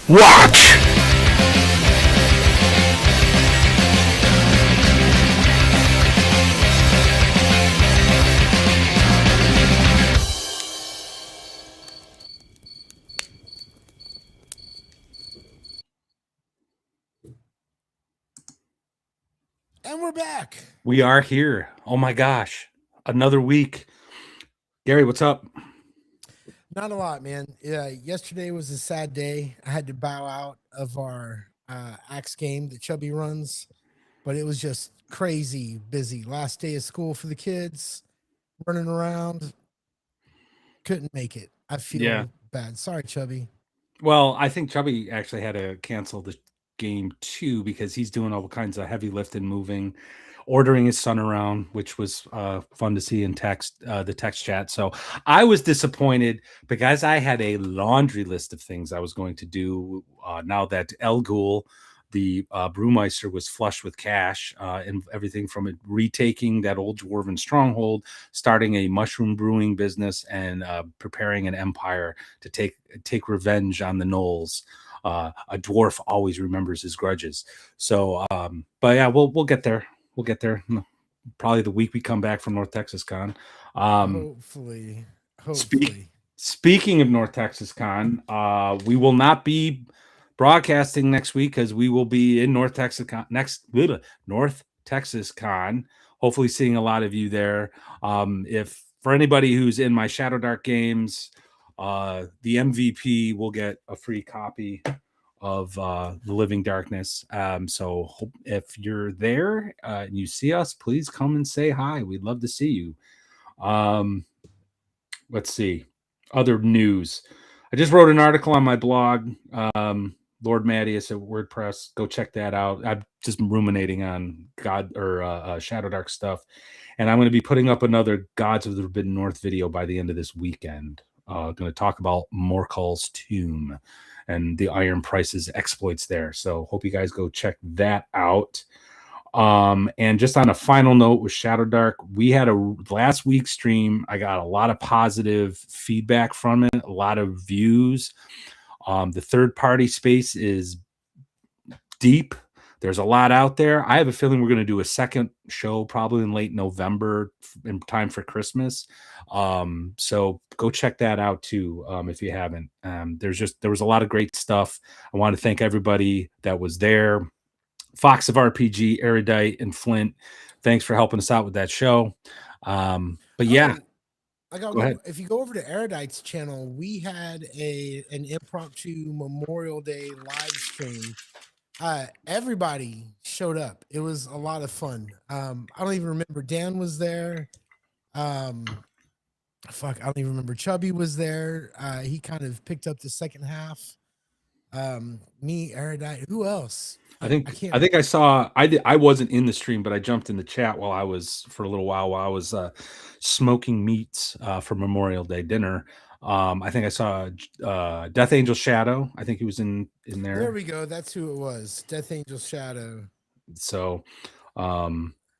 Watch! And we're back. We are here. Oh my gosh. Another week. Gary, what's up? Not a lot, man. Yeah, yesterday was a sad day. I had to bow out of our axe game that Chubby runs, but it was just crazy busy. Last day of school for the kids, running around. Couldn't make it. I Yeah. feel bad. Sorry, Chubby. Well, I think Chubby actually had to cancel the game too because he's doing all kinds of heavy lifting, moving, ordering his son around, which was fun to see in the text chat. So I was disappointed because I had a laundry list of things I was going to do now that El Ghul, the brewmeister, was flush with cash and everything from it retaking that old dwarven stronghold, starting a mushroom brewing business, and preparing an empire to take revenge on the gnolls. A dwarf always remembers his grudges. So, but yeah, we'll get there. We'll get there. Probably the week we come back from North Texas Con. Hopefully. Hopefully. Speaking of North Texas Con, we will not be broadcasting next week because we will be in North Texas Con North Texas Con. Hopefully, seeing a lot of you there. If for anybody who's in my Shadow Dark games, the MVP will get a free copy of The Living Darkness. So if you're there and you see us, please come and say hi. We'd love to see you. Let's see. Other news. I just wrote an article on my blog, Lord Mattius at WordPress. Go check that out. I'm just ruminating on Shadow Dark stuff, and I'm going to be putting up another Gods of the Forbidden North video by the end of this weekend. Going to talk about Morkal's tomb and the Iron Price's exploits there. So hope you guys go check that out. And just on a final note with Shadow Dark, we had a last week's stream. I got a lot of positive feedback from it, a lot of views. The third party space is deep. There's a lot out there. I have a feeling we're going to do a second show probably in late November in time for Christmas. So go check that out too if you haven't. There was a lot of great stuff. I want to thank everybody that was there. Fox of RPG, Erudite, and Flint. Thanks for helping us out with that show. But yeah, go ahead. If you go over to Erudite's channel, we had an impromptu Memorial Day live stream. Everybody showed up. It was a lot of fun. I don't even remember Dan was there. I don't even remember Chubby was there. He kind of picked up the second half. Me, Erudite. Who else? I think I saw. I wasn't in the stream, but I jumped in the chat while I was smoking meats for Memorial Day dinner. I think I saw Death Angel Shadow. I think he was in there. There we go. That's who it was. Death Angel Shadow. So,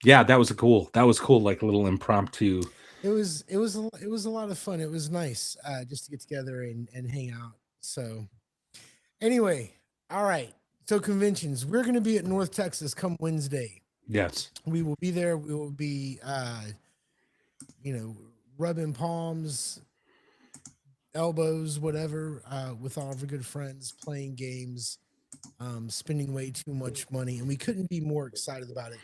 yeah, that was cool. Like a little impromptu. It was a lot of fun. It was nice just to get together and hang out. So, anyway, all right. So conventions, we're going to be at North Texas come Wednesday. Yes. We will be there. We will be, rubbing palms, elbows, whatever, with all of our good friends, playing games, spending way too much money. And we couldn't be more excited about it.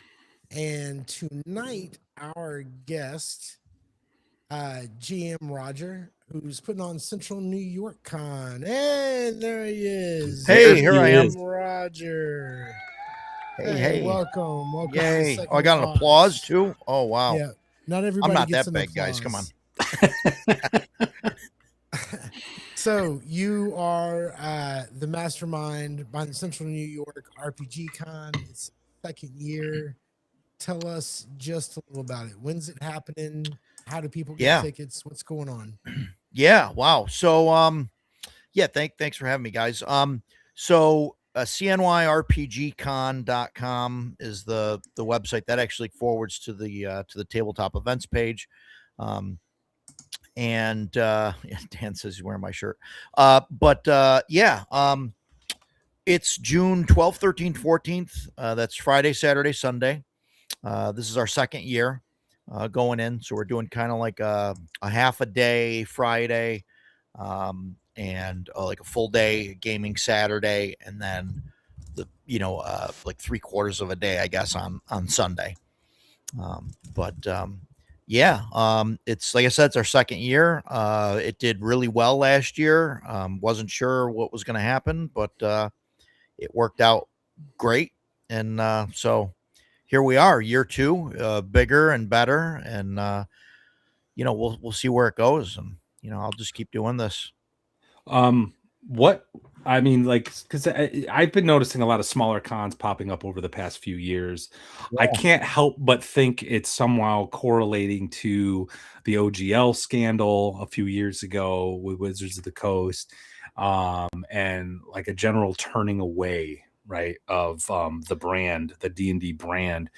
And tonight, our guest, GM Roger, who's putting on Central New York Con. And there he is. Hey, here I am. Roger. Hey. Welcome. Yay. Oh, I got an applause too? Oh, wow. Yeah. Not everybody I'm not gets that big, applause. guys. Come on. So you are the mastermind behind the Central New York RPG Con. It's second year. Tell us just a little about it. When's it happening? How do people get tickets? What's going on? Yeah. Wow. So, thanks for having me, guys. So cnyrpgcon.com is the website that actually forwards to the tabletop events page. Dan says he's wearing my shirt. It's June 12th, 13th, 14th. That's Friday, Saturday, Sunday. This is our second year going in. So we're doing kind of like a half a day Friday and like a full day gaming Saturday. And then like 3/4 of a day, I guess, on Sunday. It's like I said, it's our second year. It did really well last year. Wasn't sure what was going to happen, but it worked out great. And so here we are, year two, bigger and better. And, we'll see where it goes. And, I'll just keep doing this. What I mean, like, because I've been noticing a lot of smaller cons popping up over the past few years. I can't help but think it's somehow correlating to the OGL scandal a few years ago with Wizards of the Coast, and like a general turning away, right, of the brand, the D&D brand.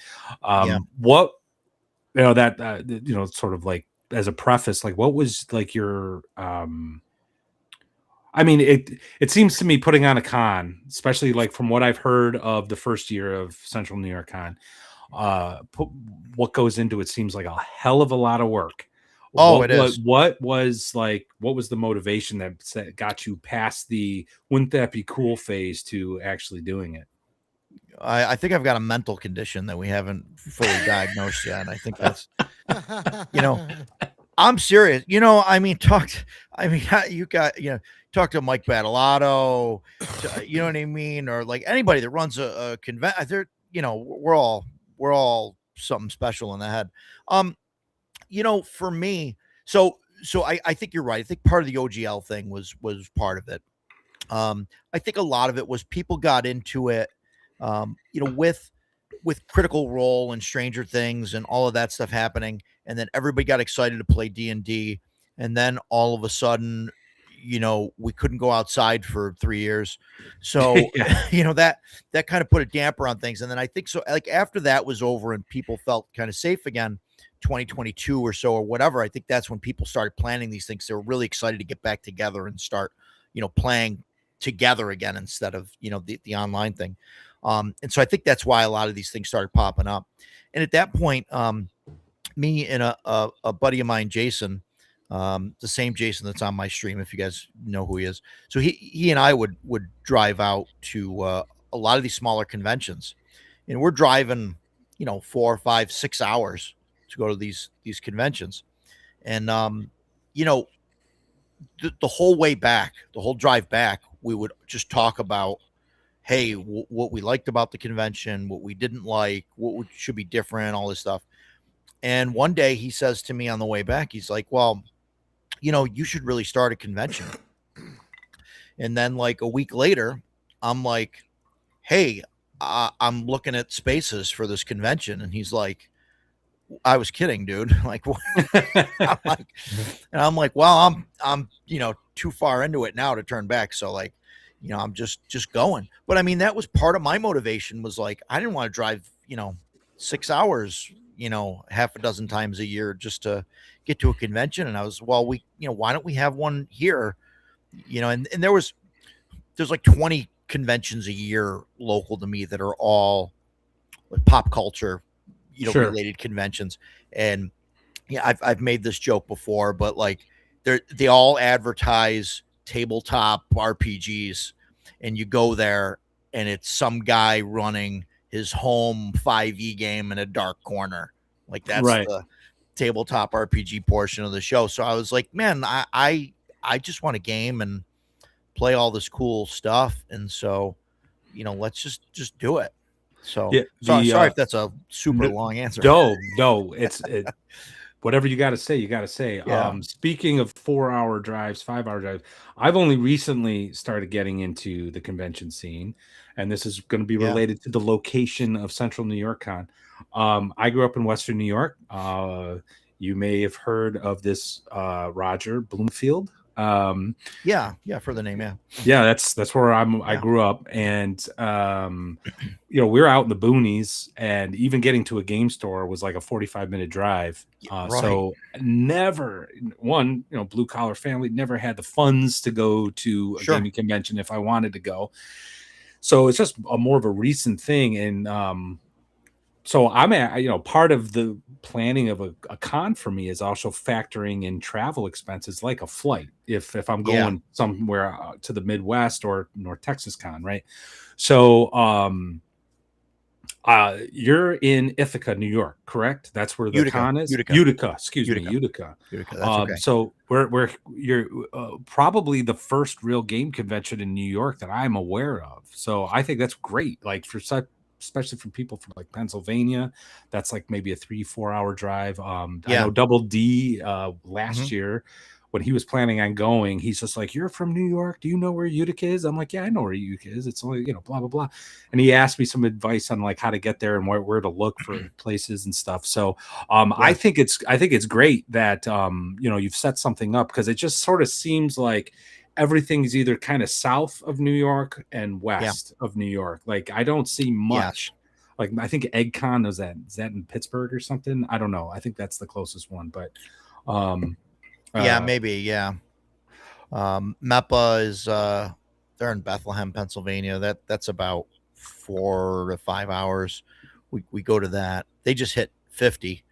What that sort of like as a preface, like, what was like your I mean, it seems to me putting on a con, especially like from what I've heard of the first year of Central New York Con, what goes into it seems like a hell of a lot of work. It is. What was the motivation that got you past the wouldn't that be cool phase to actually doing it? I think I've got a mental condition that we haven't fully diagnosed yet. I think that's, I'm serious. You talk to Mike Battalato, you know what I mean? Or like anybody that runs a convention, we're all something special in the head. For me, so I think you're right. I think part of the OGL thing was part of it. I think a lot of it was people got into it, with Critical Role and Stranger Things and all of that stuff happening. And then everybody got excited to play D&D. And then all of a sudden, we couldn't go outside for 3 years. So, that kind of put a damper on things. And then I think so, like after that was over and people felt kind of safe again, 2022 or so, or whatever, I think that's when people started planning these things. They were really excited to get back together and start, playing together again instead of, the online thing. And so I think that's why a lot of these things started popping up. And at that point, me and a buddy of mine, Jason, the same Jason that's on my stream, if you guys know who he is. So he and I would drive out to a lot of these smaller conventions, and we're driving, 4, 5, 6 hours to go to these conventions. And, the whole way back, the whole drive back, we would just talk about, hey, what we liked about the convention, what we didn't like, what should be different, all this stuff. And one day he says to me on the way back, he's like, well, you should really start a convention. And then like a week later, I'm like, hey, I'm looking at spaces for this convention. And he's like, I was kidding, dude. Like, I'm like, well, I'm too far into it now to turn back. So like, I'm just going. But I mean, that was part of my motivation, was like, I didn't want to drive, 6 hours, half a dozen times a year just to get to a convention. And I was, well, why don't we have one here? And there's like 20 conventions a year local to me that are all like pop culture, Sure. related conventions. And I've made this joke before, but like they all advertise tabletop RPGs, and you go there and it's some guy running his home 5e game in a dark corner. Like that's right. The tabletop RPG portion of the show. So I was like, man, I just want a game and play all this cool stuff. And so, let's just do it. So sorry if that's a super long answer. No, it's whatever you got to say, you got to say. Yeah. Speaking of 4-hour drives, 5-hour drives, I've only recently started getting into the convention scene, and this is going to be related to the location of Central New York Con. I grew up in Western New York. You may have heard of this Roger Bloomfield. For the name. That's where I grew up. And we're out in the boonies, and even getting to a game store was like a 45-minute drive. So never blue collar family, never had the funds to go to a gaming convention if I wanted to go. So it's just a more of a recent thing. And so I'm at, part of the planning of a con for me is also factoring in travel expenses like a flight if I'm Yeah. going somewhere to the Midwest or North Texas con, right? So you're in Ithaca, New York, correct? That's where the Utica. con is. Utica. Utica, excuse me, Utica. Utica. Utica. That's okay. So we're you're probably the first real game convention in New York that I'm aware of. So I think that's great. Like for such, especially from people from like Pennsylvania, that's like maybe a 3-4 hour drive. I Yeah. know Double D last Mhm. year when he was planning on going, he's just like, "You're from New York. Do you know where Utica is?" I'm like, "Yeah, I know where Utica is. It's only, blah, blah, blah." And he asked me some advice on like how to get there and where to look for places and stuff. So Yeah. I think it's great that you've set something up, because it just sort of seems like everything's either kind of south of New York and west of New York. Like I don't see much. Like I think EggCon is that in Pittsburgh or something? I don't know. I think that's the closest one, but maybe. Yeah. MEPA is they're in Bethlehem, Pennsylvania. That's about 4 to 5 hours. We go to that. They just hit 50.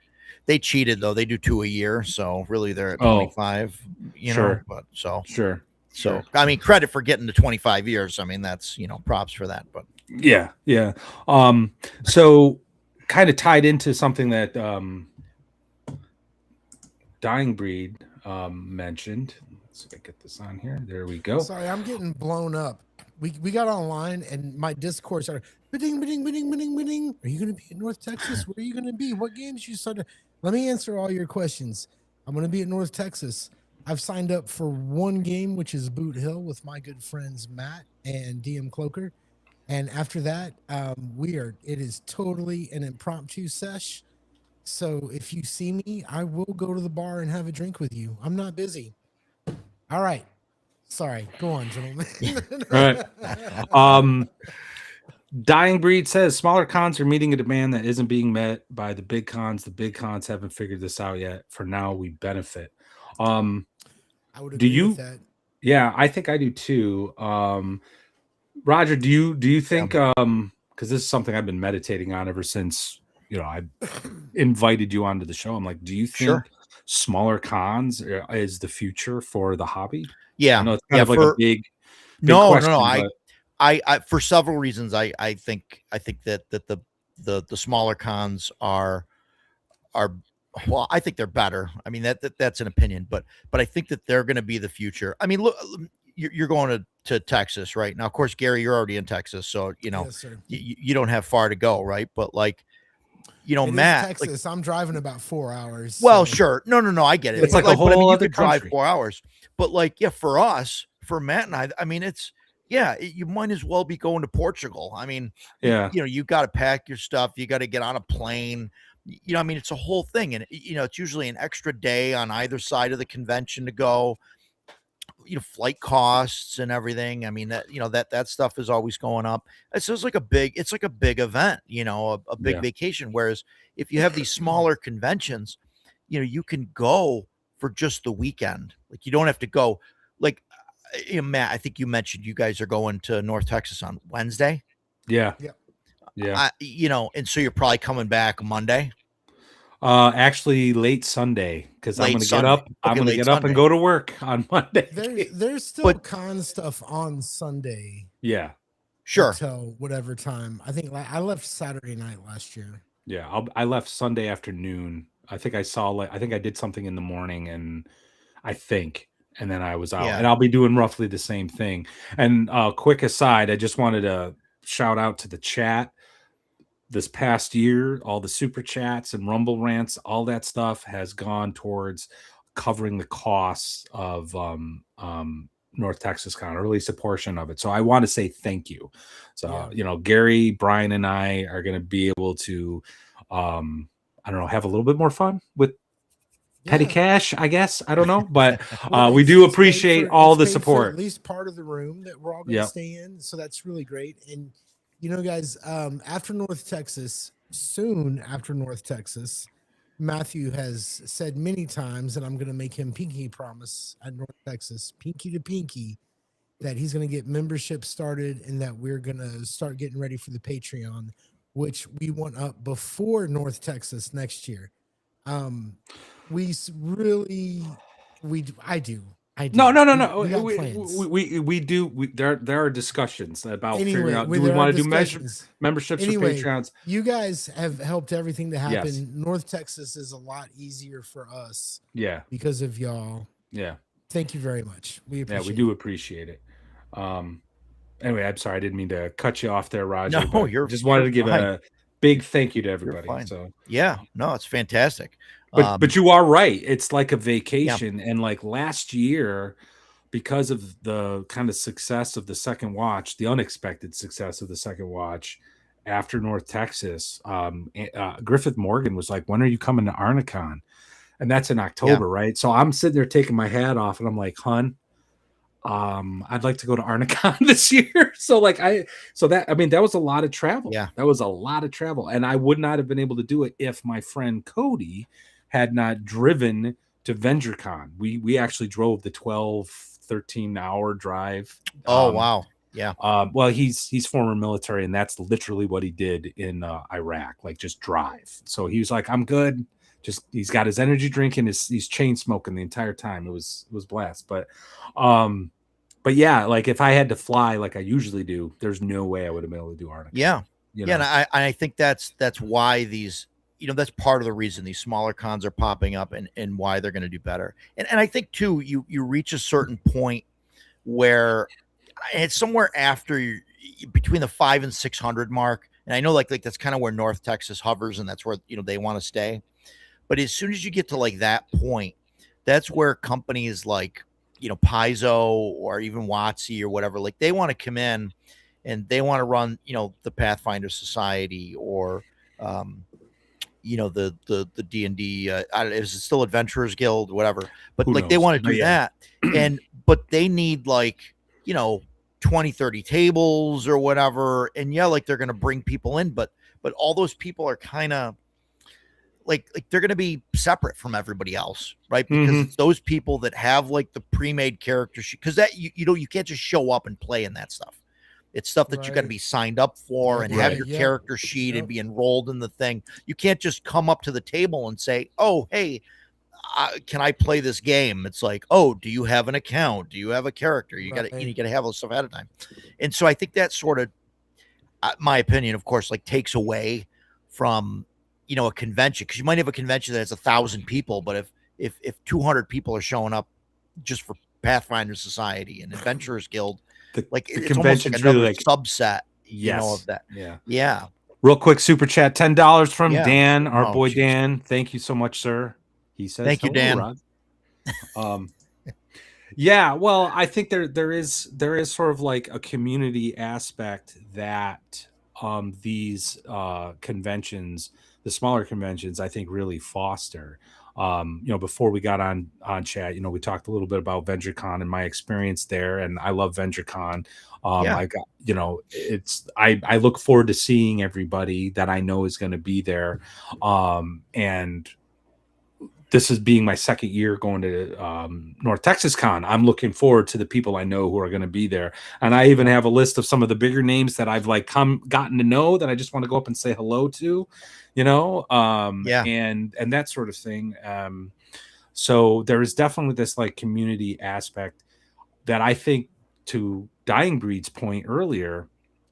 They cheated though. They do 2 a year, so really they're at 25. Sure. But so Sure. I mean, credit for getting to 25 years. I mean, that's props for that. But yeah. So kind of tied into something that Dying Breed mentioned. Let's see if I get this on here. There we go. Sorry, I'm getting blown up. We got online and my Discord started bidding. Are you going to be in North Texas? Where are you going to be? What games you started? Let me answer all your questions. I'm going to be in North Texas. I've signed up for one game, which is Boot Hill with my good friends Matt and DM Cloaker. And after that, it is totally an impromptu sesh. So if you see me, I will go to the bar and have a drink with you. I'm not busy. All right. Sorry. Go on, gentlemen. All right. Dying Breed says smaller cons are meeting a demand that isn't being met by the big cons. The big cons haven't figured this out yet. For now, we benefit. I would agree with that. Yeah, I think I do too. Roger, do you think because this is something I've been meditating on ever since I invited you onto the show. I'm like, do you think smaller cons is the future for the hobby? Yeah, I know it's kind of like a big no, question. No. I for several reasons, I think that the smaller cons are well, I think they're better. I mean that's an opinion, but I think that they're going to be the future. I mean, look, you're going to Texas right now. Of course, Gary, you're already in Texas, so yes, you don't have far to go, right? But like, Matt, Texas. I'm driving about 4 hours. Well, sure, no, I get it. It's like a whole other you could drive country. 4 hours, but like, yeah, for us, for Matt and I mean, it's you might as well be going to Portugal. I mean, you got to pack your stuff. You got to get on a plane. I mean, it's a whole thing, and it's usually an extra day on either side of the convention to go. Flight costs and everything. I mean, that stuff is always going up. It's just like a big event, a big vacation. Whereas if you have these smaller conventions, you can go for just the weekend. Like you don't have to go. Like Matt, I think you mentioned you guys are going to North Texas on Wednesday. Yeah. And so you're probably coming back Monday. Actually, late Sunday, because I'm going to get up. I'm going to get up and go to work on Monday. There's still con stuff on Sunday. Yeah, sure. Until whatever time. I think I left Saturday night last year. Yeah, I left Sunday afternoon. I think I think I did something in the morning, and then I was out. Yeah. And I'll be doing roughly the same thing. And quick aside, I just wanted to shout out to the chat. This past year, all the super chats and Rumble rants, all that stuff has gone towards covering the costs of North Texas Con, or at least a portion of it. So I want to say thank you. So, Gary, Brian, and I are going to be able to, I don't know, have a little bit more fun with petty cash, I guess. I don't know, but we do appreciate all the support. At least part of the room that we're all going to stay in. So that's really great. And guys, after North Texas, soon after North Texas, Matthew has said many times, and I'm going to make him pinky promise at North Texas, pinky to pinky, that he's going to get membership started and that we're going to start getting ready for the Patreon, which we want up before North Texas next year. We really, I do. No. We got plans. We do. There are discussions about figuring Anyway, out. Do we there are want to do discussions. memberships or Anyway, Patreons? you guys have helped everything to happen. Yes. North Texas is a lot easier for us. Yeah. Because of y'all. Yeah. Thank you very much. We appreciate we do appreciate it. Anyway, I'm sorry, I didn't mean to cut you off there, Roger. No, you're just wanted to give fine. a big thank you to everybody. So yeah, no, it's fantastic. But you are right. It's like a vacation. And like last year, because of the kind of success of the second watch, the unexpected success of the second watch after North Texas, Griffith Morgan was like, when are you coming to Arnicon? And that's in October, right? So I'm sitting there taking my hat off and I'm like, hun, I'd like to go to Arnicon this year. So that was a lot of travel. Yeah. That was a lot of travel. And I would not have been able to do it if my friend Cody had not driven to VentureCon. We actually drove the 13 hour drive. Oh, wow. Yeah. Well, he's former military, and that's literally what he did in Iraq, like just drive. So he was like, I'm good. Just he's got his energy drink and he's chain smoking the entire time. It was blast. But yeah, like if I had to fly like I usually do, there's no way I would have been able to do Arctic. Yeah. Yeah. And I think that's why these, that's part of the reason these smaller cons are popping up and why they're going to do better. And I think too, you reach a certain point where it's somewhere after between the 500 and 600 mark. And I know like that's kind of where North Texas hovers, and that's where, they want to stay. But as soon as you get to like that point, that's where companies like, Paizo or even WotC or whatever, like they want to come in and they want to run, the Pathfinder Society or, the D&D, is it still Adventurers Guild, whatever, but Who like knows? they want to do that. But they need like, 20, 30 tables or whatever. And yeah, like they're going to bring people in, but all those people are kind of, like they're going to be separate from everybody else, right? Because it's those people that have like the pre-made character sheet, because that you can't just show up and play in that stuff. It's stuff that you got to be signed up for and have your character sheet and be enrolled in the thing. You can't just come up to the table and say, "Oh, hey, can I play this game?" It's like, "Oh, do you have an account? Do you have a character?" You got to have all stuff ahead of time. And so I think that sort of, my opinion, of course, like takes away from a convention, because you might have a convention that has 1,000 people, but if 200 people are showing up just for Pathfinder Society and Adventurers Guild, the it's almost like another really subset, of that. Yeah. Real quick super chat, $10 from Dan, our boy Dan. Thank you so much, sir. He says, "Thank you, Dan." Rod. Yeah, well, I think there is sort of like a community aspect that these conventions, the smaller conventions, I think really foster. Before we got on chat, we talked a little bit about VentureCon and my experience there, and I love VentureCon. I got, I look forward to seeing everybody that I know is going to be there. And this is being my second year going to North Texas Con. I'm looking forward to the people I know who are going to be there. And I even have a list of some of the bigger names that I've gotten to know that I just want to go up and say hello to, and that sort of thing. So there is definitely this like community aspect that I think, to Dying Breed's point earlier,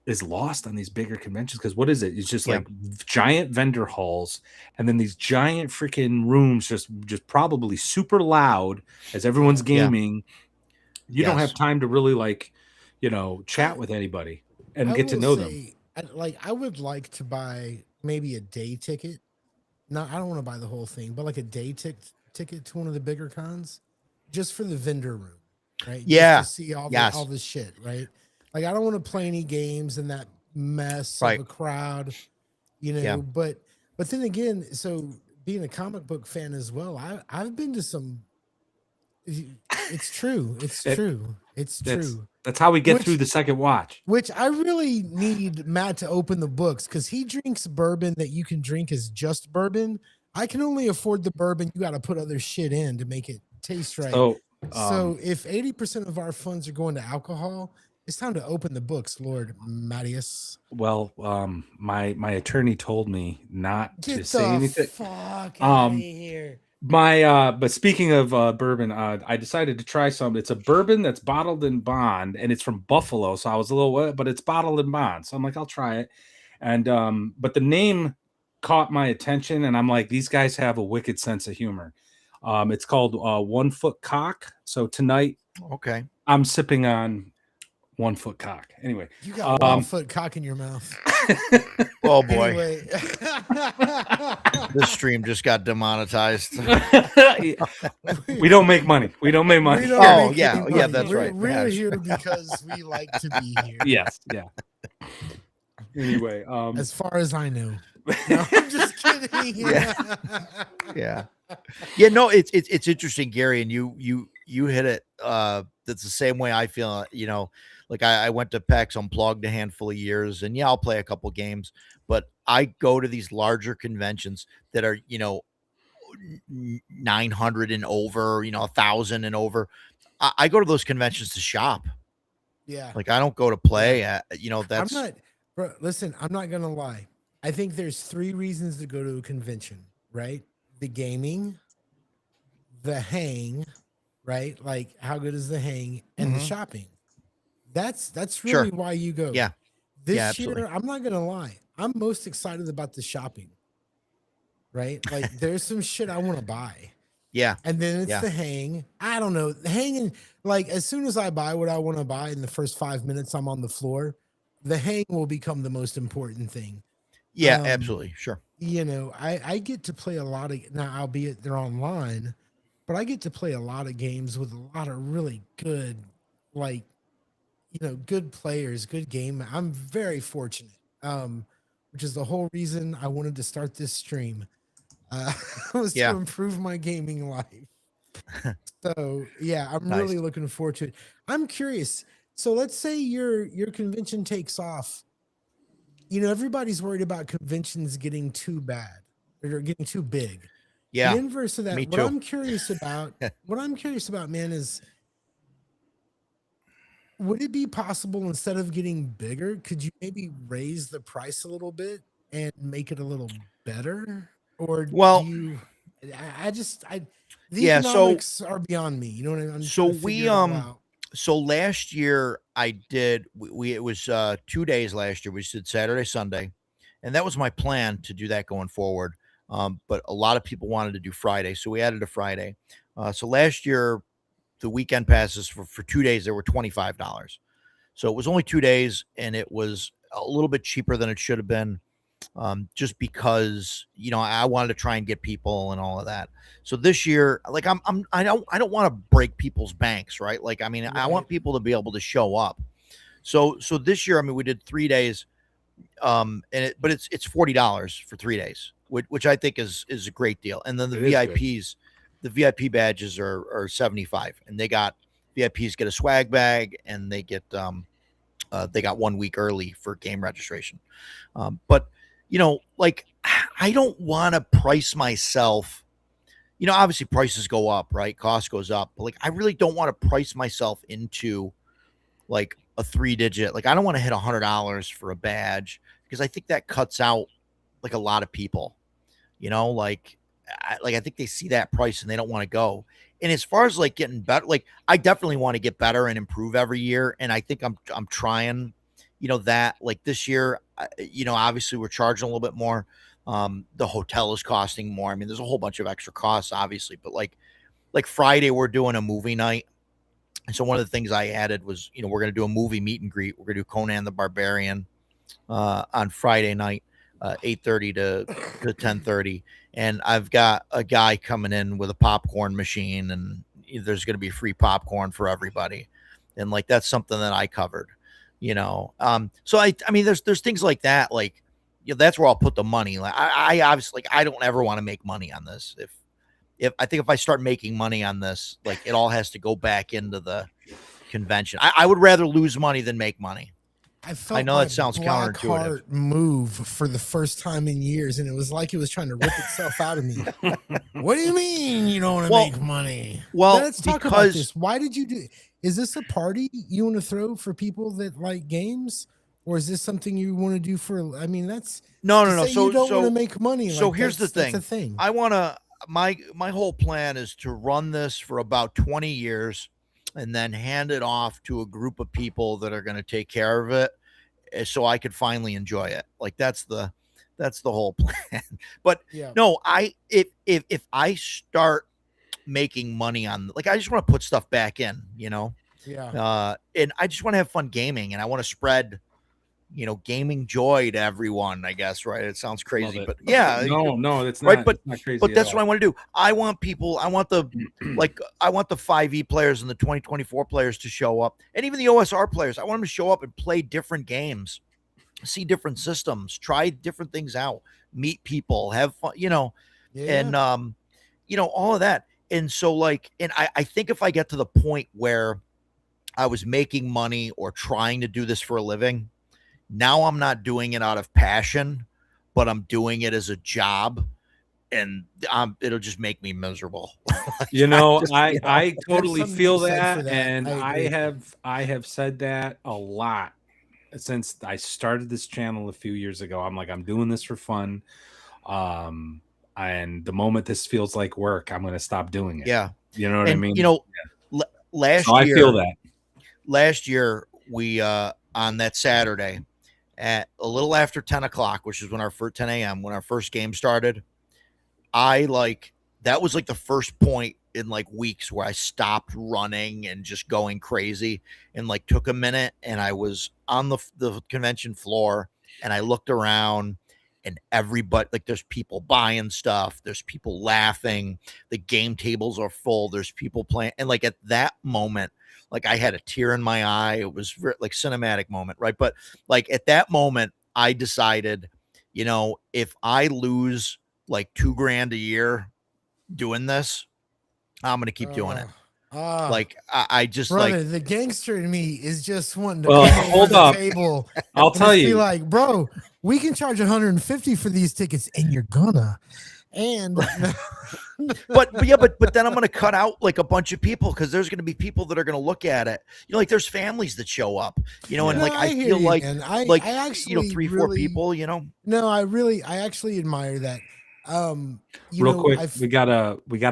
is lost on these bigger conventions. Because what is it? It's just like giant vendor halls, and then these giant freaking rooms, just probably super loud as everyone's gaming. You don't have time to really chat with anybody and get to know them. I would like to buy maybe a day ticket. No, I don't want to buy the whole thing, but like a day ticket to one of the bigger cons, just for the vendor room, right? Yeah. Just to see all this shit, right? Like, I don't want to play any games in that mess of a crowd, but then again, so being a comic book fan as well, I've been to some, it's true. That's how we get through the second watch. Which I really need Matt to open the books, because he drinks bourbon that you can drink as just bourbon. I can only afford the bourbon. You got to put other shit in to make it taste right. So if 80% of our funds are going to alcohol, it's time to open the books, Lord Mattias. Well, my attorney told me not to Get say the anything. fuck out of here. But speaking of bourbon, I decided to try some. It's a bourbon that's bottled in bond, and it's from Buffalo. So I was a little, but it's bottled in bond. So I'm like, I'll try it. And but the name caught my attention, and I'm like, these guys have a wicked sense of humor. It's called 1 Foot Cock. So tonight, Okay. I'm sipping on 1 Foot Cock. Anyway, You got 1 foot cock in your mouth. Oh boy, Anyway. this stream just got demonetized. we don't make money. We don't make money. We don't Oh, make yeah, any yeah, money. that's right. We're Yeah. here because we like to be here. Yes, yeah. Anyway, As far as I know. No, I'm just kidding. Yeah. Yeah, no, it's interesting, Gary, and you hit it. That's the same way I feel. Like I went to PAX Unplugged a handful of years, and yeah, I'll play a couple games, but I go to these larger conventions that are 900 and over, 1,000 and over. I go to those conventions to shop. Yeah. Like I don't go to play. That's I'm not, bro. Listen, I'm not gonna lie. I think there's 3 reasons to go to a convention, right? The gaming, the hang, right? Like how good is the hang, and the shopping. That's Sure. really why you go. Yeah. This Yeah, year, absolutely. I'm not gonna lie. I'm most excited about the shopping. Right? Like there's some shit I want to buy. Yeah. And then it's Yeah. the hang. I don't know. The hanging, like as soon as I buy what I want to buy in the first 5 minutes I'm on the floor, the hang will become the most important thing. Yeah, absolutely. Sure. I get to play a lot of, now, albeit they're online, but I get to play a lot of games with a lot of really good, like, good players, good game. I'm very fortunate, which is the whole reason I wanted to start this stream. Was Yeah. to improve my gaming life. So yeah, I'm Nice. really looking forward to it. I'm curious. So let's say your convention takes off. Everybody's worried about conventions getting too bad or getting too big. Yeah. The inverse of that. Me What too. I'm curious about, man, is would it be possible instead of getting bigger, could you maybe raise the price a little bit and make it a little better? Or Well, do you? The Yeah, so- economics are beyond me. You know what I mean? I'm So trying to figure it all out. So last year I did it was 2 days last year. We did Saturday, Sunday, and that was my plan to do that going forward. But a lot of people wanted to do Friday, so we added a Friday. So last year the weekend passes for 2 days they were $25. So it was only 2 days, and it was a little bit cheaper than it should have been. Just because I wanted to try and get people and all of that. So this year, like I don't want to break people's banks, right? Like I mean, I want people to be able to show up. So this year, I mean, we did 3 days, but it's $40 for 3 days, which I think is a great deal. And then the VIPs, the VIP badges are 75, and VIPs get a swag bag, and they got 1 week early for game registration. But like I don't want to price myself. Obviously prices go up, right? Cost goes up, but like I really don't want to price myself into like a 3-digit. Like I don't want to hit $100 for a badge because I think that cuts out like a lot of people. I think they see that price and they don't want to go. And as far as like getting better, like I definitely want to get better and improve every year. And I think I'm trying, that like this year, obviously we're charging a little bit more. The hotel is costing more. I mean, there's a whole bunch of extra costs, obviously, but like Friday, we're doing a movie night. And so one of the things I added was, we're going to do a movie meet and greet. We're going to do Conan the Barbarian on Friday night, 8:30 to 10:30. And I've got a guy coming in with a popcorn machine, and there's going to be free popcorn for everybody. And like, that's something that I covered, So I mean, there's things like that. Like, that's where I'll put the money. Like I obviously, I don't ever want to make money on this. If I think if I start making money on this, like it all has to go back into the convention. I would rather lose money than make money. I felt know my that sounds black counterintuitive. heart move for the first time in years, and it was like it was trying to rip itself out of me. What do you mean you don't want to make money? Well, Let's talk about this. Why did you do? Is this a party you want to throw for people that like games, or is this something you want to do for? I mean, that's no. Say you don't want to make money. So like, here's the thing. That's a thing. I want to. My whole plan is to run this for about 20 years, and then hand it off to a group of people that are going to take care of it, so I could finally enjoy it. Like that's the whole plan. But no, if I start making money on, like, I just want to put stuff back in, and I just want to have fun gaming, and I want to spread gaming joy to everyone, I guess, right? It sounds crazy, but yeah. No, it's not right. But it's not crazy, but that's what I want to do. I want the 5e players and the 2024 players to show up, and even the OSR players. I want them to show up and play different games, see different systems, try different things out, meet people, have fun, and all of that. And so, and I think if I get to the point where I was making money or trying to do this for a living, now I'm not doing it out of passion, but I'm doing it as a job, and it'll just make me miserable. I totally feel that, and I have said that a lot since I started this channel a few years ago. I'm like, I'm doing this for fun, and the moment this feels like work, I'm going to stop doing it. Yeah, you know what I mean. Last year, I feel that. Last year, we on that Saturday, at a little after 10 o'clock, which is when our first 10 a.m. when our first game started, that was like the first point in like weeks where I stopped running and just going crazy, and like took a minute, and I was on the convention floor, and I looked around, and everybody, like, there's people buying stuff, there's people laughing, the game tables are full, there's people playing, and like at that moment, like I had a tear in my eye. It was like cinematic moment, right? But like at that moment, I decided, if I lose like $2,000 a year doing this, I'm gonna keep doing it. Like I just, brother, like, the gangster in me is just wanting to hold over up. the table. I'll tell you, be like, bro, we can charge 150 for these tickets, and you're gonna. And but then I'm going to cut out like a bunch of people, because there's going to be people that are going to look at it. Like there's families that show up, and like I feel like, I actually 3-4 people, No, I actually admire that. Real quick, we got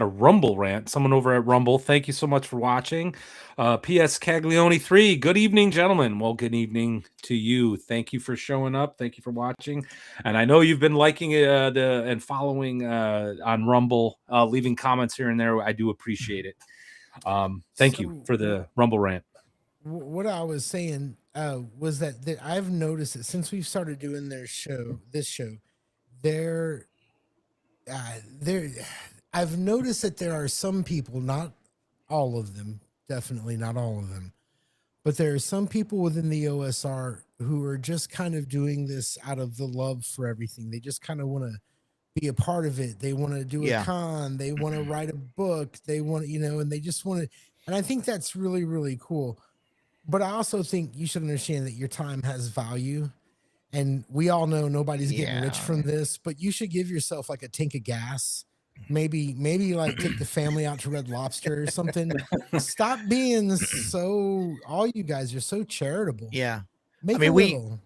a Rumble rant. Someone over at Rumble, thank you so much for watching. P.S. Caglione 3, good evening, gentlemen. Well, good evening to you. Thank you for showing up. Thank you for watching. And I know you've been liking it and following on Rumble, leaving comments here and there. I do appreciate it. Thank you for the Rumble rant. What I was saying was that I've noticed that since we've started doing this show, I've noticed that there are some people, not all of them, definitely not all of them, but there are some people within the OSR who are just kind of doing this out of the love for everything. They just kind of want to be a part of it. They want to do a con. They want to write a book. They want, and they just want to. And I think that's really, really cool. But I also think you should understand that your time has value. And we all know nobody's getting rich from this, but you should give yourself like a tank of gas. Maybe like take the family out to Red Lobster or something. Stop being so, all you guys are so charitable. Yeah. Make a little.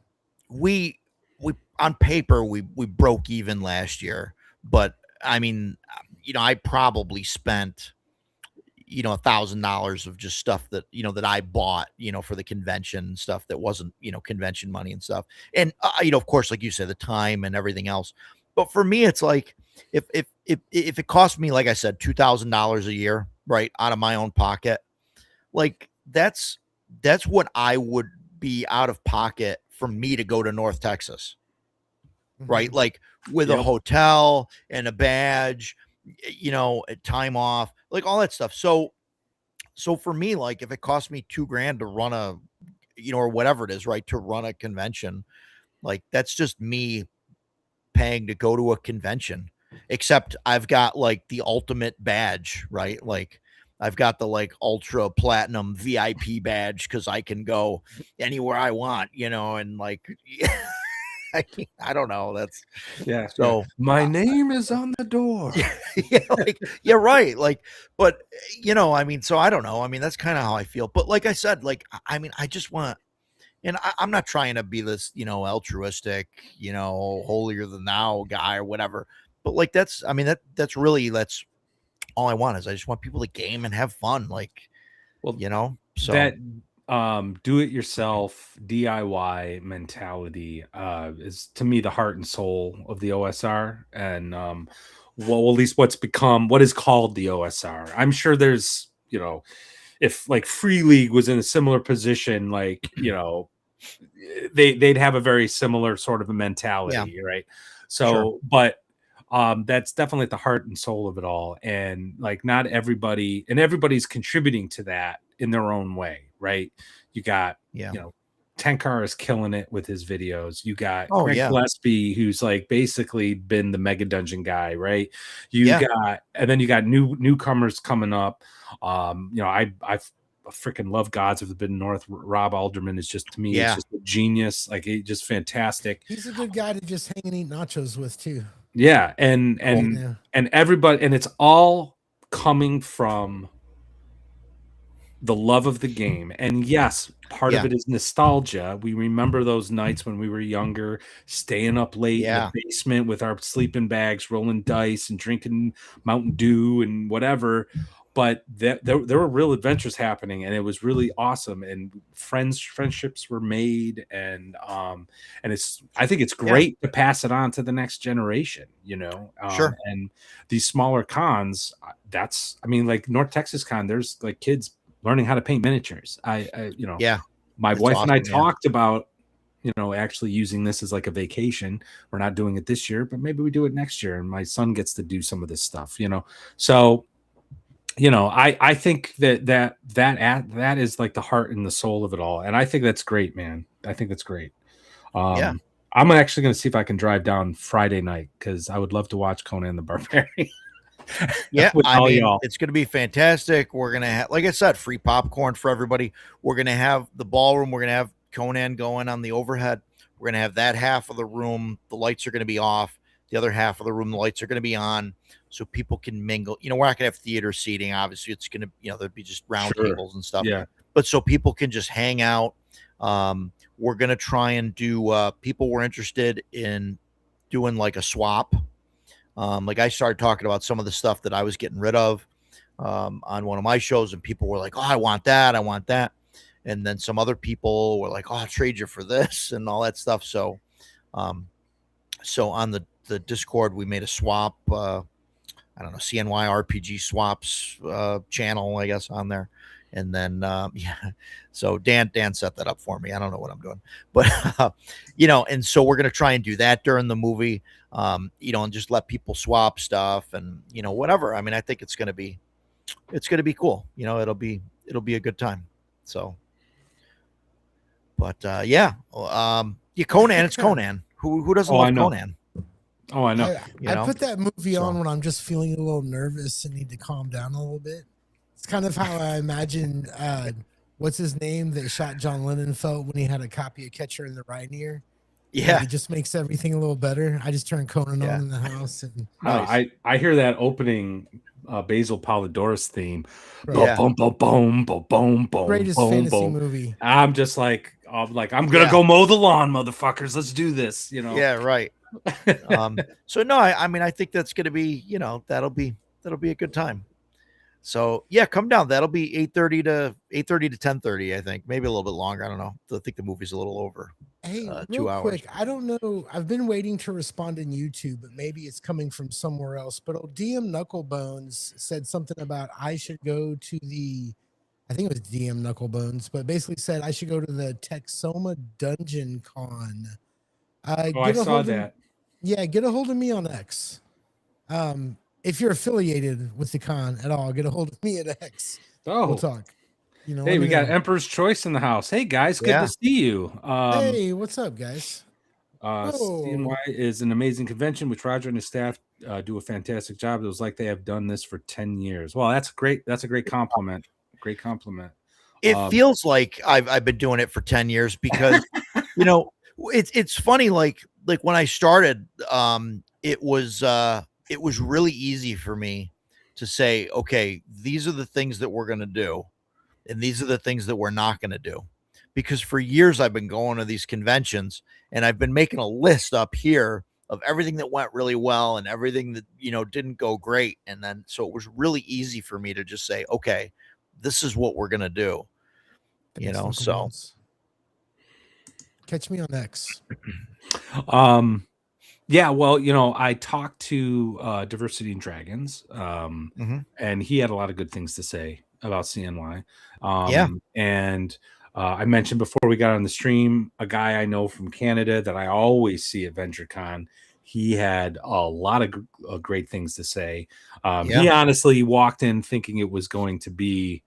We on paper, we broke even last year, but I mean, I probably spent, $1,000 of just stuff that, that I bought, for the convention and stuff that wasn't, convention money and stuff. And, of course, like you said, the time and everything else. But for me, it's like, if it cost me, like I said, $2,000 a year, right, out of my own pocket, like that's what I would be out of pocket for me to go to North Texas, right? Like with a hotel and a badge, time off, like all that stuff. So for me, like if it cost me $2,000 to run a, or whatever it is, right, to run a convention, like that's just me paying to go to a convention, except I've got like the ultimate badge, right? Like I've got the like ultra platinum VIP badge because I can go anywhere I want, and like I don't know. That's Yeah. so My name is on the door. yeah, like yeah, right. Like, but I mean, so I don't know. I mean, that's kind of how I feel. But like I said, like I mean, I just want, and I'm not trying to be this, altruistic, holier than thou guy or whatever. But like I mean, that's all I want is I just want people to game and have fun, like, Well, so that do it yourself DIY mentality is to me the heart and soul of the OSR, and well, at least what is called the OSR. I'm sure there's, if like Free League was in a similar position, like, they'd have a very similar sort of a mentality, right? So, Sure. but that's definitely at the heart and soul of it all, and like not everybody, and everybody's contributing to that in their own way, right? You got, Tenkar is killing it with his videos. You got Greg Gillespie, who's like basically been the Mega Dungeon guy, right? And then you got newcomers coming up. I freaking love Gods of the Forbidden North. Rob Alderman is just, to me, it's just a genius. Like, he's just fantastic. He's a good guy to just hang and eat nachos with too. Yeah, and everybody, and it's all coming from the love of the game. And yes, part of it is nostalgia. We remember those nights when we were younger, staying up late in the basement with our sleeping bags, rolling dice and drinking Mountain Dew and whatever. But there were real adventures happening, and it was really awesome. And friendships were made, and I think it's great to pass it on to the next generation. Sure. And these smaller cons, like North Texas Con, there's like kids learning how to paint miniatures. My wife and I talked about, actually using this as like a vacation. We're not doing it this year, but maybe we do it next year, and my son gets to do some of this stuff. So. I think that is like the heart and the soul of it all. And I think that's great, man. I think that's great. I'm actually going to see if I can drive down Friday night, because I would love to watch Conan the Barbarian. I mean, it's going to be fantastic. We're going to have, like I said, free popcorn for everybody. We're going to have the ballroom. We're going to have Conan going on the overhead. We're going to have that half of the room. The lights are going to be off. The other half of the room, the lights are going to be on, so people can mingle. We're not going to have theater seating. Obviously, it's going to, there'd be just round tables and stuff. Yeah. But so people can just hang out. We're going to try and do, people were interested in doing like a swap. Like I started talking about some of the stuff that I was getting rid of on one of my shows, and people were like, oh, I want that. I want that. And then some other people were like, oh, I'll trade you for this and all that stuff. So, so on the Discord, we made a swap, I don't know, CNY RPG swaps channel, I guess, on there. And then so Dan set that up for me. I don't know what I'm doing, but and so we're gonna try and do that during the movie, and just let people swap stuff and whatever. I mean, I think it's gonna be cool. It'll be a good time. So, but Conan, it's Conan. Who doesn't love Conan? Oh, I know. I put that movie on when I'm just feeling a little nervous and need to calm down a little bit. It's kind of how I imagine what's his name that shot John Lennon felt when he had a copy of Catcher in the Rye Near. Yeah, it just makes everything a little better. I just turn Conan on in the house, and I hear that opening Basil Polidorus theme. Yeah. Boom, boom, boom, boom, boom, boom. Greatest fantasy movie. I'm just like, I'm gonna go mow the lawn, motherfuckers. Let's do this. Yeah, right. So no, I mean, I think that's going to be, that'll be a good time. So yeah, come down. That'll be 8:30 to 10:30. I think maybe a little bit longer. I don't know. I think the movie's a little over. Hey, 2 real hours. quick, I don't know. I've been waiting to respond in YouTube, but maybe it's coming from somewhere else. But old DM Knucklebones said something about I should go to I think it was DM Knucklebones, but basically said I should go to the Texoma Dungeon Con. I saw that. Yeah, get a hold of me on X. If you're affiliated with the con at all, get a hold of me at X. Oh, we'll talk. Hey, we got Emperor's Choice in the house. Hey guys, good to see you. Hey, what's up, guys? CNY is an amazing convention which Roger and his staff do a fantastic job. It was like they have done this for 10 years. Well, that's great. That's a great compliment. Great compliment. It feels like I've been doing it for 10 years because, you know, it's funny. Like when I started, it was really easy for me to say, okay, these are the things that we're going to do. And these are the things that we're not going to do. Because for years I've been going to these conventions and I've been making a list up here of everything that went really well and everything that, you know, didn't go great. And then, so it was really easy for me to just say, okay, this is what we're going to do. You know, so catch me on X. Yeah, well, you know, I talked to Diversity and Dragons, and he had a lot of good things to say about CNY. And I mentioned before we got on the stream a guy I know from Canada that I always see at VentureCon. He had a lot of great things to say. He honestly walked in thinking it was going to be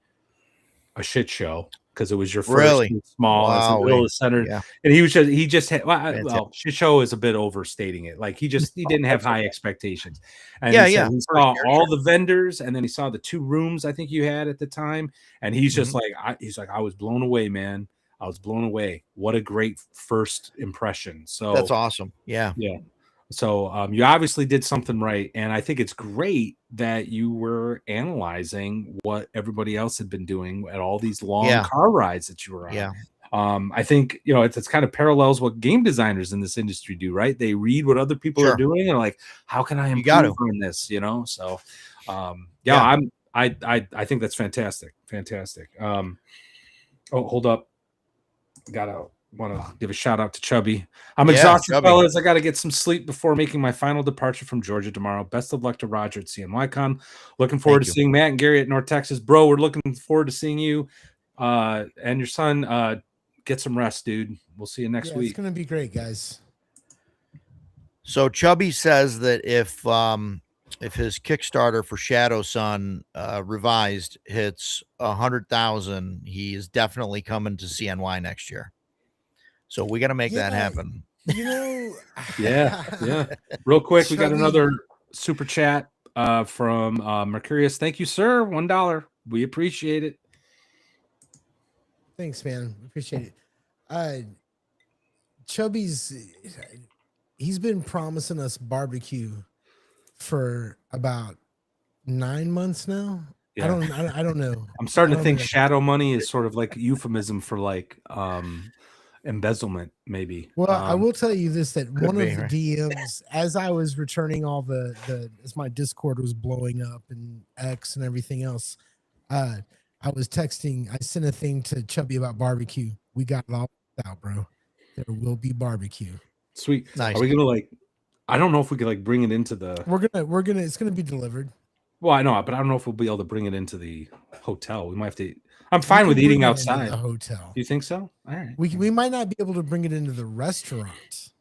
a shit show because it was your first small as the middle of the center, and he just had, well, shit show is a bit overstating it. Like he didn't have high expectations, and he saw all the vendors, and then he saw the 2 rooms I think you had at the time, and he's just like, I was blown away, man. I was blown away. What a great first impression. So that's awesome. Yeah. So you obviously did something right, and I think it's great that you were analyzing what everybody else had been doing at all these long car rides that you were on. I think, you know, it's kind of parallels what game designers in this industry do, right? They read what other people are doing and like, how can I improve on this? You know, so I think that's fantastic. Oh, hold up, want to give a shout out to Chubby. I'm exhausted, fellas. I got to get some sleep before making my final departure from Georgia tomorrow. Best of luck to Roger at CNYCon. Looking forward to seeing Matt and Gary at North Texas. Bro, we're looking forward to seeing you and your son. Get some rest, dude. We'll see you next week. It's going to be great, guys. So Chubby says that if his Kickstarter for Shadow Sun revised hits 100,000, he is definitely coming to CNY next year. So we got to make that happen. You know, yeah. Real quick, we got another super chat from Mercurius. Thank you, sir. $1. We appreciate it. Thanks, man. Appreciate it. Chubby's, he's been promising us barbecue for about 9 months now. Yeah. I don't know. I'm starting to think shadow money is sort of like a euphemism for like embezzlement, maybe. Well, I will tell you this, that one of the DMs, as I was returning all the as my Discord was blowing up and X and everything else, I was texting, I sent a thing to Chubby about barbecue. We got it all out, bro. There will be barbecue. Sweet. Nice. Are we gonna I don't know if we could bring it into the it's gonna be delivered. Well, I know, but I don't know if we'll be able to bring it into the hotel. We might have to. I'm fine with eating outside. The hotel. Do you think so? All right. We might not be able to bring it into the restaurant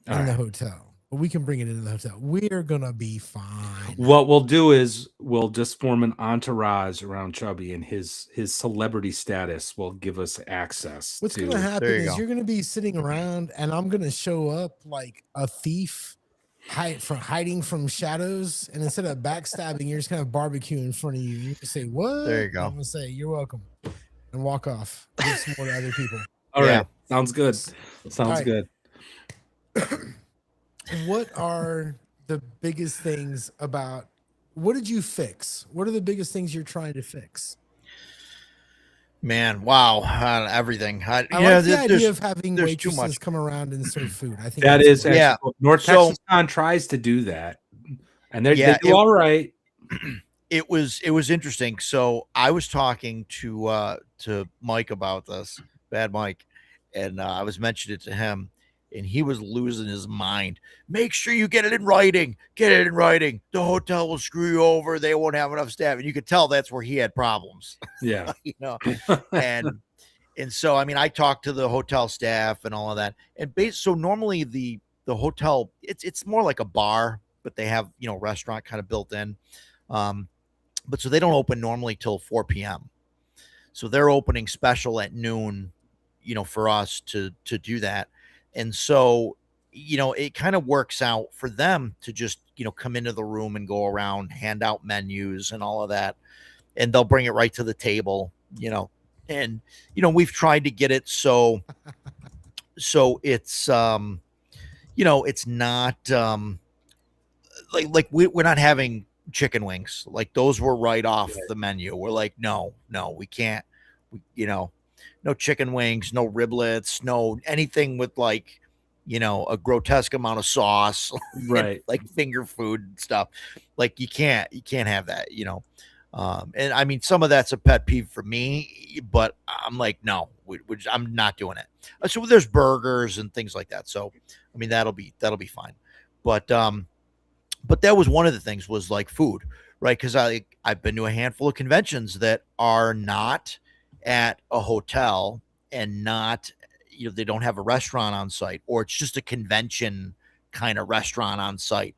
in the hotel, but we can bring it into the hotel. We're gonna be fine. What we'll do is we'll just form an entourage around Chubby, and his celebrity status will give us access. What's gonna happen is you're gonna be sitting around, and I'm gonna show up like a thief. Hiding from shadows, and instead of backstabbing, you're just gonna have barbecue in front of you. You can say, "What?" There you go. I'm gonna say, "You're welcome," and walk off. Give some more to other people. All right, sounds good. Sounds good. What are the biggest things about? What did you fix? What are the biggest things you're trying to fix? Man, wow, everything. I like the idea of having waitresses come around and serve food. I think that is cool. North Texas Con tries to do that, and they do all right. It was interesting. So I was talking to Mike about this, Bad Mike, and I was mentioning it to him, and he was losing his mind. Make sure you get it in writing. Get it in writing. The hotel will screw you over. They won't have enough staff. And you could tell that's where he had problems. Yeah. You know, and so, I mean, I talked to the hotel staff and all of that. And so normally the hotel, it's more like a bar, but they have, you know, restaurant kind of built in. But so they don't open normally till 4 p.m. So they're opening special at noon, you know, for us to do that. And so it kind of works out for them to just, come into the room and go around, hand out menus and all of that, and they'll bring it right to the table, and we've tried to get it so it's not we're not having chicken wings. Like those were right off the menu. We're like, no, we can't. No chicken wings, no riblets, no anything with like, a grotesque amount of sauce, and Right. like finger food stuff. Like you can't have that. And I mean, some of that's a pet peeve for me, but I'm like, no, I'm not doing it. So there's burgers and things like that. So, I mean, that'll be fine. But that was one of the things was like food, right? Because I've been to a handful of conventions that are not at a hotel and not, they don't have a restaurant on site, or it's just a convention kind of restaurant on site,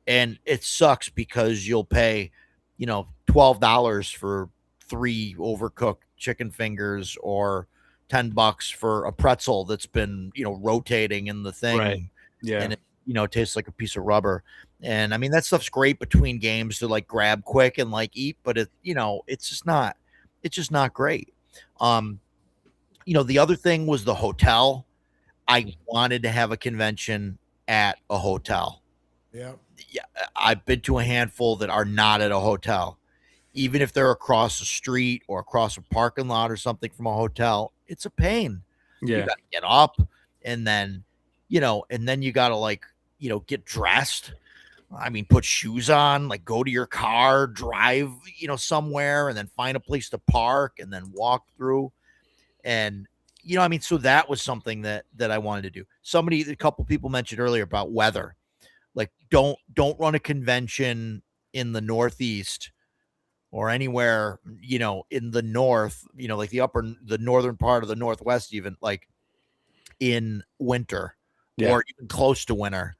and it sucks because you'll pay, $12 for 3 overcooked chicken fingers, or $10 for a pretzel that's been, rotating in the thing, Right. Yeah. and it tastes like a piece of rubber. And I mean, that stuff's great between games to like grab quick and like eat, but it's just not great. Um, the other thing was the hotel. I wanted to have a convention at a hotel. Yeah. Yeah, I've been to a handful that are not at a hotel. Even if they're across the street or across a parking lot or something from a hotel, it's a pain. You Yeah. got to get up, and then, you got to like, get dressed. I mean, put shoes on, like go to your car, drive, somewhere, and then find a place to park and then walk through. And, I mean, so that was something that I wanted to do. A couple people mentioned earlier about weather. Like don't run a convention in the Northeast or anywhere, in the north, like the northern part of the Northwest, even like in winter, Yeah. or even close to winter,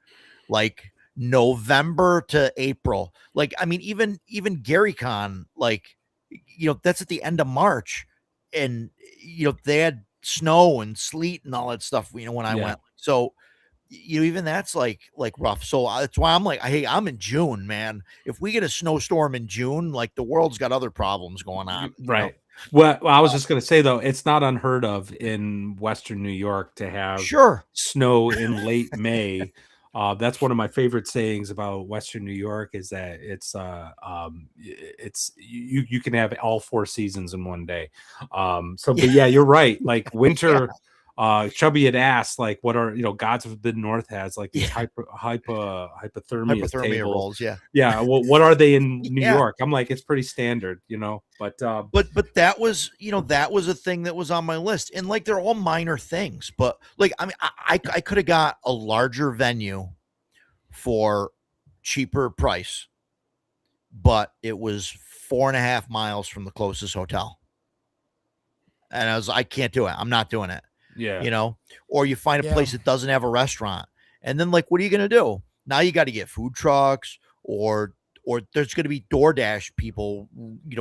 like November to April. Like, I mean, even GaryCon, like, that's at the end of March, and they had snow and sleet and all that stuff, when I Yeah. went. So, even that's like rough. So that's why I'm like, hey, I'm in June, man. If we get a snowstorm in June, like the world's got other problems going on. Right. Well, I was just going to say though, it's not unheard of in Western New York to have Sure. snow in late May. That's one of my favorite sayings about Western New York is that it's you can have all 4 seasons in one day. So, but yeah, you're right. Like winter. Chubby had asked, like, what are gods of the North has like these hypothermia Hypothermia tables. rolls. Yeah. Yeah. Well, what are they in New Yeah. York? I'm like, it's pretty standard, but that was, that was a thing that was on my list, and like they're all minor things, but like, I mean, I could have got a larger venue for cheaper price, but it was 4.5 miles from the closest hotel, and I can't do it. I'm not doing it. yeah, Or you find a Yeah. place that doesn't have a restaurant, and then like, what are you going to do? Now you got to get food trucks, or there's going to be DoorDash people,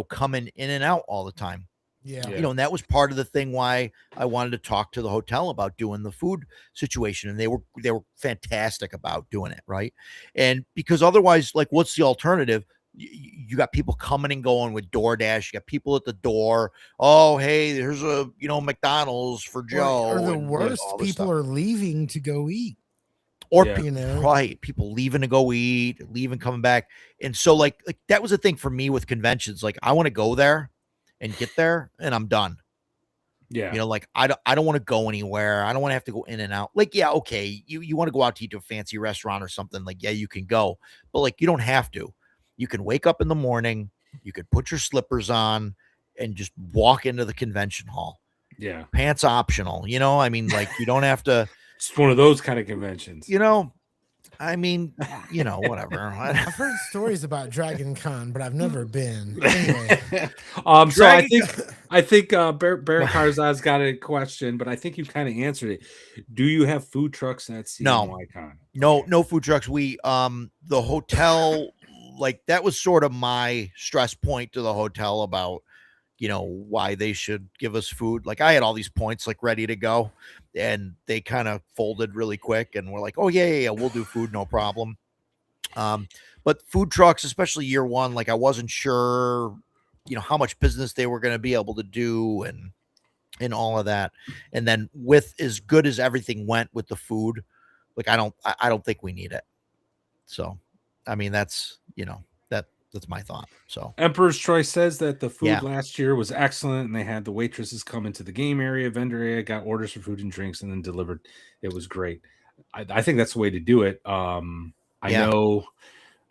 coming in and out all the time. Yeah. Yeah. And that was part of the thing why I wanted to talk to the hotel about doing the food situation, and they were fantastic about doing it, right? And because otherwise, like, what's the alternative? You got people coming and going with DoorDash. You got people at the door. Oh, hey, there's a McDonald's for Joe. Or the and worst, all this people stuff. are leaving to go eat. Or Yeah. right, people leaving to go eat, leaving, coming back. And so like that was the thing for me with conventions. Like, I want to go there and get there, and I'm done. Yeah. Like I don't want to go anywhere. I don't want to have to go in and out. Like, yeah, okay, you want to go out to eat to a fancy restaurant or something, like, yeah, you can go, but like, you don't have to. You can wake up in the morning, you could put your slippers on and just walk into the convention hall. Yeah. Pants optional, I mean, like, you don't have to. It's one of those kind of conventions. I mean, whatever. I've heard stories about Dragon Con, but I've never been. Anyway. So I think Bear Karzad's got a question, but I think you kind of answered it. Do you have food trucks at CNYCon? No food trucks. We the hotel, like, that was sort of my stress point to the hotel about why they should give us food. Like, I had all these points like ready to go, and they kind of folded really quick, and we're like, oh yeah, we'll do food, no problem. But food trucks, especially year one, like I wasn't sure, how much business they were going to be able to do, and all of that. And then with as good as everything went with the food, like I don't think we need it. So, I mean, that's that's my thought. So Emperor's Choice says that the food Yeah. last year was excellent, and they had the waitresses come into the game area, vendor area, got orders for food and drinks, and then delivered. It was great. I think that's the way to do it. I Yeah. know,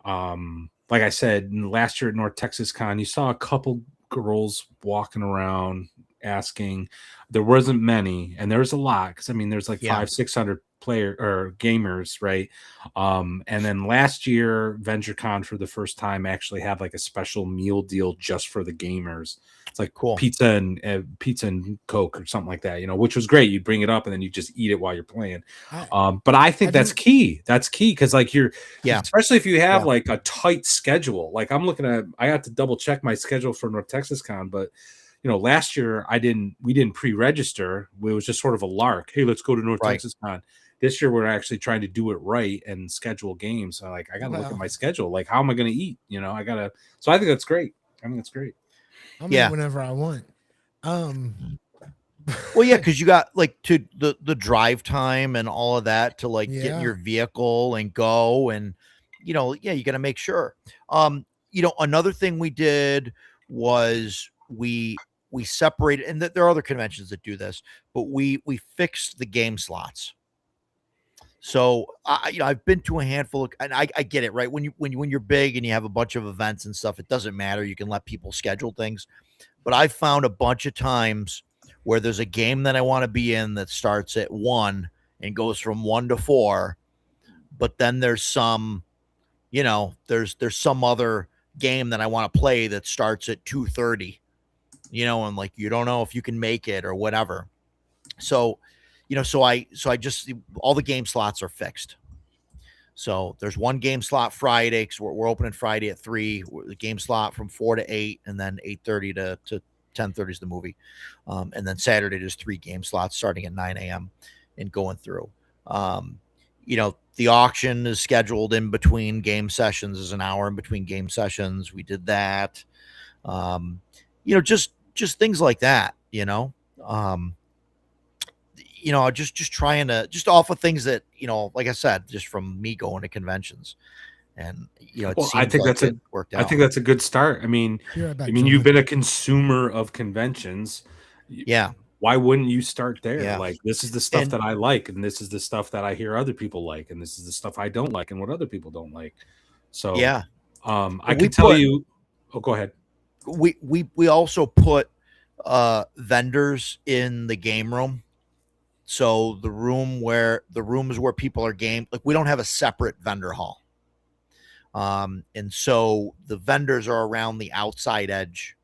like I said, last year at North Texas Con, you saw a couple girls walking around asking. There wasn't many, and there's a lot because I mean, there's like Yeah. 500-600 player or gamers, right? And then last year, VentureCon for the first time actually had like a special meal deal just for the gamers. It's like Cool. pizza and Coke or something like that, which was great. You bring it up and then you just eat it while you're playing. But I think that's key. That's key because like especially if you have like a tight schedule. Like I had to double check my schedule for North Texas Con, but last year we didn't pre-register. It was just sort of a lark. Hey, let's go to North Texas Con. This year we're actually trying to do it right and schedule games. So like I gotta look at my schedule. Like how am I gonna eat? So I think that's great. I'll eat whenever I want. Well, yeah, because you got like to the drive time and all of that to like get in your vehicle and go, and you got to make sure. Another thing we did was we separated, and there are other conventions that do this, but we fixed the game slots. So I've been to a handful of, and I get it, right? When you're big and you have a bunch of events and stuff, it doesn't matter. You can let people schedule things. But I've found a bunch of times where there's a game that I want to be in that starts at 1 and goes from 1 to 4, but then there's some, there's some other game that I want to play that starts at 2:30, and like you don't know if you can make it or whatever. So, so I just, all the game slots are fixed. So there's one game slot Friday because we're opening Friday at 3. The game slot from 4 to 8, and then 8:30 to 10:30 is the movie. And then Saturday there's 3 game slots starting at 9 a.m. and going through. The auction is scheduled in between game sessions. Is an hour in between game sessions. We did that. Just things like that. Just trying to, just off of things that, like I said, just from me going to conventions, and I think like it worked out. I think that's a good start. I mean, you've been a consumer of conventions. Yeah. Why wouldn't you start there? Yeah. Like, this is the stuff that I like, and this is the stuff that I hear other people like, and this is the stuff I don't like, and what other people don't like. So, yeah, I can tell you. Oh, go ahead. We also put vendors in the game room. So the rooms where people are game, like we don't have a separate vendor hall. And so the vendors are around the outside edge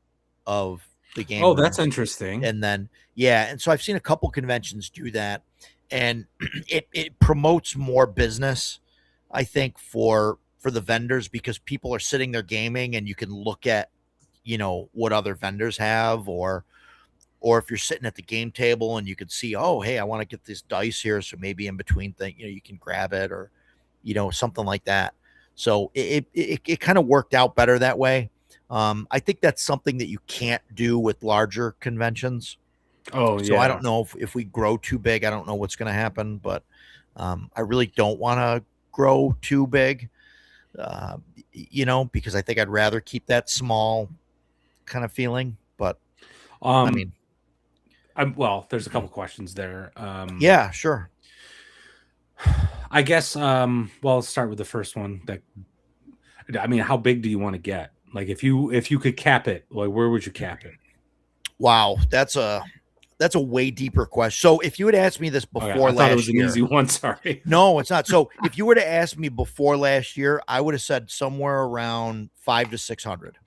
of the game. Oh, that's interesting. And then, and so I've seen a couple conventions do that, and it promotes more business, I think, for the vendors, because people are sitting there gaming and you can look at, what other vendors have, or if you're sitting at the game table and you could see, oh, hey, I want to get this dice here. So maybe in between things, you can grab it, or, something like that. So it kind of worked out better that way. I think that's something that you can't do with larger conventions. Oh, so I don't know if we grow too big, I don't know what's going to happen, but I really don't want to grow too big, because I think I'd rather keep that small kind of feeling. But I mean, there's a couple questions there. Yeah, sure. I guess, let's start with the first one. How big do you want to get? Like, if you could cap it, like, where would you cap it? Wow, that's a way deeper question. So if you had asked me this before I thought it was year, an easy one. Sorry. No, it's not. So if you were to ask me before last year, I would have said somewhere around 500 to 600.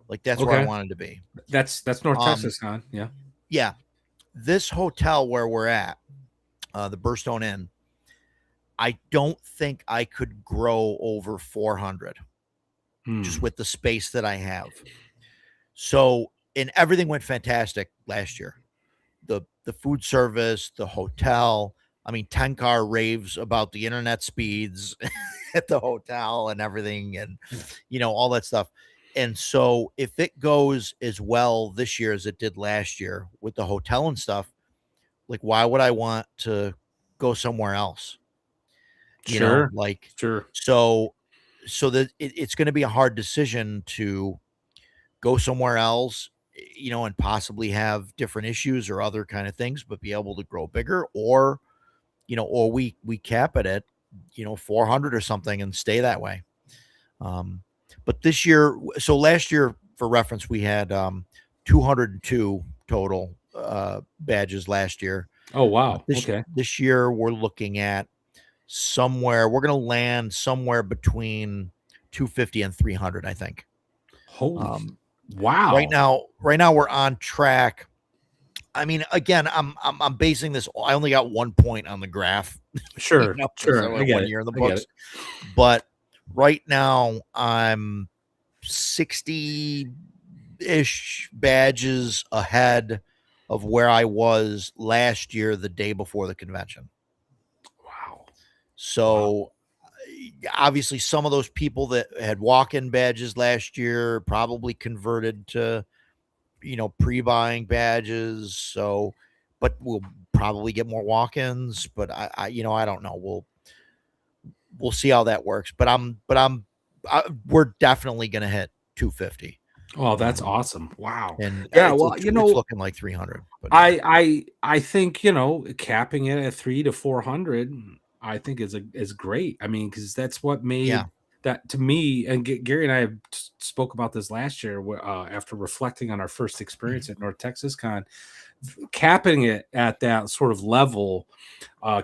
Like that's where I wanted to be. That's North Texas, huh? Yeah. Yeah. This hotel where we're at, the Burstone Inn, I don't think I could grow over 400 just with the space that I have. So, and everything went fantastic last year. The the food service, the hotel. I mean, Tenkar raves about the internet speeds at the hotel and everything, and all that stuff. And so, if it goes as well this year as it did last year with the hotel and stuff, like, why would I want to go somewhere else? Sure. Like, Sure. so that it's going to be a hard decision to go somewhere else, and possibly have different issues or other kind of things, but be able to grow bigger, or we cap it at 400 or something and stay that way. But this year, so last year, for reference, we had 202 total badges last year. Oh, wow. Okay. This year we're looking at we're going to land somewhere between 250 and 300, I think. Holy wow. Right now we're on track. I mean, again, I'm basing this. I only got 1 point on the graph. Sure. Sure. I get 1 year in the books. But right now I'm 60-ish badges ahead of where I was last year, the day before the convention. Wow. So obviously some of those people that had walk-in badges last year probably converted to pre-buying badges. So, but we'll probably get more walk-ins, but I don't know. We'll see how that works, but we're definitely going to hit 250. Oh, that's awesome. Wow. And yeah, it's looking like 300. But I think, capping it at 300 to 400, I think is great. I mean, because that's what made that to me. And Gary and I spoke about this last year after reflecting on our first experience at North Texas Con. Capping it at that sort of level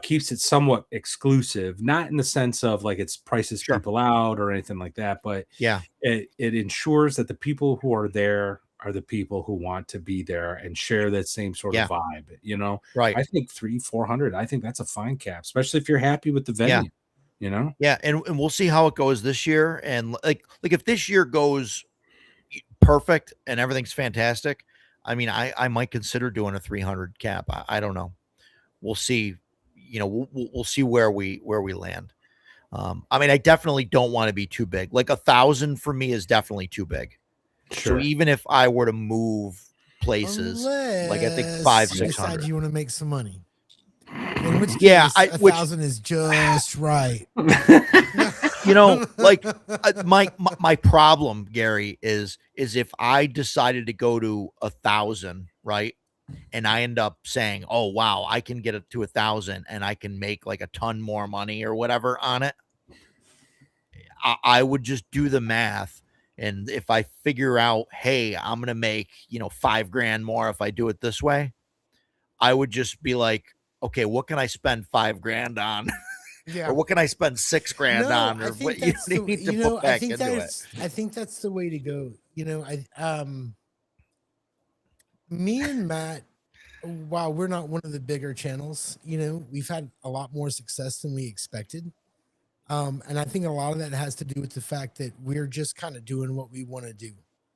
keeps it somewhat exclusive, not in the sense of like it's prices people out or anything like that, but it ensures that the people who are there are the people who want to be there and share that same sort of vibe. Right. I think 300-400, I think that's a fine cap, especially if you're happy with the venue. And we'll see how it goes this year. And like if this year goes perfect and everything's fantastic, I mean, I might consider doing a 300 cap. I don't know. We'll see. We'll see where we land. I mean, I definitely don't want to be too big. Like 1,000 for me is definitely too big. Sure. So even if I were to move places, like I think 500-600, you want to make some money. In which case, 1,000 is just right. Like my problem, Gary, is if I decided to go to 1,000, right, and I end up saying, "Oh wow, I can get it to 1,000, and I can make like a ton more money or whatever on it," I would just do the math, and if I figure out, hey, I'm gonna make $5,000 more if I do it this way, I would just be like, okay, what can I spend $5,000 on? Or what can I spend $6,000 on? Or what you need to put back into it. I think that's the way to go. Me and Matt, while we're not one of the bigger channels, we've had a lot more success than we expected. And I think a lot of that has to do with the fact that we're just kind of doing what we want to do.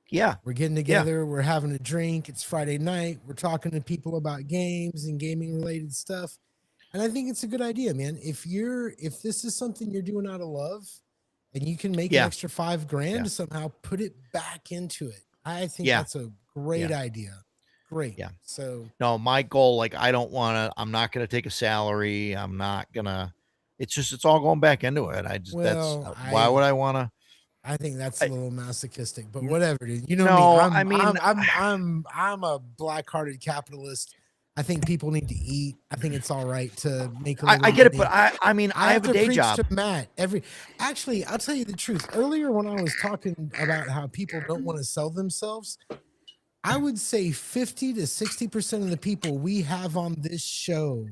Yeah. We're getting together, we're having a drink, it's Friday night, we're talking to people about games and gaming related stuff. And I think it's a good idea, man. If this is something you're doing out of love and you can make an extra $5,000 to somehow put it back into it, I think that's a great idea. Great. Yeah. So no, my goal, like I'm not going to take a salary. I'm not going to, it's all going back into it. Why would I want to? I think that's a little masochistic, but whatever, dude. Me. I'm a black-hearted capitalist. I think people need to eat. I think it's all right to make. I get it, but I mean, I have a day job. To Matt, actually, I'll tell you the truth. Earlier, when I was talking about how people don't want to sell themselves, I would say 50 to 60% of the people we have on this show,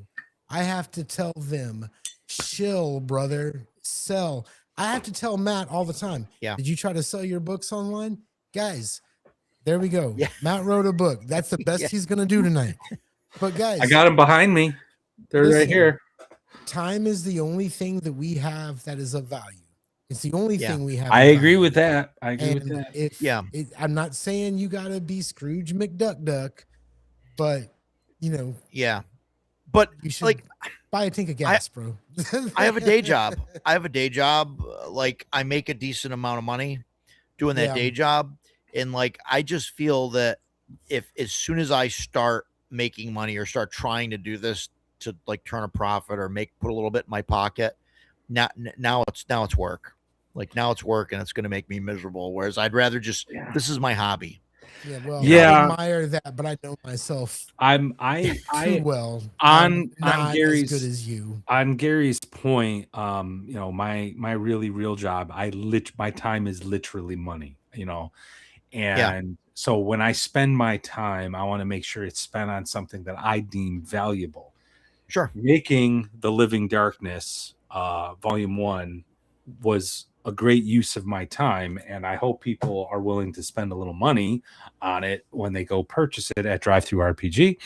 I have to tell them, chill, brother, sell. I have to tell Matt all the time. Yeah. Did you try to sell your books online? Guys, there we go. Yeah. Matt wrote a book. That's the best he's going to do tonight. But guys, I got them behind me. They're right here. Time is the only thing that we have that is of value. It's the only thing we have. I agree with that. I'm not saying you got to be Scrooge McDuck, but you know, Yeah. But you should like buy a tank of I gas, bro. I have a day job. I have a day job. Like I make a decent amount of money doing that Yeah, day job. And like I just feel that if as soon as I start making money or start trying to do this to like turn a profit or make put a little bit in my pocket, now it's work. Like now it's work and it's going to make me miserable. Whereas I'd rather just Yeah. this is my hobby. yeah. Well, You know, I Yeah. admire that, but I know myself too I well. I'm on not as good Gary's as you. point, my really real job, my time is literally money, yeah, and so when I spend my time, I want to make sure it's spent on something that I deem valuable. sure, Making The Living Darkness, Volume 1 was a great use of my time, and I hope people are willing to spend a little money on it when they go purchase it at Drive Through RPG.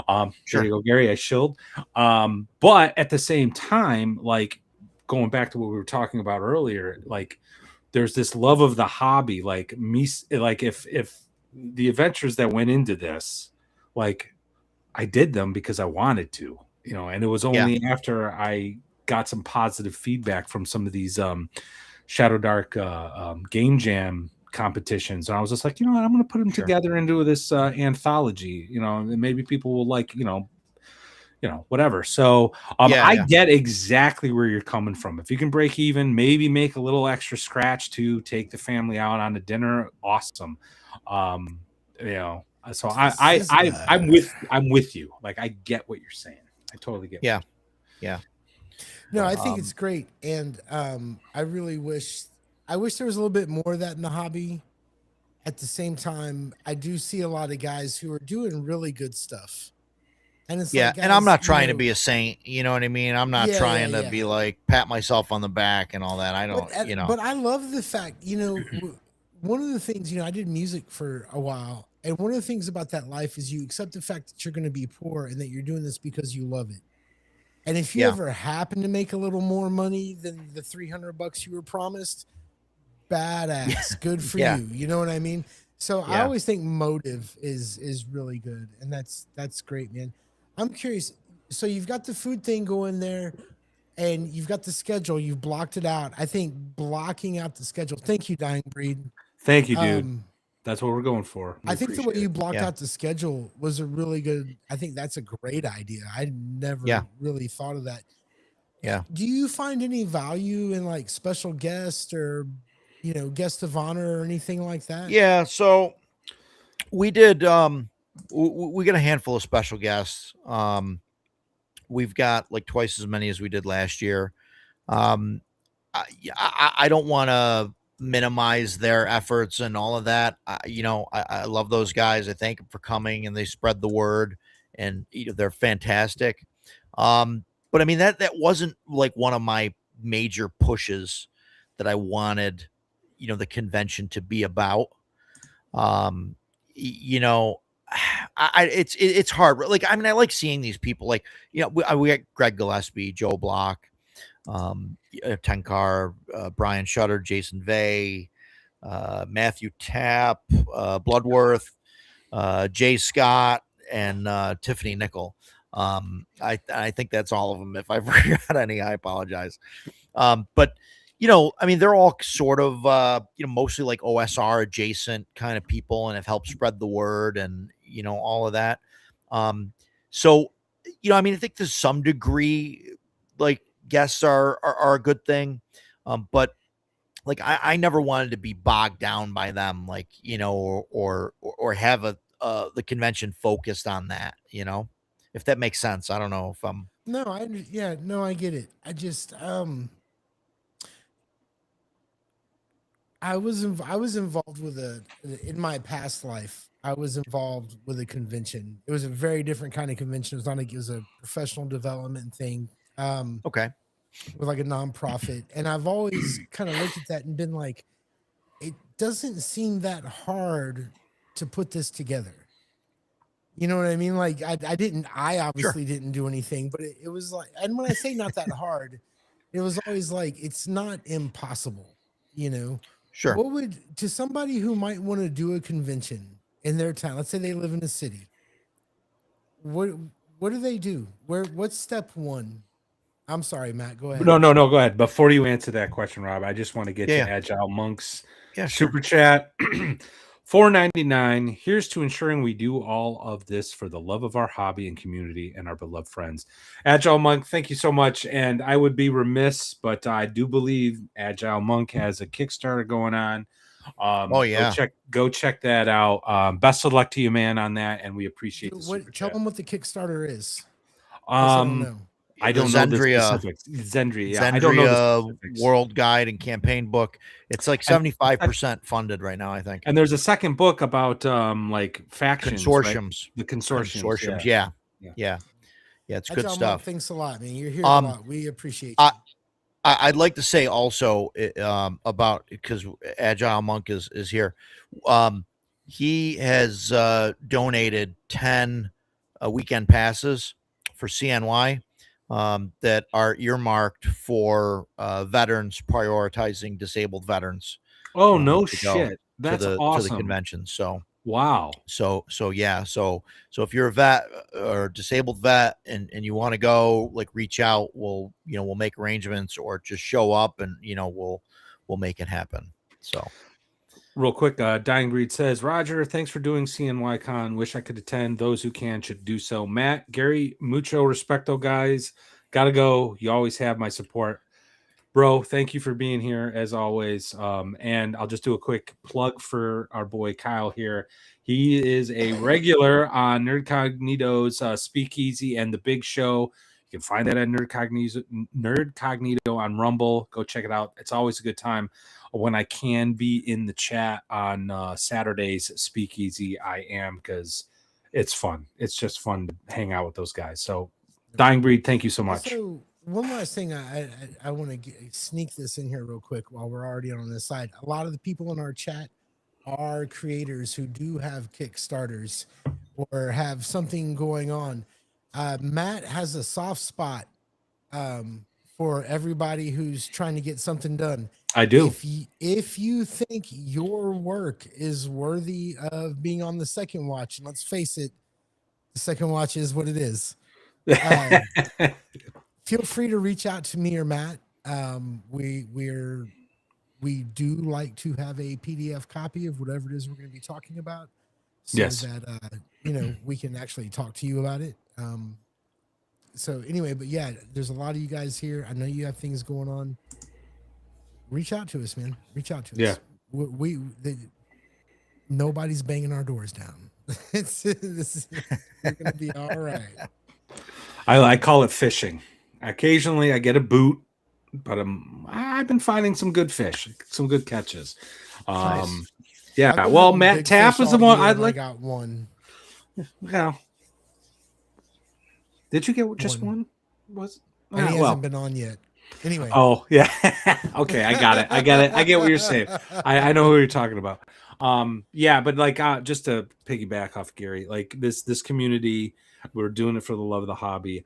There sure, you go, Gary. I shilled. But at the same time, like going back to what we were talking about earlier, like there's this love of the hobby. Like me, like if the adventures that went into this, like I did them because I wanted to, and it was yeah, only after I got some positive feedback from some of these Shadow Dark game jam competitions, and I was just like, what, I'm going to put them sure, together into this anthology, and maybe people will like, whatever. So yeah, I yeah, get exactly where you're coming from. If you can break even, maybe make a little extra scratch to take the family out on a dinner, awesome. Um, you know, so I'm with you. Like I get what you're saying. I totally get what yeah, you're yeah. No, I think it's Um, great, and I really wish there was a little bit more of that in the hobby. At the same time, I do see a lot of guys who are doing really good stuff, and it's Yeah, like, and I'm guys, not trying to be a saint, you know what I mean? I'm not yeah, yeah, trying to yeah. be like pat myself on the back and all that. I But don't, you know. but I love the fact, one of the things, I did music for a while, and one of the things about that life is you accept the fact that you're going to be poor and that you're doing this because you love it. And if you Yeah, ever happen to make a little more money than the $300 you were promised, yeah, badass, good for yeah, you. You know what I mean? So I yeah. always think motive is really good, and that's great, man. I'm curious. So you've got the food thing going there, and you've got the schedule. You've blocked it out. I think blocking out the schedule. Thank you, Dying Breed. Thank you, dude. Um, That's what we're going for. We I think the way appreciate you it. blocked Yeah, out the schedule was a really good. I think that's a great idea. I yeah, never really thought of that. yeah. Do you find any value in like special guest or guest of honor or anything like that? Yeah, so we did we got a handful of special guests. We've got like twice as many as we did last year. Um I don't want to minimize their efforts and all of that. I love those guys. I thank them for coming and they spread the word and they're fantastic. But I mean that wasn't like one of my major pushes that I wanted, the convention to be about. Um, you know, it's hard. Like I mean, I like seeing these people. Like we got Greg Gillespie, Joe Block, Tenkar, Brian Shutter, Jason Vey, Matthew Tapp, Bloodworth, Jay Scott, and Tiffany Nickel. I think that's all of them. If I forgot any, I apologize. But I mean, they're all sort of mostly like OSR adjacent kind of people, and have helped spread the word, and all of that. Um, so I mean, I think to some degree, like guests are a good thing, but like I never wanted to be bogged down by them, like or have the convention focused on that, if that makes sense. I don't know if I'm No, yeah, no, I get it. I just I was involved with in my past life. I was involved with a convention. It was a very different kind of convention. It was not like it was a professional development thing. okay. With like a nonprofit, and I've always kind of looked at that and been like, it doesn't seem that hard to put this together. You know what I mean? Like I Sure, obviously didn't do anything, but it was like, and when I say not that hard, it was always like, it's not impossible, you know? sure. What would, to somebody who might want to do a convention in their town, let's say they live in a city, what what do they do? What's step one? I'm sorry, Matt. Go ahead. No. Go ahead. Before you answer that question, Rob, I just want to get to Yeah. Agile Monks Yeah, sure. super chat. $4.99. Here's to ensuring we do all of this for the love of our hobby and community and our beloved friends. Agile Monk, thank you so much. And I would be remiss, but I do believe Agile Monk has a Kickstarter going on. Oh, yeah. Go check that out. Best of luck to you, man, on that. And we appreciate the super Tell chat. them what the Kickstarter is. I don't know. I The don't know the Zendria- specifics. Zendria, yeah. I don't know the Zendria specifics. World Guide and Campaign Book. It's like And- 75% funded right now, I think. And there's a second book about like factions, right? Consortiums. The consortiums. Yeah. Yeah. Yeah. Yeah, it's good Agile Monk, stuff. thanks a lot, man. You're here a lot. We appreciate you. I'd like to say also about, because Agile Monk is here. He has donated 10 weekend passes for CNY that are earmarked for veterans, prioritizing disabled veterans. Oh, no to go shit. That's to the awesome. convention. So Wow. So yeah. So if you're a vet or disabled vet and you want to go, like, reach out. We'll make arrangements, or just show up and we'll make it happen. So Real quick, Dying Breed says, Roger, thanks for doing CNYCon. Wish I could attend. Those who can should do so. Matt, Gary, mucho respecto, guys. Gotta go. You always have my support. Bro, thank you for being here as always. And I'll just do a quick plug for our boy Kyle here. He is a regular on Nerdcognito's Speakeasy and The Big Show. You can find that at Nerdcognito on Rumble. Go check it out. It's always a good time. When I can be in the chat on Saturdays Speakeasy, I am, because it's fun. It's just fun to hang out with those guys. So, Dying Breed, thank you so much. Also, one last thing, I want to sneak this in here real quick while we're already on this side. A lot of the people in our chat are creators who do have Kickstarters or have something going on. Matt has a soft spot for everybody who's trying to get something done. I do. If you think your work is worthy of being on the second watch, and let's face it, the second watch is what it is. Feel free to reach out to me or Matt. We do like to have a PDF copy of whatever it is we're going to be talking about, so that we can actually talk to you about it. So anyway, but yeah, there's a lot of you guys here. I know you have things going on. Reach out to us, man. Reach out to us. Yeah. Nobody's banging our doors down. We're gonna be all right. I call it fishing. Occasionally I get a boot, but I've been finding some good fish, some good catches. Nice. Yeah. Well, Matt Tapp was the one I got one. Yeah. Did you get just one? And he hasn't been on yet. Anyway. Oh, yeah. Okay, I got it. I get what you're saying. I know who you're talking about. Yeah, but like just to piggyback off Gary, like this community, we're doing it for the love of the hobby.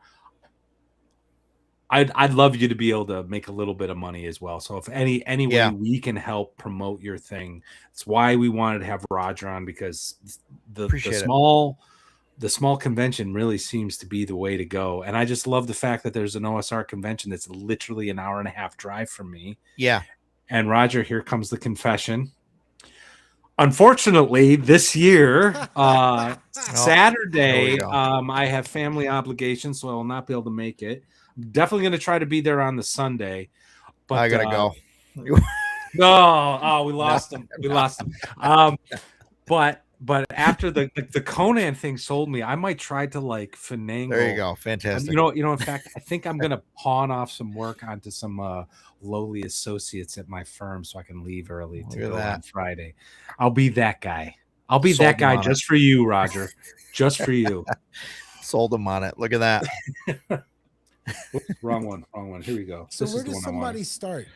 I'd love you to be able to make a little bit of money as well. So if any way we can help promote your thing, that's why we wanted to have Roger on, because the small convention really seems to be the way to go. And I just love the fact that there's an OSR convention that's literally an hour and a half drive from me. Yeah. And Roger, here comes the confession. Unfortunately, this year, Saturday, I have family obligations, so I will not be able to make it. I'm definitely going to try to be there on the Sunday. But I got to go. No, we lost him. We lost him. But after the Conan thing sold me, I might try to like finagle. There you go. Fantastic. You know. In fact, I think I'm gonna pawn off some work onto some lowly associates at my firm so I can leave early to go on Friday. I'll be that guy. I'll be that guy just for you, Roger. Just for you. Sold him on it. Look at that. Oops, wrong one. Here we go. So where does somebody start?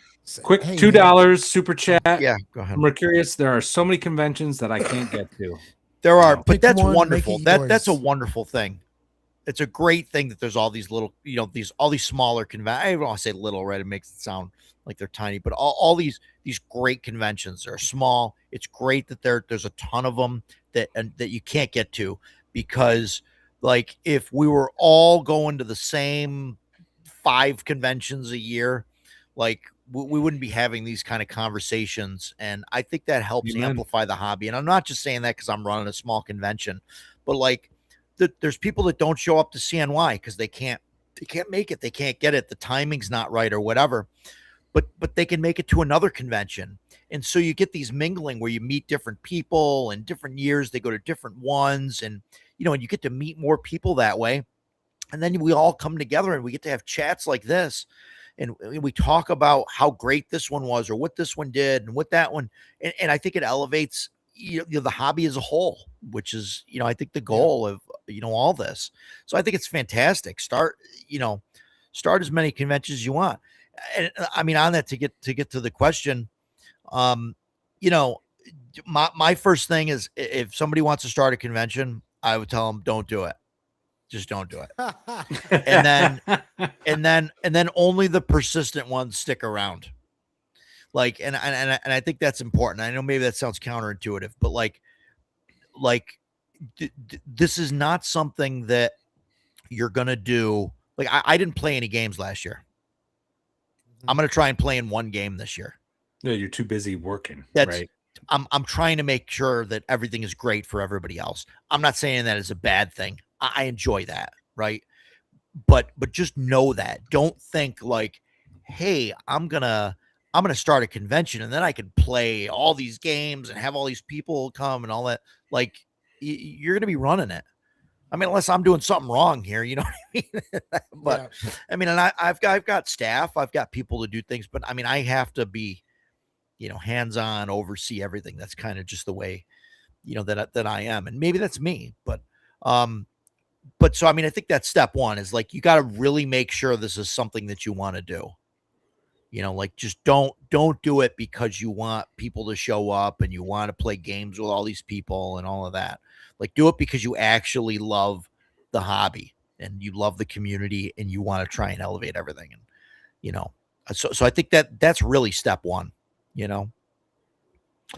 Quick $2 super chat. Yeah, go ahead. We're curious. There are so many conventions that I can't get to. There are, but that's wonderful. That's a wonderful thing. It's a great thing that there's all these little, all these smaller conventions. I don't want to say little, right? It makes it sound like they're tiny, but all these great conventions are small. It's great that there's a ton of them that you can't get to, because Like if we were all going to the same 5 conventions a year, like we wouldn't be having these kind of conversations. And I think that helps Amen. amplify the hobby. And I'm not just saying that because I'm running a small convention, but like there's people that don't show up to CNY because they can't make it, they can't get it, the timing's not right or whatever. But they can make it to another convention. And so you get these mingling where you meet different people, and different years they go to different ones, and and you get to meet more people that way. And then we all come together and we get to have chats like this, and we talk about how great this one was or what this one did and what that one, and I think it elevates the hobby as a whole, which is I think the goal of all this. So I think it's fantastic. Start as many conventions as you want. And I mean, on that, to get to the question, my first thing is, if somebody wants to start a convention, I would tell them, don't do it. Just don't do it. and then only the persistent ones stick around. Like, and I think that's important. I know maybe that sounds counterintuitive, but this is not something that you're going to do. Like, I didn't play any games last year. I'm going to try and play in one game this year. No, you're too busy working. That's right. I'm trying to make sure that everything is great for everybody else. I'm not saying that is a bad thing. I enjoy that, right? But just know that. Don't think like, hey, I'm gonna start a convention and then I can play all these games and have all these people come and all that. Like, you're gonna be running it. I mean, unless I'm doing something wrong here, you know what I mean? But I mean, and I've got staff, I've got people to do things, but I mean, I have to be, hands-on, oversee everything. That's kind of just the way, that I am. And maybe that's me, but so, I mean, I think that's step one, is like, you got to really make sure this is something that you want to do. Like, just don't do it because you want people to show up and you want to play games with all these people and all of that. Like, do it because you actually love the hobby and you love the community and you want to try and elevate everything. And, so I think that's really step one, Okay.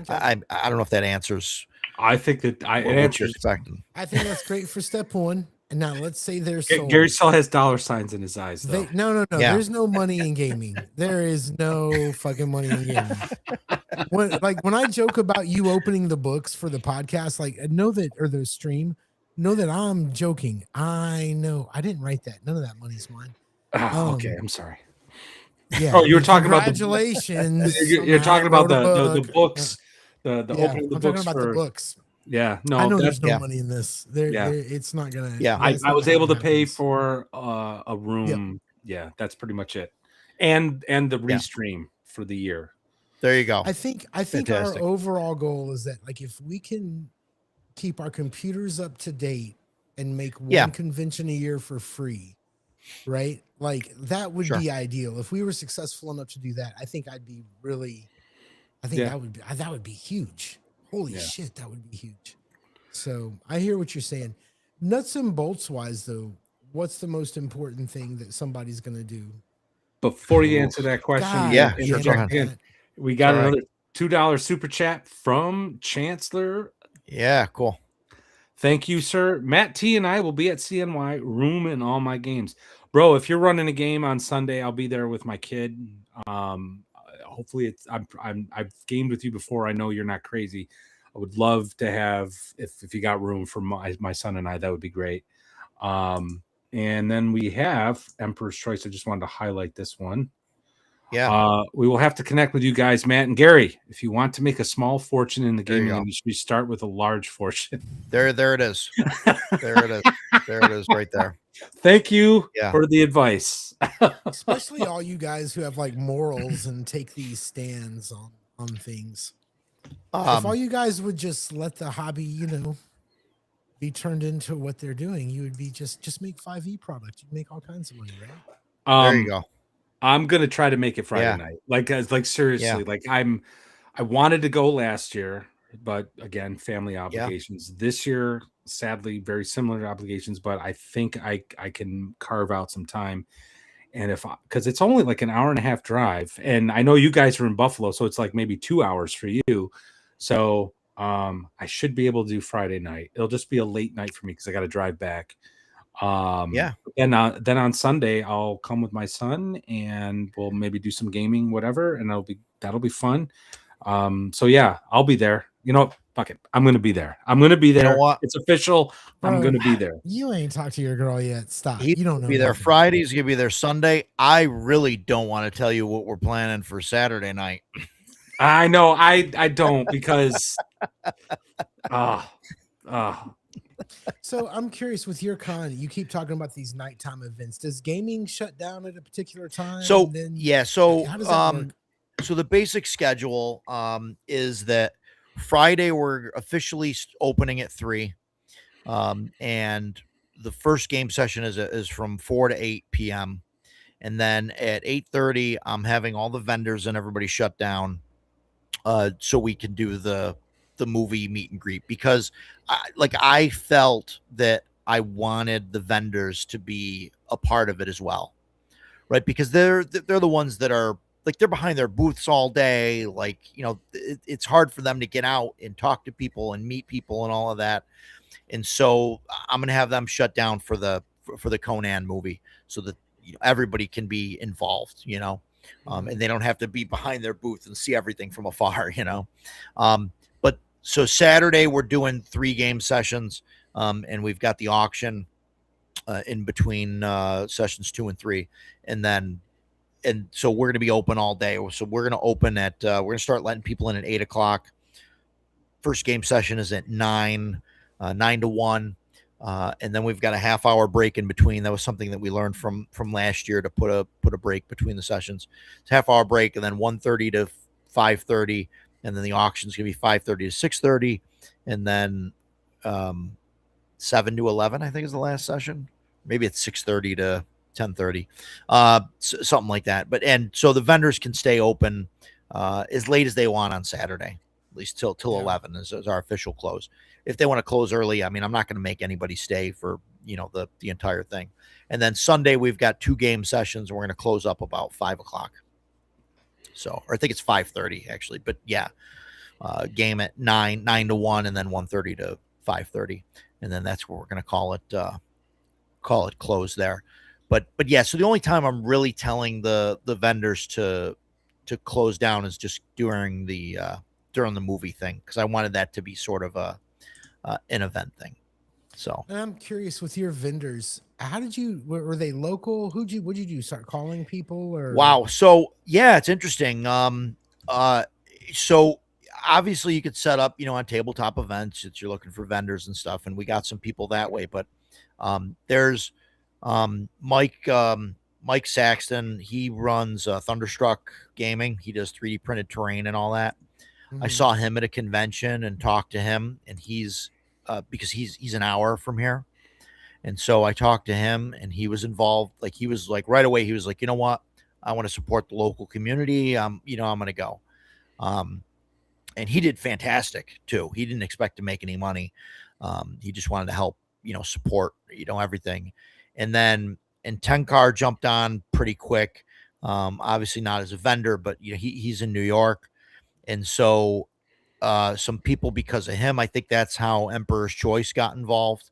I don't know if that answers. I think that what you're expecting. I think that's great for step one. And now let's say there's Gary still has dollar signs in his eyes, though. No. Yeah. There's no money in gaming. There is no fucking money in gaming. When I joke about you opening the books for the podcast, or the stream, know that I'm joking. I know I didn't write that. None of that money's mine. Okay, I'm sorry. Yeah. Oh, you were talking about congratulations. You're talking about the books, the opening the I'm books talking about the books. Yeah, no, I know there's no money in this. It's not gonna. Yeah, I was able to pay for a room. Yep. Yeah, that's pretty much it, and the restream for the year. There you go. I think Fantastic. Our overall goal is that, like, if we can keep our computers up to date and make one convention a year for free, right? Like, that would be ideal. If we were successful enough to do that, I think I'd be really. I think that would be huge. Holy shit, that would be huge. So I hear what you're saying. Nuts and bolts wise, though, what's the most important thing that somebody's going to do? Before you answer that question, sure. We got another $2 super chat from Chancellor. Yeah, cool. Thank you, sir. Matt T and I will be at CNY room in all my games. Bro, if you're running a game on Sunday, I'll be there with my kid. Hopefully I've gamed with you before. I know you're not crazy. I would love to have, if you got room for my son and I, that would be great. And then we have Emperor's Choice. I just wanted to highlight this one. Yeah. We will have to connect with you guys, Matt and Gary. If you want to make a small fortune in the gaming industry, start with a large fortune. There it is. There it is. There it is right there. Thank you for the advice. Especially all you guys who have like morals and take these stands on things. If all you guys would just let the hobby, be turned into what they're doing, you would be just make 5e product. You'd make all kinds of money, right? There you go. I'm gonna try to make it Friday night. Like seriously, like I wanted to go last year, but again, family obligations. This year, sadly, very similar obligations, but I think I can carve out some time. And because it's only like an hour and a half drive, and I know you guys are in Buffalo, so it's like maybe 2 hours for you. So I should be able to do Friday night. It'll just be a late night for me because I got to drive back. Yeah. And then on Sunday I'll come with my son and we'll maybe do some gaming, whatever, and that'll be fun. So yeah, I'll be there. You know, fuck it, I'm gonna be there. I'm gonna be You know there. what? It's official. I'm Bro, gonna be there. you ain't talked to your girl yet. Stop. He's You don't gonna know be there nothing. Friday. He's gonna be there Sunday. I really don't want to tell you what we're planning for Saturday night. I know. I don't because ah So I'm curious with your con, you keep talking about these nighttime events. Does gaming shut down at a particular time? So And then yeah, so how does that work? so the basic schedule is that Friday we're officially opening at 3, and the first game session is from 4 to 8 p.m. And then at 8:30, I'm having all the vendors and everybody shut down, so we can do the movie meet and greet, because I felt that I wanted the vendors to be a part of it as well, right? Because they're the ones that are like, they're behind their booths all day. Like, it's hard for them to get out and talk to people and meet people and all of that. And so I'm gonna have them shut down for the Conan movie, so that everybody can be involved, and they don't have to be behind their booth and see everything from afar. But so Saturday we're doing 3 game sessions, and we've got the auction in between sessions 2 and 3, and so we're going to be open all day. So we're going to open at we're going to start letting people in at 8 o'clock. First game session is at 9 to 1. And then we've got a half-hour break in between. That was something that we learned from last year, to put a break between the sessions. It's a half-hour break, and then 1:30 to 5:30, and then the auction's going to be 5:30 to 6:30, and then 7 to 11, I think, is the last session. Maybe it's 6:30 to 10:30, something like that. And so the vendors can stay open as late as they want on Saturday, at least till 11 is our official close. If they want to close early, I mean, I'm not going to make anybody stay for the entire thing. And then Sunday we've got 2 game sessions, and we're going to close up about 5 o'clock. So, or I think it's 5:30 actually, but yeah, game at 9 to 1, and then 1:30 to 5:30, and then that's where we're going to call it closed there. But yeah, so the only time I'm really telling the vendors to close down is just during the movie thing, because I wanted that to be sort of an event thing. So, And I'm curious with your vendors, how did you were they local? What'd you do? Start calling people or wow. So yeah, it's interesting. So obviously you could set up, on tabletop events that you're looking for vendors and stuff, and we got some people that way. But there's Mike Saxton. He runs Thunderstruck Gaming. He does 3D printed terrain and all that. I saw him at a convention and talked to him, and he's because he's an hour from here. And so I talked to him, and he was involved. Like, he was like, right away, he was like, you know what? I want to support the local community. I'm going to go. And he did fantastic too. He didn't expect to make any money. He just wanted to help, support, everything. And then, Tenkar jumped on pretty quick. Obviously not as a vendor, but he's in New York. And so some people, because of him, I think that's how Emperor's Choice got involved,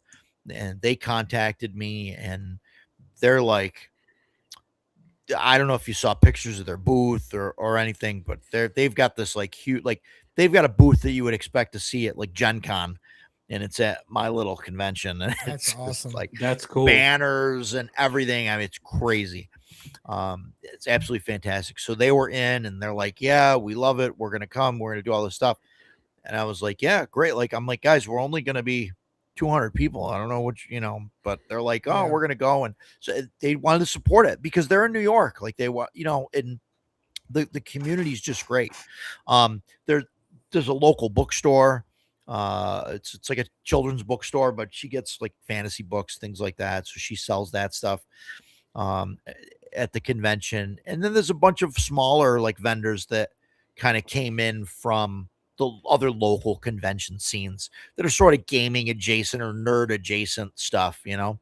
and they contacted me, and they're like, I don't know if you saw pictures of their booth or anything, but they've got this like huge, like, they've got a booth that you would expect to see at like Gen Con, and it's at my little convention. And That's it's awesome. like that's cool. banners and everything. I mean, it's crazy. It's absolutely fantastic. So they were in, and they're like, yeah, we love it. We're going to come. We're going to do all this stuff. And I was like, yeah, great. Like, I'm like, guys, we're only going to be 200 people. I don't know what, but they're like, oh, we're going to go. And so they wanted to support it because they're in New York. Like, they want, and the community is just great. There's a local bookstore. It's like a children's bookstore, but she gets like fantasy books, things like that. So she sells that stuff at the convention. And then there's a bunch of smaller like vendors that kind of came in from the other local convention scenes that are sort of gaming adjacent or nerd adjacent stuff, and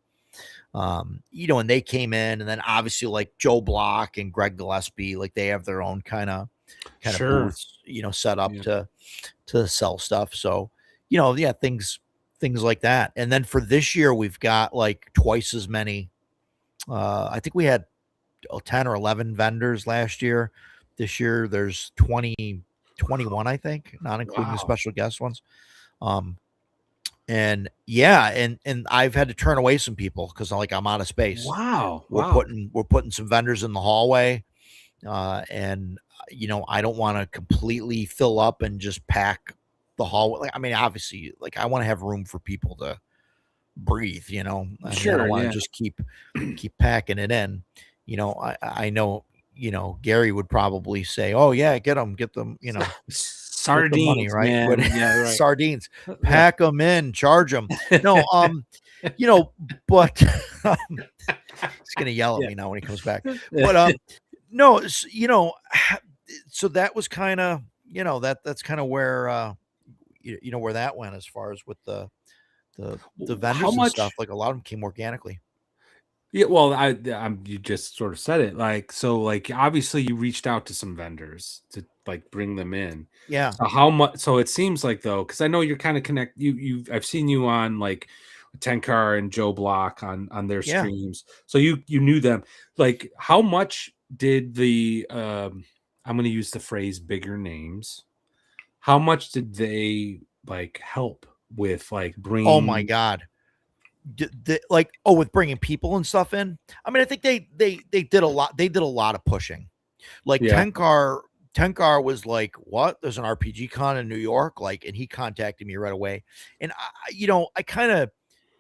they came in, and then obviously like Joe Block and Greg Gillespie, like they have their own kind of kind of Sure. booths, set up Yeah. to sell stuff. So, yeah, things like that. And then for this year, we've got like twice as many. I think we had 10 or 11 vendors last year. This year, there's 21, I think, not including the Wow. special guest ones. And yeah, and I've had to turn away some people because I'm out of space. Wow. We're putting some vendors in the hallway, and I don't want to completely fill up and just pack the hallway. Like, I mean, obviously, like I want to have room for people to breathe. I mean, I don't Sure. want to Yeah. just keep packing it in. I know. Gary would probably say, "Oh yeah, get them, get them." Get the money, Sardines, right? But man. Yeah. Right. sardines, Yeah. pack them in, charge them. No, but he's gonna yell at Yeah. me now when he comes back. But no, so that was kind of that's kind of where where that went as far as with the How vendors and stuff. much? Like a lot of them came organically. Yeah, well, you just sort of said it. Like, so, like, obviously, you reached out to some vendors to like bring them in. Yeah, So how much? So it seems like though, because I know you're kind of connect. I've seen you on like Tenkar and Joe Block on their yeah. streams. So you knew them. Like, how much did the I'm going to use the phrase bigger names. How much did they like help with like Oh my bringing? god. Like with bringing people and stuff in. I mean, I think they did a lot. They did a lot of pushing. Like Yeah, Tenkar was like, "What? There's an RPG con in New York." Like, and he contacted me right away. And I kind of,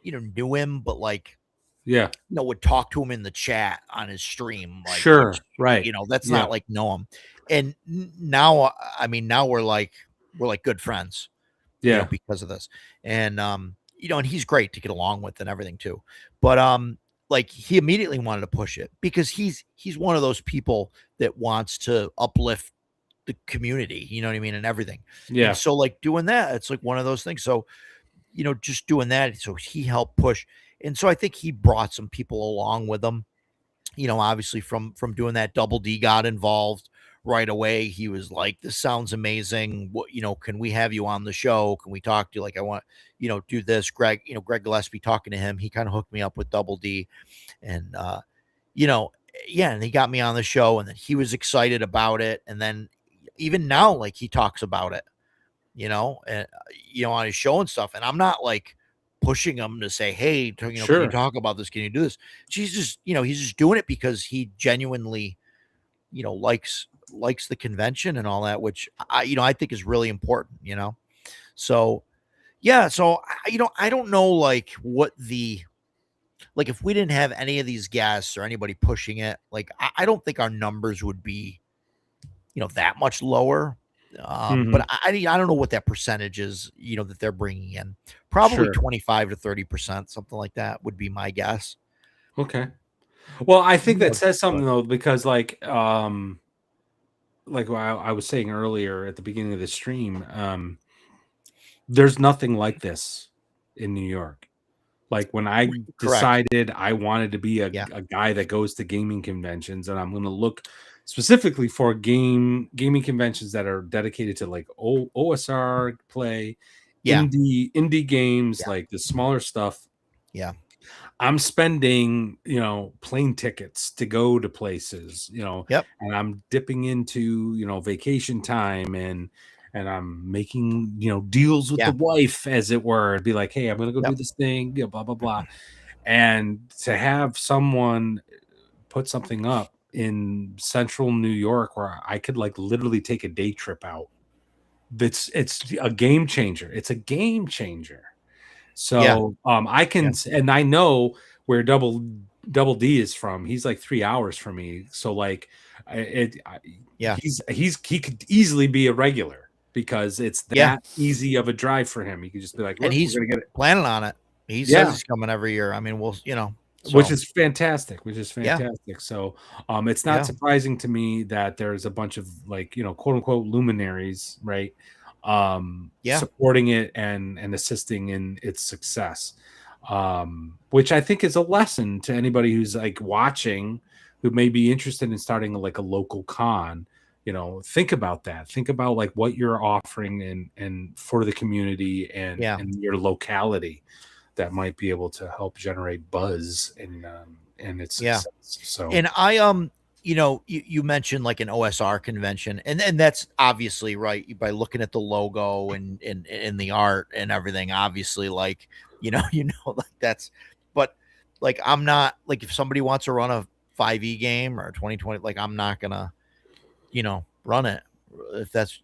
knew him, but like, yeah, would talk to him in the chat on his stream, like, which, sure, right, that's yeah, not like know him. And now, I mean, now we're like good friends, yeah, because of this. And and he's great to get along with and everything too. But like he immediately wanted to push it because he's one of those people that wants to uplift the community, you know what I mean, and everything. And yeah, so like doing that, it's like one of those things. So, just doing that. So he helped push. And so I think he brought some people along with him, obviously from doing that. Double D got involved right away. He was like, "This sounds amazing. What, can we have you on the show? Can we talk to you? Like, I want, do this." Greg Gillespie, talking to him, he kind of hooked me up with Double D, and you know, yeah, and he got me on the show, and then he was excited about it, and then even now, like he talks about it, and on his show and stuff, and I'm not like pushing him to say, "Hey, can you sure, talk about this? Can you do this?" She's just, he's just doing it because he genuinely, likes the convention and all that, which I think is really important. So yeah, so I don't know like what the like if we didn't have any of these guests or anybody pushing it, like I don't think our numbers would be that much lower. But hmm I don't know what that percentage is, that they're bringing in. Probably sure, 25 to 30%, something like that would be my guess. okay. Well, I think that But, says something but though, because like what I was saying earlier at the beginning of the stream, there's nothing like this in New York. Like when I correct. decided I wanted to be a Yeah. guy that goes to gaming conventions, and I'm going to look specifically for gaming conventions that are dedicated to like OSR play, Yeah. indie games, Yeah. like the smaller stuff. Yeah. I'm spending, plane tickets to go to places, Yep. and I'm dipping into, vacation time and I'm making, deals with the Yeah. wife, as it were, and be like, hey, I'm gonna go do Yep. this thing, blah, blah, blah. And to have someone put something up in central New York where I could like literally take a day trip out. It's a game changer. It's a game changer. Yeah. So I Yeah. can, and I know where double D is from. He's like 3 hours from me. So like Yeah. he could easily be a regular because it's Yeah. that easy of a drive for him. He could just be like, And look, we're he's gonna get it. planning on it. He says Yeah, he's coming every year. I mean, which so is fantastic, yeah. so it's not Yeah. surprising to me that there's a bunch of like quote unquote luminaries, right, Yeah. supporting it and assisting in its success, which I think is a lesson to anybody who's like watching, who may be interested in starting like a local con. think about that. Think about like what you're offering and for the community and your locality that might be able to help generate buzz and its success. So, and you mentioned like an OSR convention, and that's obviously right by looking at the logo and the art and everything. Obviously, like like that's, but like I'm not like if somebody wants to run a 5e game or 2020, like I'm not gonna run it if that's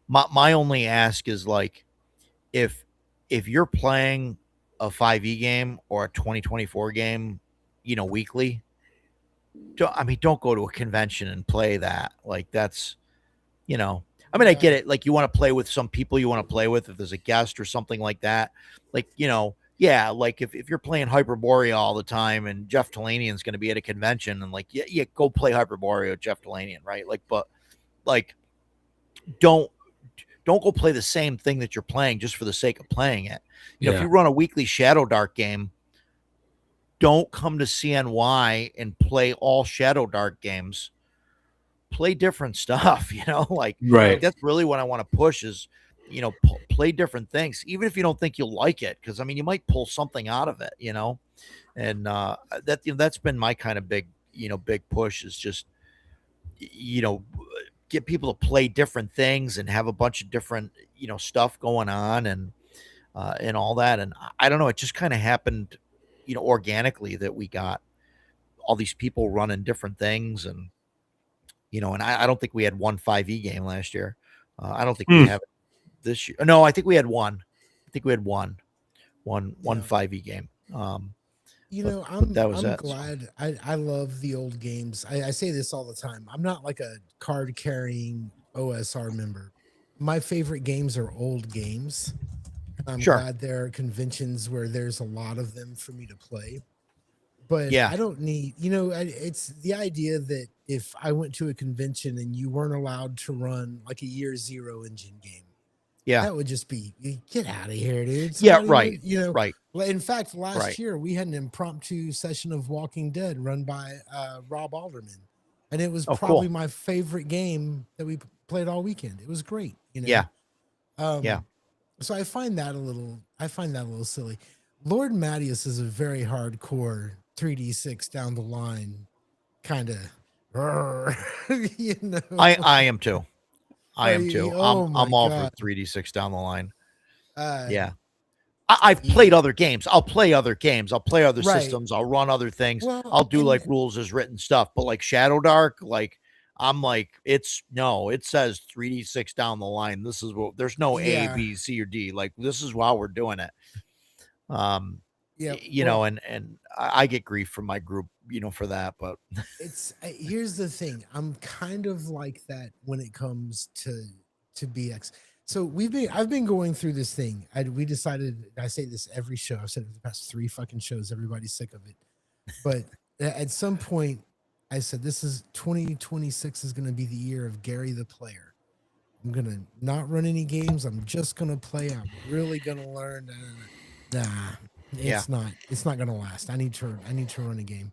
my only ask is like if you're playing a 5e game or a 2024 game, weekly, don't go to a convention and play that. Like that's, I get it. Like you want to play with some people you want to play with if there's a guest or something like that. Like, like if you're playing Hyperborea all the time and Jeff Talanian's going to be at a convention and like, go play Hyperborea with Jeff Talanian, right? Like, but like, don't go play the same thing that you're playing just for the sake of playing it. If you run a weekly Shadow Dark game, don't come to CNY and play all Shadow Dark games. Play different stuff, like that's really what I want to push is, play different things, even if you don't think you'll like it. Cause I mean, you might pull something out of it, and that's been my kind of big push is just, get people to play different things and have a bunch of different, stuff going on and all that. And I don't know, it just kind of happened, organically that we got all these people running different things and, and I don't think we had one 5e game last year. I don't think we have it this year. No, I think we had one. I think we had one 5e game. I'm glad. I love the old games. I say this all the time. I'm not like a card carrying OSR member. My favorite games are old games. I'm glad there are conventions where there's a lot of them for me to play. But I don't need, it's the idea that if I went to a convention and you weren't allowed to run like a year zero engine game, that would just be, get out of here, dude. Somebody right. In fact, last year we had an impromptu session of Walking Dead run by Rob Alderman. And it was probably my favorite game that we played all weekend. It was great, So I find that a little silly. Lord Mattias is a very hardcore 3D6 down the line kind of I am too. I'm all for 3D6 down the line. I've played other games. I'll play other games. I'll play other systems. I'll run other things. I'll do like rules as written stuff. But like Shadow Dark, like I'm like, it says 3D6 down the line. This is what there's no A, B, C, or D. Like this is how we're doing it. And I get grief from my group, for that, but here's the thing. I'm kind of like that when it comes to BX. So I've been going through this thing. We decided, I say this every show. I've said it for the past 3 fucking shows. Everybody's sick of it. But at some point I said, this is 2026 is going to be the year of Gary the player. I'm going to not run any games. I'm just going to play. I'm really going to learn. It's not going to last. I need to run a game.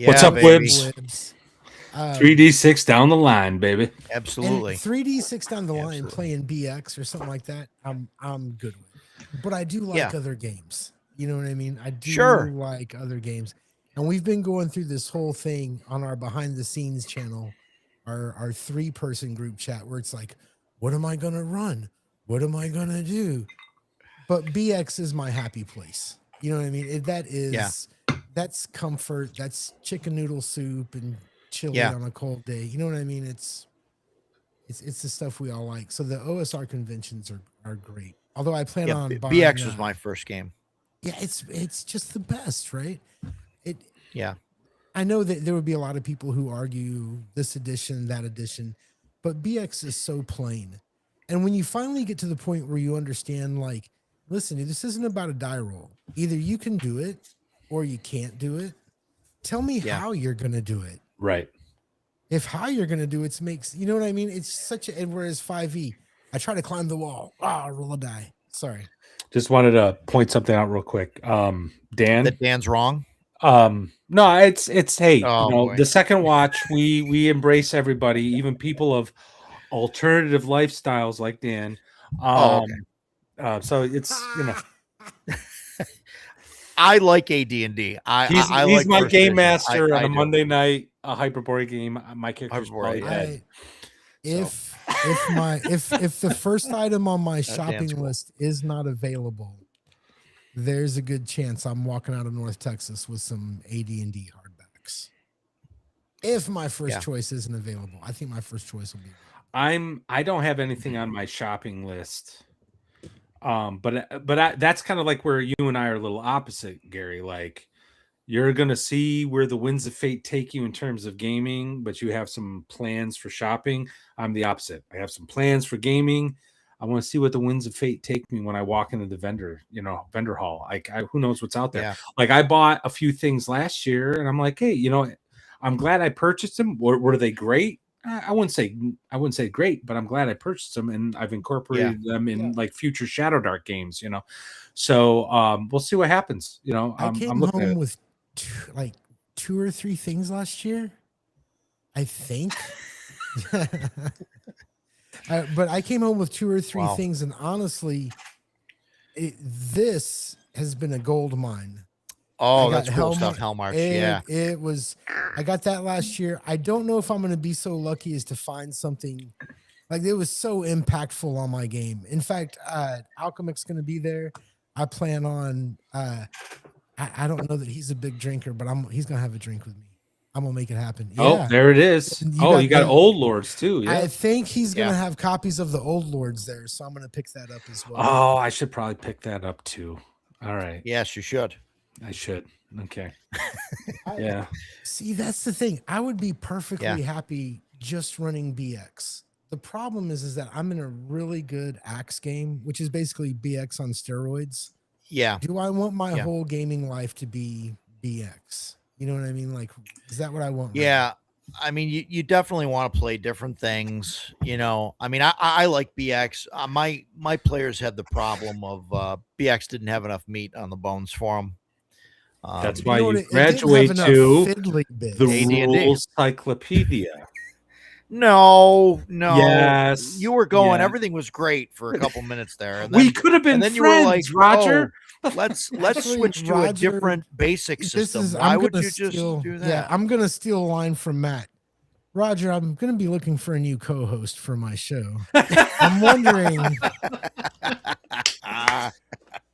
What's up, Wibs? 3D6 down the line, baby. Absolutely. 3D6 down the line playing BX or something like that. I'm good with. But I do like other games. You know what I mean? I do like other games. And we've been going through this whole thing on our behind the scenes channel, our 3-person group chat where it's like, what am I going to run? What am I going to do? But BX is my happy place. You know what I mean? That's comfort. That's chicken noodle soup and chili on a cold day. You know what I mean? It's the stuff we all like. So the OSR conventions are great. Although I plan on buying, BX was my first game. Yeah, it's just the best, right? I know that there would be a lot of people who argue this edition, that edition, but BX is so plain. And when you finally get to the point where you understand, like, listen, this isn't about a die roll. Either you can do it or you can't do it. Tell me how you're going to do it. Right. If how you're going to do it makes, you know what I mean? It's such a, and whereas 5e, I try to climb the wall. Roll a die. Sorry. Just wanted to point something out real quick. Dan. That Dan's wrong? No, it's hey, the second watch, we embrace everybody, even people of alternative lifestyles like Dan. Okay. So it's I like AD&D. he's I he's like my first game edition. master on I a do. Monday night, a Hyperboard game. My character's Hyperboard, probably yeah. dead. If the first item on my Dan's shopping cool. list is not available, there's a good chance I'm walking out of North Texas with some AD&D hardbacks. If my first choice isn't available, I think my first choice will be. I don't have anything on my shopping list. That's kind of like where you and I are a little opposite, Gary. Like you're gonna see where the winds of fate take you in terms of gaming, but you have some plans for shopping. I'm the opposite. I have some plans for gaming. I want to see what the winds of fate take me when I walk into the vendor hall. Like who knows what's out there. Yeah. Like I bought a few things last year and I'm like, hey, I'm glad I purchased them. Were they great? I wouldn't say great, but I'm glad I purchased them and I've incorporated them in like future Shadow Dark games, So we'll see what happens. I came home with two or three things last year, I think. But I came home with two or three things, and honestly, this has been a gold mine. Oh, that's cool stuff. Hellmarch, yeah. It was. I got that last year. I don't know if I'm going to be so lucky as to find something like it was so impactful on my game. In fact, Alchemic's going to be there. I plan on. I don't know that he's a big drinker, but he's going to have a drink with me. I'm going to make it happen. Yeah. Oh, there it is. You got Old Lords too. Yeah. I think he's going to have copies of the Old Lords there, so I'm going to pick that up as well. Oh, I should probably pick that up too. All right. Yes, you should. I should. Okay. Yeah. See, that's the thing. I would be perfectly happy just running BX. The problem is that I'm in a really good Axe game, which is basically BX on steroids. Yeah. Do I want my whole gaming life to be BX? You know what I mean? Like, is that what I want? Yeah. I mean, you definitely want to play different things. I mean, I like BX. My players had the problem of BX didn't have enough meat on the bones for them. That's why you graduate to the AD&D. Rules Cyclopedia. No. Yes. You were going. Yeah. Everything was great for a couple minutes there. And we could have been friends, you were like, Roger. Oh, let's switch to a different basic system. Why would you just do that? Yeah, I'm going to steal a line from Matt. Roger, I'm going to be looking for a new co-host for my show. I'm wondering.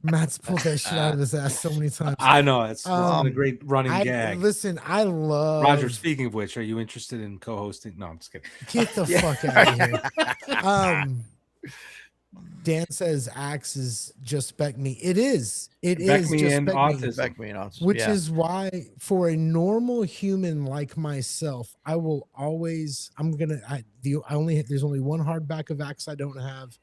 Matt's pulled that shit out of his ass so many times. I know. It's a great running gag. Listen, I love... Roger, speaking of which, are you interested in co-hosting? No, I'm just kidding. Get the fuck out of here. Dan says Axe is just spec me. It is. It is just and autism. Spec me and autism. Which is why, for a normal human like myself, I will always... there's only one hardback of Axe I don't have,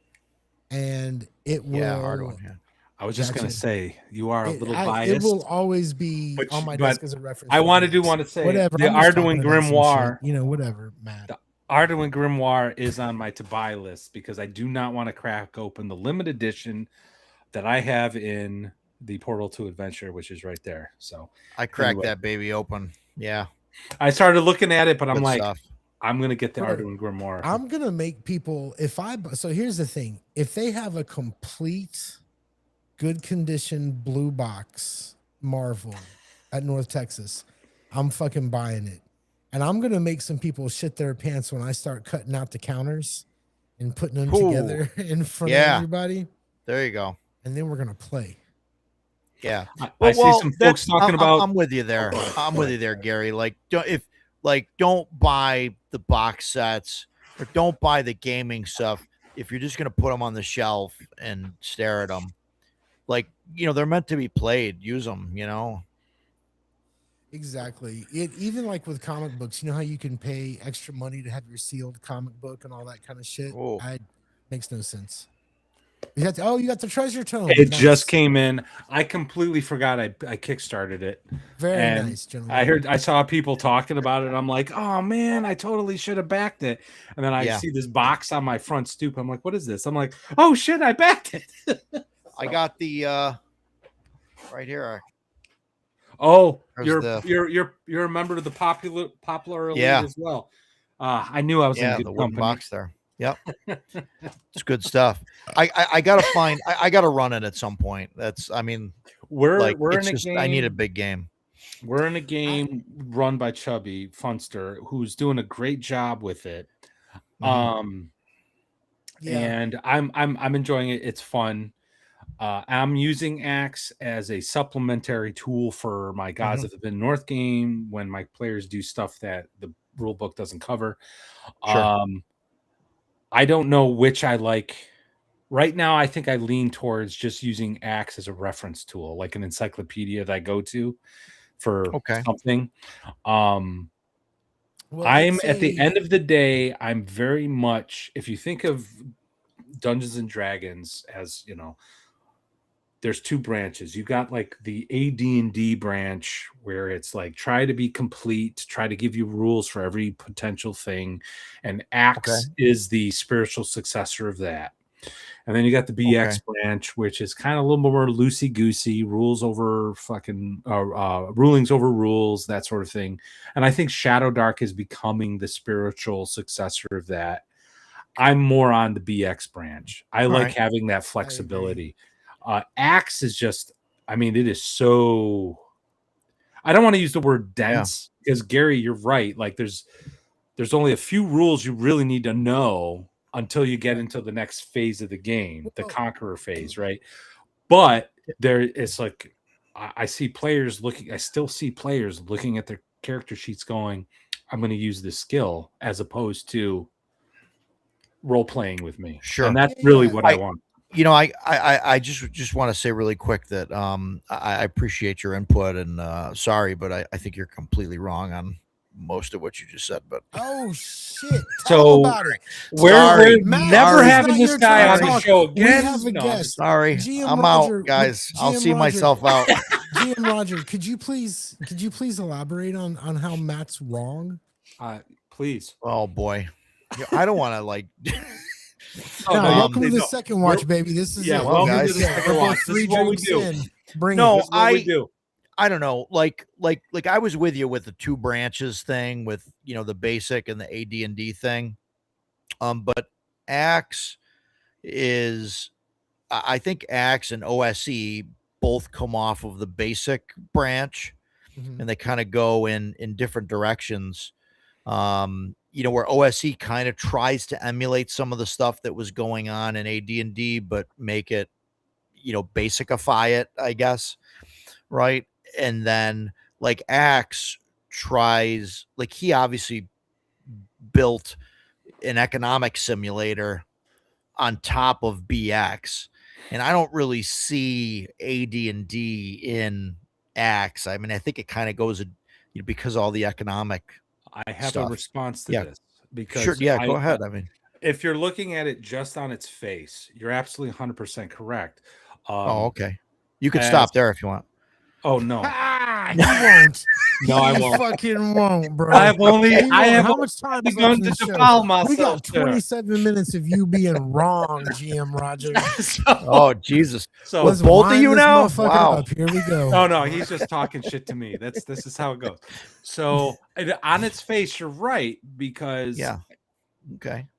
and it will... Yeah, hard one, yeah. I was just going to say, you are a little biased. It will always be on my desk as a reference. I want to say, whatever. The Arduin Grimoire. Whatever, Matt. The Arduin Grimoire is on my to-buy list because I do not want to crack open the limited edition that I have in the Portal 2 Adventure, which is right there. So I cracked that baby open. Yeah. I started looking at it, but I'm like, stuff. I'm going to get the Arduin Grimoire. I'm going to make people, so here's the thing. If they have a complete... good condition blue box Marvel at North Texas, I'm fucking buying it. And I'm going to make some people shit their pants when I start cutting out the counters and putting them together in front of everybody. There you go. And then we're going to play. Yeah. I see some folks talking about... I'm with you there. I'm with you there, Gary. Like, don't buy the box sets or don't buy the gaming stuff if you're just going to put them on the shelf and stare at them. Like, they're meant to be played. Use them, Exactly. Even like with comic books, you know how you can pay extra money to have your sealed comic book and all that kind of shit? Makes no sense. You got the treasure tome. It just came in. I completely forgot I kickstarted it. Very nice, gentlemen. I saw people talking about it. I'm like, oh man, I totally should have backed it. And then I see this box on my front stoop. I'm like, what is this? I'm like, oh shit, I backed it. I got the right here. Oh, you're a member of the popular elite as well. I knew I was in good the company. box there. Yep. It's good stuff. I gotta find. I gotta run it at some point. That's. I mean, we're it's in a just. game. I need a big game. We're in a game run by Chubby Funster, who's doing a great job with it. Mhm. And I'm enjoying it. It's fun. I'm using Axe as a supplementary tool for my Gods of the North game when my players do stuff that the rule book doesn't cover. Sure. I don't know which I like. Right now, I think I lean towards just using Axe as a reference tool, like an encyclopedia that I go to for something. I'm at the end of the day, I'm very much, if you think of Dungeons and Dragons as, you know, there's two branches. You got like the AD&D branch where it's like try to be complete, try to give you rules for every potential thing, and Axe is the spiritual successor of that. And then you got the BX branch, which is kind of a little more loosey goosey, rules over fucking rulings over rules, that sort of thing. And I think Shadow Dark is becoming the spiritual successor of that. I'm more on the BX branch. I like having that flexibility. Axe is just, I mean, it is so. I don't want to use the word dense because Gary, you're right. Like there's only a few rules you really need to know until you get into the next phase of the game, the Conqueror phase, right? But there, it's like I see players looking. I still see players looking at their character sheets, going, "I'm going to use this skill," as opposed to role playing with me. Sure, and that's really what I want. You know, I just want to say really quick that I appreciate your input, and sorry, but I think you're completely wrong on most of what you just said. But oh shit, tell about it. We're never having this guy on the show again. We have a guest. Sorry, GM I'm Roger, out, guys. I'll see Roger, myself out. GM Roger, could you please elaborate on how Matt's wrong? Please. Oh boy, I don't want to like. Welcome to the second watch, baby. This is it. Well, guys, to the second watch. This is what we do. I don't know. Like I was with you with the two branches thing, with the basic and the AD&D thing. But Axe is, I think Axe and OSE both come off of the basic branch, and they kind of go in different directions. Where OSE kind of tries to emulate some of the stuff that was going on in AD&D, but make it, basicify it, I guess. Right. And then like Axe tries, like he obviously built an economic simulator on top of BX. And I don't really see AD&D in Axe. I mean, I think it kind of goes, because all the economic I have stuff. A response to this because go ahead. I mean, if you're looking at it just on its face, you're absolutely 100% correct. Okay. You could stop there if you want. Oh no, he won't. No, I won't. Fucking won't, bro. I have how much time is begun to defile myself. We got 27 minutes of you being wrong, GM Roger. Oh Jesus! So with both of you now? Wow. Up. Here we go. No, he's just talking shit to me. This is how it goes. So on its face, you're right because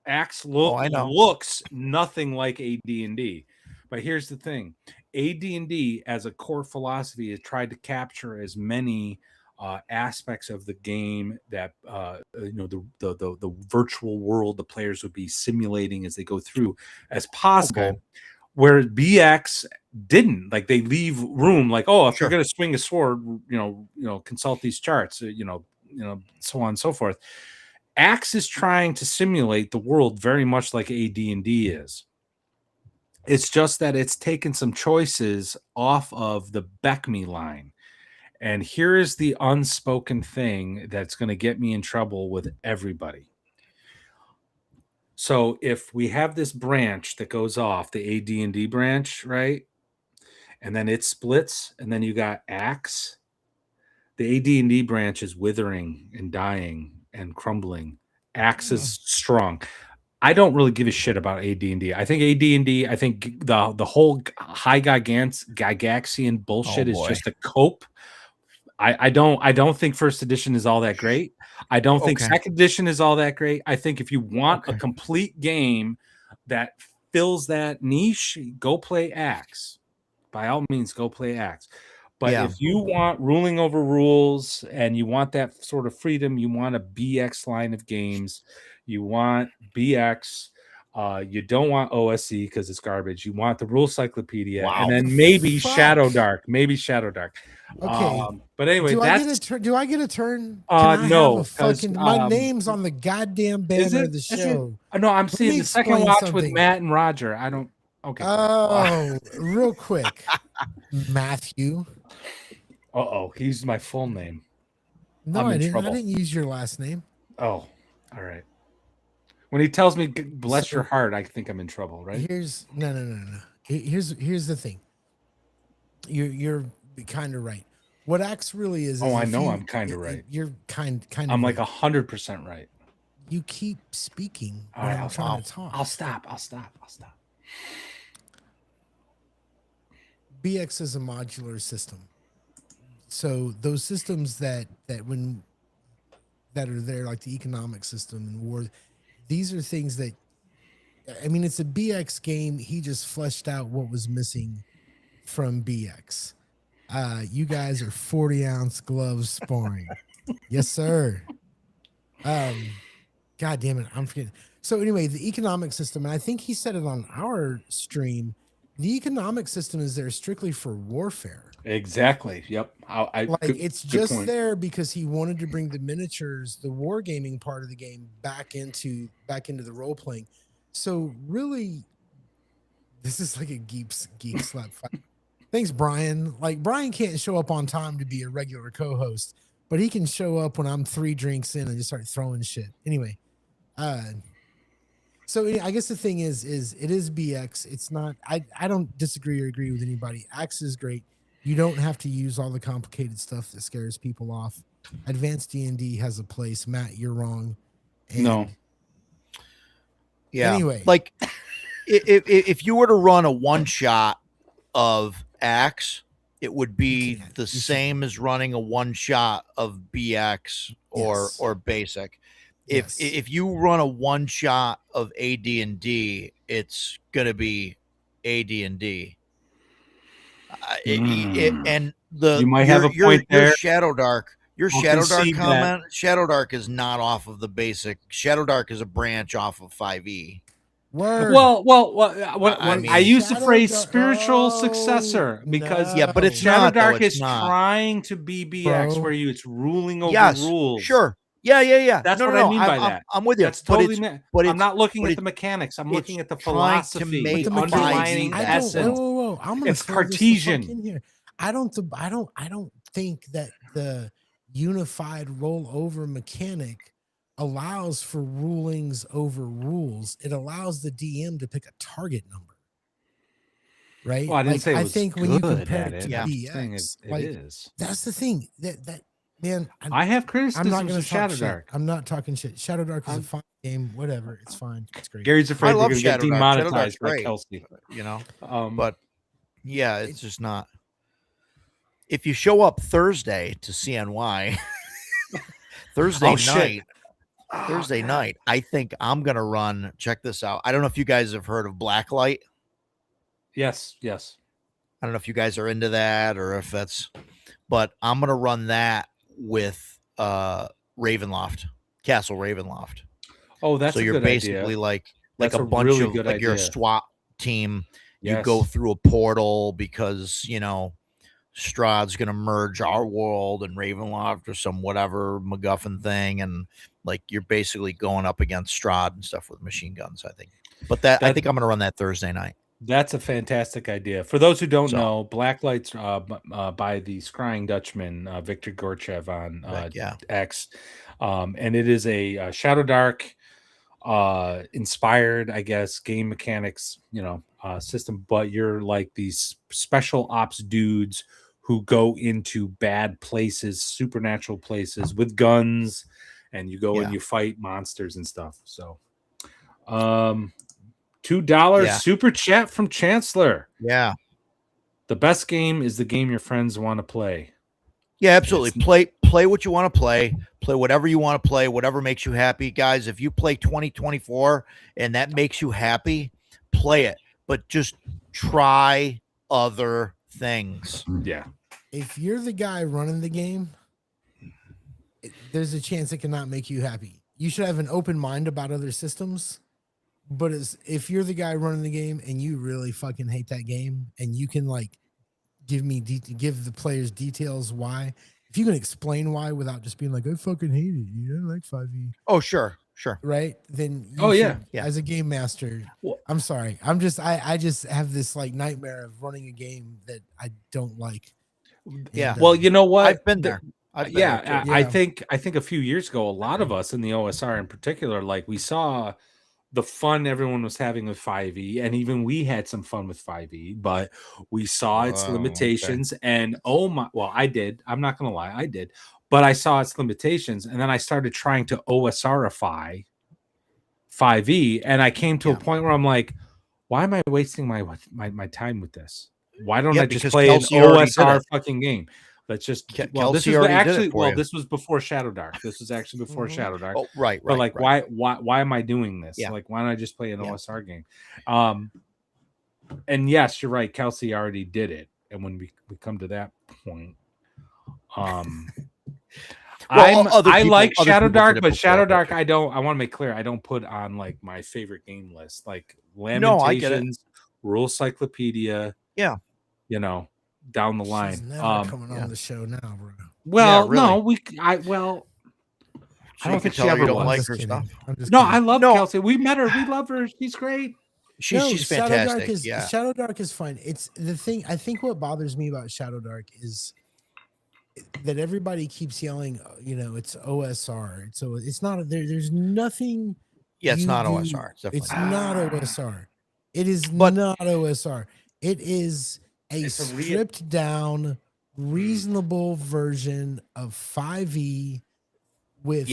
Axe looks nothing like AD&D. But here's the thing. AD&D as a core philosophy has tried to capture as many aspects of the game that the virtual world the players would be simulating as they go through as possible. Where BX didn't. Like they leave room, like, if you're going to swing a sword, consult these charts, so on and so forth. Axe is trying to simulate the world very much like AD&D is. It's just that it's taken some choices off of the Beckme line. And here is the unspoken thing that's going to get me in trouble with everybody. So if we have this branch that goes off, the AD&D branch, right? And then it splits, and then you got Axe. The AD&D branch is withering and dying and crumbling. Axe is strong. I don't really give a shit about AD&D. I think AD&D, I think the whole high Gygaxian bullshit is just a cope I don't think first edition is all that great. I don't think Okay. second edition is all that great. I think if you want a Okay. complete game that fills that niche, go play Axe. By all means, go play Axe. But Yeah. if you want ruling over rules and you want that sort of freedom, you want a BX line of games, you want BX, you don't want OSC because it's garbage. You want the rule cyclopedia, Wow. and then The maybe fuck? Shadow Dark. Maybe Shadow Dark. Okay. But anyway, Do I get that's a turn? Do I get a turn? Can I have no, a 'cause, fucking? My name's on the goddamn is banner it? of the Is it? show. No, I'm Let seeing me the second explain watch with something. Matt and Roger. I don't. Okay. Oh, real quick, Matthew. Uh-oh, he's my full name. No, I'm I in didn't. trouble. I didn't use your last name. Oh, all right. When he tells me bless So- your heart, I think I'm in trouble, right? Here's no. Here's the thing. You're kind of right. What Axe really is Oh, I if know you- I'm kind of right. You're kind of. I'm like right. 100% right. You keep speaking All when right, I'm trying to talk. I'll stop. BX is a modular system. So those systems that are there, like the economic system and war, these are things that, I mean, it's a BX game. He just fleshed out what was missing from BX. You guys are 40-ounce gloves sparring. Yes, sir. God damn it, I'm forgetting. So anyway, the economic system, and I think he said it on our stream. The economic system is there strictly for warfare. Exactly. Yep. It's just there because he wanted to bring the miniatures, the wargaming part of the game, back into the role playing. So really, this is like a geek slap fight. Thanks, Brian. Like, Brian can't show up on time to be a regular co-host, but he can show up when I'm 3 drinks in and just start throwing shit. Anyway, so I guess the thing is it is BX. It's not. I don't disagree or agree with anybody. Axe is great. You don't have to use all the complicated stuff that scares people off. Advanced D&D has a place. Matt, you're wrong. And No. Yeah. Anyway, like if you were to run a one shot of Axe, it would be the same as running a one shot of BX or basic. If you run a one shot of AD&D, it's gonna be AD&D. And you might have a point your there. Shadow Dark. Your I'll Shadow Dark concede comment. Shadow Dark is not off of the basic. Shadow Dark is a branch off of 5e. Word. Well, I mean, I use the Shadow phrase Dark- spiritual oh, successor because yeah, but it's Shadow not, though. Dark It's is not. trying to be BX, Bro. where it's ruling over Yes, rules. sure. Yeah. That's no, what no, I mean by that. I'm with you. That's totally. But I'm not looking but at the mechanics. I'm it's looking at the trying to philosophy, make the the underlining mechanics- essence. Whoa. I'm gonna It's throw this the fuck Cartesian. in here. I don't think that the unified rollover mechanic allows for rulings over rules. It allows the DM to pick a target number. Right? Well, I didn't say it I was think when you good compare at it it. to I'm just saying BX, it like, is. that's the thing. That man, I have I'm criticisms not going of to Shadow talk shit. Dark. I'm not talking shit. Shadow Dark is a fine game. Whatever, it's fine. It's great. Gary's afraid I we're love going to get Shadow Dark. Shadow Dark's demonetized by great. Kelsey. You know, but yeah, it's just not. If you show up Thursday to CNY, Thursday night, I think I'm gonna run. Check this out. I don't know if you guys have heard of Blacklight. Yes. I don't know if you guys are into that or if that's, but I'm gonna run that with Ravenloft, Castle Ravenloft. Oh, that's so a you're good basically idea. like That's a a bunch really of good like you're a idea. SWAT team. You Yes. go through a portal because Strahd's gonna merge our world and Ravenloft or some whatever MacGuffin thing, and like you're basically going up against Strahd and stuff with machine guns. I think, but I think I'm gonna run that Thursday night. That's a fantastic idea. For those who don't So- know, Blacklight's by the Scrying Dutchman, Victor Gorchev on Yeah. X, and it is a Shadow Dark inspired, I guess, game mechanics, system. But you're like these special ops dudes who go into bad places, supernatural places with guns, and you go and you fight monsters and stuff. So, $2 super chat from Chancellor. Yeah. The best game is the game your friends want to play. Yeah, absolutely. Play what you want to play. Play whatever you want to play, whatever makes you happy. Guys, if you play 2024 and that makes you happy, play it. But just try other things. Yeah. If you're the guy running the game, there's a chance it cannot make you happy. You should have an open mind about other systems. But if you're the guy running the game and you really fucking hate that game, and you can like give the players details why, if you can explain why without just being like, I fucking hate it, you don't like 5e. Oh, sure. Right? Then you yeah. as a game master. Well, I'm sorry. I just have this like nightmare of running a game that I don't like. Yeah. Well, you know what? I've been there. I think a few years ago, a lot of us in the OSR in particular, like we saw the fun everyone was having with 5e, and even we had some fun with 5e, but we saw its limitations. Okay. And I did. I'm not gonna lie, I did, but I saw its limitations, and then I started trying to OSRify 5e, and I came to a point where I'm like, why am I wasting my time with this? Why don't I just play Kelsey an OSR fucking game? Let's just this was before Shadow Dark. This was actually before Shadow Dark. Oh, right. But like, why am I doing this? Yeah. Like, why don't I just play an OSR game? And yes, you're right. Kelsey already did it. And when we come to that point, I like Shadow Dark, but Shadow Dark, I want to make clear, I don't put on like my favorite game list, like Lamentations, Rule Cyclopedia. Yeah. You know, down the line. She's never coming on the show now, bro. Well, really. No, I don't think she ever don't like her stuff. No, I love Kelsey. We met her. We love her. She's great. She's fantastic. Shadow Dark is fine. It's the thing. I think what bothers me about Shadow Dark is that everybody keeps yelling, it's OSR. So it's not there's nothing. Yeah, it's not OSR. It's not OSR. It is not OSR. It is a stripped down, reasonable version of 5e with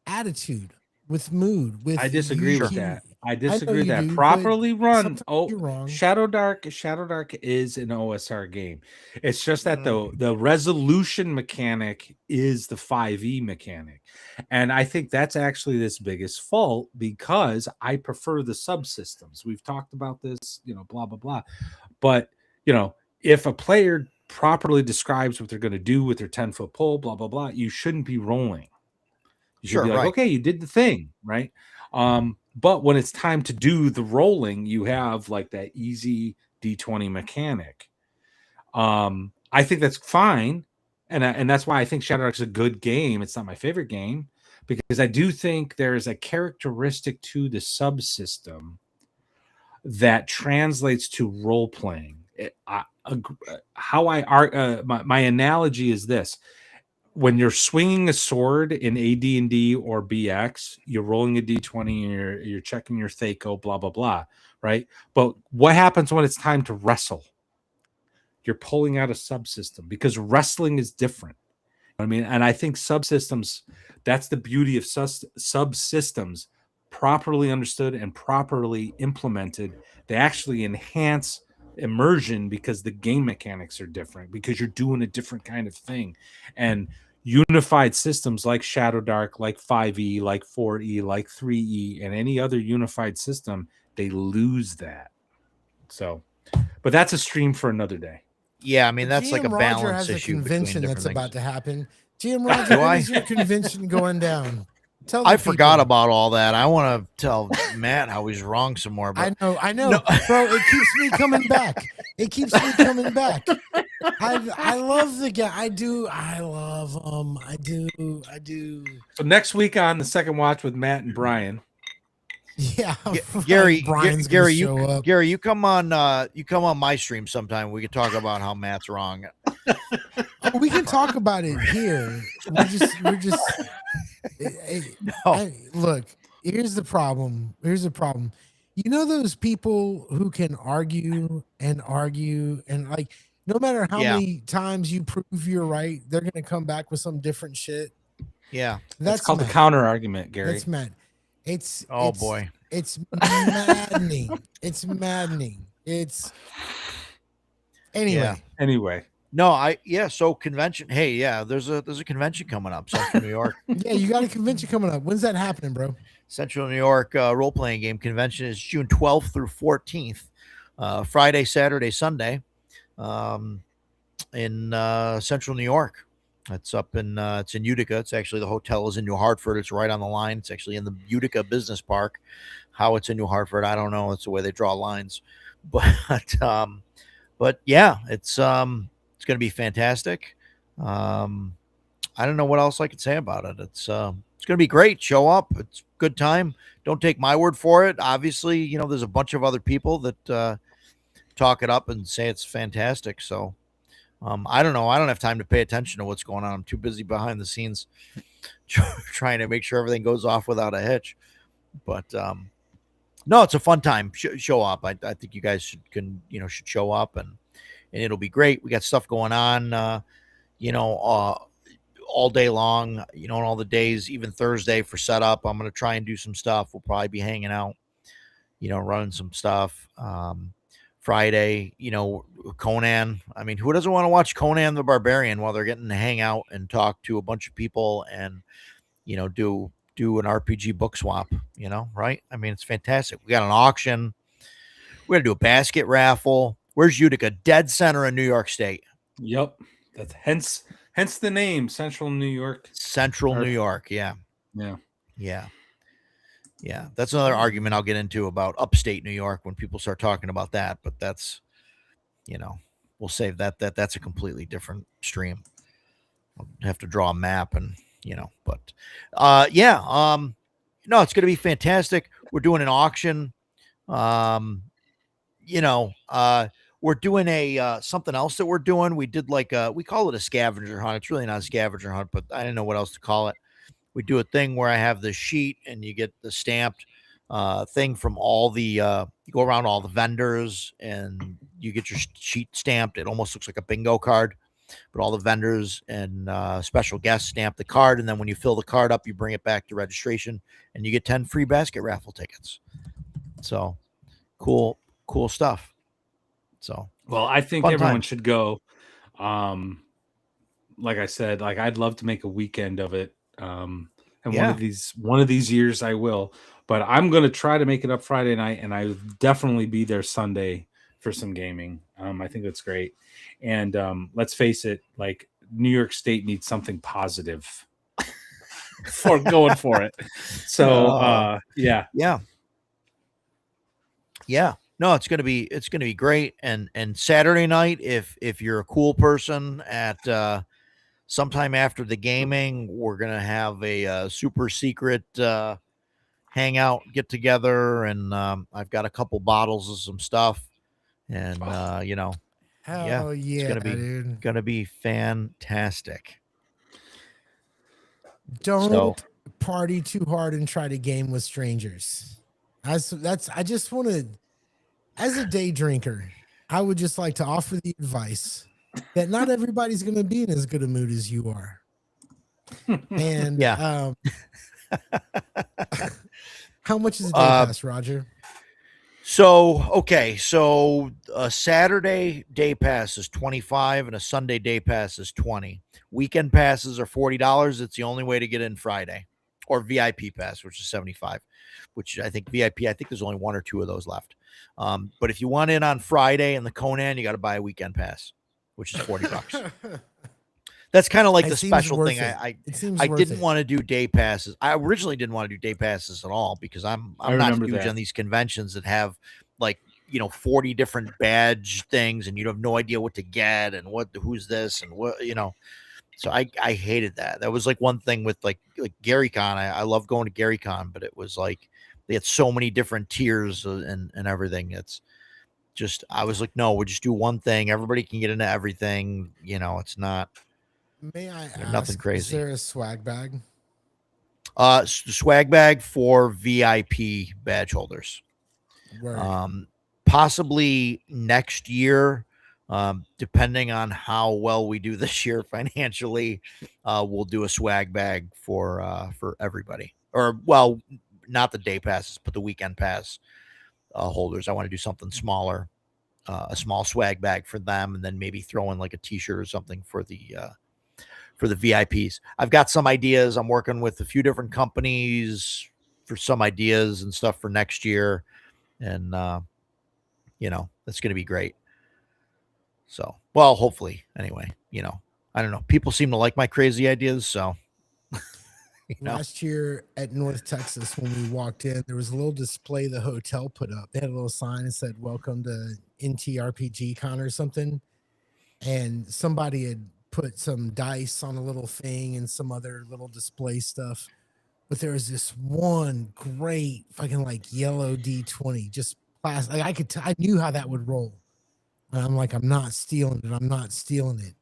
attitude, with mood. I disagree with that. I disagree with that. Properly run. You're wrong. Shadow Dark is an OSR game. It's just that the resolution mechanic is the 5e mechanic. And I think that's actually this biggest fault, because I prefer the subsystems. We've talked about this, blah, blah, blah. But, if a player properly describes what they're going to do with their 10-foot pole, blah, blah, blah, you shouldn't be rolling. You should be like, okay, you did the thing, right? But when it's time to do the rolling, you have like that easy D20 mechanic. I think that's fine. And that's why I think Shadow Dark is a good game. It's not my favorite game, because I do think there's a characteristic to the subsystem that translates to role playing. My analogy is this: when you're swinging a sword in AD&D or BX, you're rolling a D20 and you're checking your Thaco, blah blah blah, right? But what happens when it's time to wrestle? You're pulling out a subsystem, because wrestling is different. I mean, and I think subsystems, that's the beauty of subsystems, properly understood and properly implemented. They actually enhance immersion, because the game mechanics are different, because you're doing a different kind of thing. And unified systems like Shadow Dark, like 5e, like 4e, like 3e, and any other unified system, they lose that. So, but that's a stream for another day. Yeah, I mean, that's GM like a balance Roger has issue. A convention that's things. about to happen. GM Roger, when is your convention going down? I forgot about all that. I want to tell Matt how he's wrong some more. But I know, no. Bro. It keeps me coming back. I love the guy. I do. I love him. I do. So next week on the Second Watch with Matt and Brian. Yeah, Gary, you come on my stream sometime. We can talk about how Matt's wrong. We can talk about it here. We're just. Look, here's the problem. You know those people who can argue and like, no matter how many times you prove you're right, they're gonna come back with some different shit. Yeah, that's called the counter argument, Gary. That's Matt. It's boy. It's maddening. It's maddening. It's anyway. Yeah. Anyway. No, so convention. Hey, yeah, there's a convention coming up, Central New York. Yeah, you got a convention coming up. When's that happening, bro? Central New York role playing game convention is June 12th through 14th, Friday, Saturday, Sunday, um, in Central New York. It's up in it's in Utica. It's actually the hotel is in New Hartford. It's right on the line. It's actually in the Utica Business Park. How it's in New Hartford, I don't know. It's the way they draw lines, but yeah, it's going to be fantastic. I don't know what else I could say about it. It's going to be great. Show up. It's good time. Don't take my word for it. Obviously, there's a bunch of other people that talk it up and say it's fantastic. So I don't know. I don't have time to pay attention to what's going on. I'm too busy behind the scenes trying to make sure everything goes off without a hitch. But no, it's a fun time. Show up. I think you guys should show up and it'll be great. We got stuff going on. All day long, and all the days, even Thursday for setup. I'm going to try and do some stuff. We'll probably be hanging out, running some stuff. Friday, Conan. I mean, who doesn't want to watch Conan the Barbarian while they're getting to hang out and talk to a bunch of people and, do an RPG book swap, right? I mean, it's fantastic. We got an auction. We're going to do a basket raffle. Where's Utica? Dead center in New York State. Yep. That's hence the name, Central New York. Central New York, yeah. Yeah. That's another argument I'll get into about upstate New York when people start talking about that. But that's, we'll save that. That's a completely different stream. I'll have to draw a map and, but no, it's going to be fantastic. We're doing an auction. We're doing a something else that we're doing. We did we call it a scavenger hunt. It's really not a scavenger hunt, but I didn't know what else to call it. We do a thing where I have the sheet and you get the stamped thing from all the you go around all the vendors and you get your sheet stamped. It almost looks like a bingo card, but all the vendors and special guests stamp the card, and then when you fill the card up, you bring it back to registration and you get 10 free basket raffle tickets. So cool stuff. So, well, I think everyone should go. Like I said, I'd love to make a weekend of it. And one of these years I will, but I'm going to try to make it up Friday night, and I'll definitely be there Sunday for some gaming. I think that's great. And let's face it, New York State needs something positive for going for it. So yeah. No, it's gonna be great. And Saturday night, if you're a cool person at sometime after the gaming, we're gonna have a super secret hangout get together, and I've got a couple bottles of some stuff, and Hell yeah, it's gonna be fantastic. Don't party too hard and try to game with strangers. I just want to, as a day drinker, I would just like to offer the advice that not everybody's going to be in as good a mood as you are. And how much is a day pass, Roger? So a Saturday day pass is $25 and a Sunday day pass is $20. Weekend passes are $40. It's the only way to get in Friday, or VIP pass, which is $75. Which I think VIP. I think there's only one or two of those left. But if you want in on Friday and the Conan, you got to buy a weekend pass, which is $40. That's kind of like the special thing. I didn't want to do day passes. I originally didn't want to do day passes at all because I'm not huge on these conventions that have 40 different badge things and you have no idea what to get and who's this and what. So I hated that. That was one thing with like Gary Con. I love going to Gary Con, but it was they had so many different tiers and everything. It's just, I was like, no, we'll just do one thing. Everybody can get into everything. It's not. May I ask, nothing crazy. Is there a swag bag? Swag bag for VIP badge holders. Possibly next year. Depending on how well we do this year financially, we'll do a swag bag for everybody, or not the day passes, but the weekend pass holders. I want to do something smaller, a small swag bag for them, and then maybe throw in like a T-shirt or something for the VIPs. I've got some ideas. I'm working with a few different companies for some ideas and stuff for next year, and that's going to be great. So, well, hopefully, anyway. I don't know. People seem to like my crazy ideas, so. Last year at North Texas, when we walked in, there was a little display the hotel put up. They had a little sign that said "Welcome to NTRPG Con" or something, and somebody had put some dice on a little thing and some other little display stuff. But there was this one great fucking like yellow D20, just plastic. Like I knew how that would roll. And I'm like, I'm not stealing it. I'm not stealing it.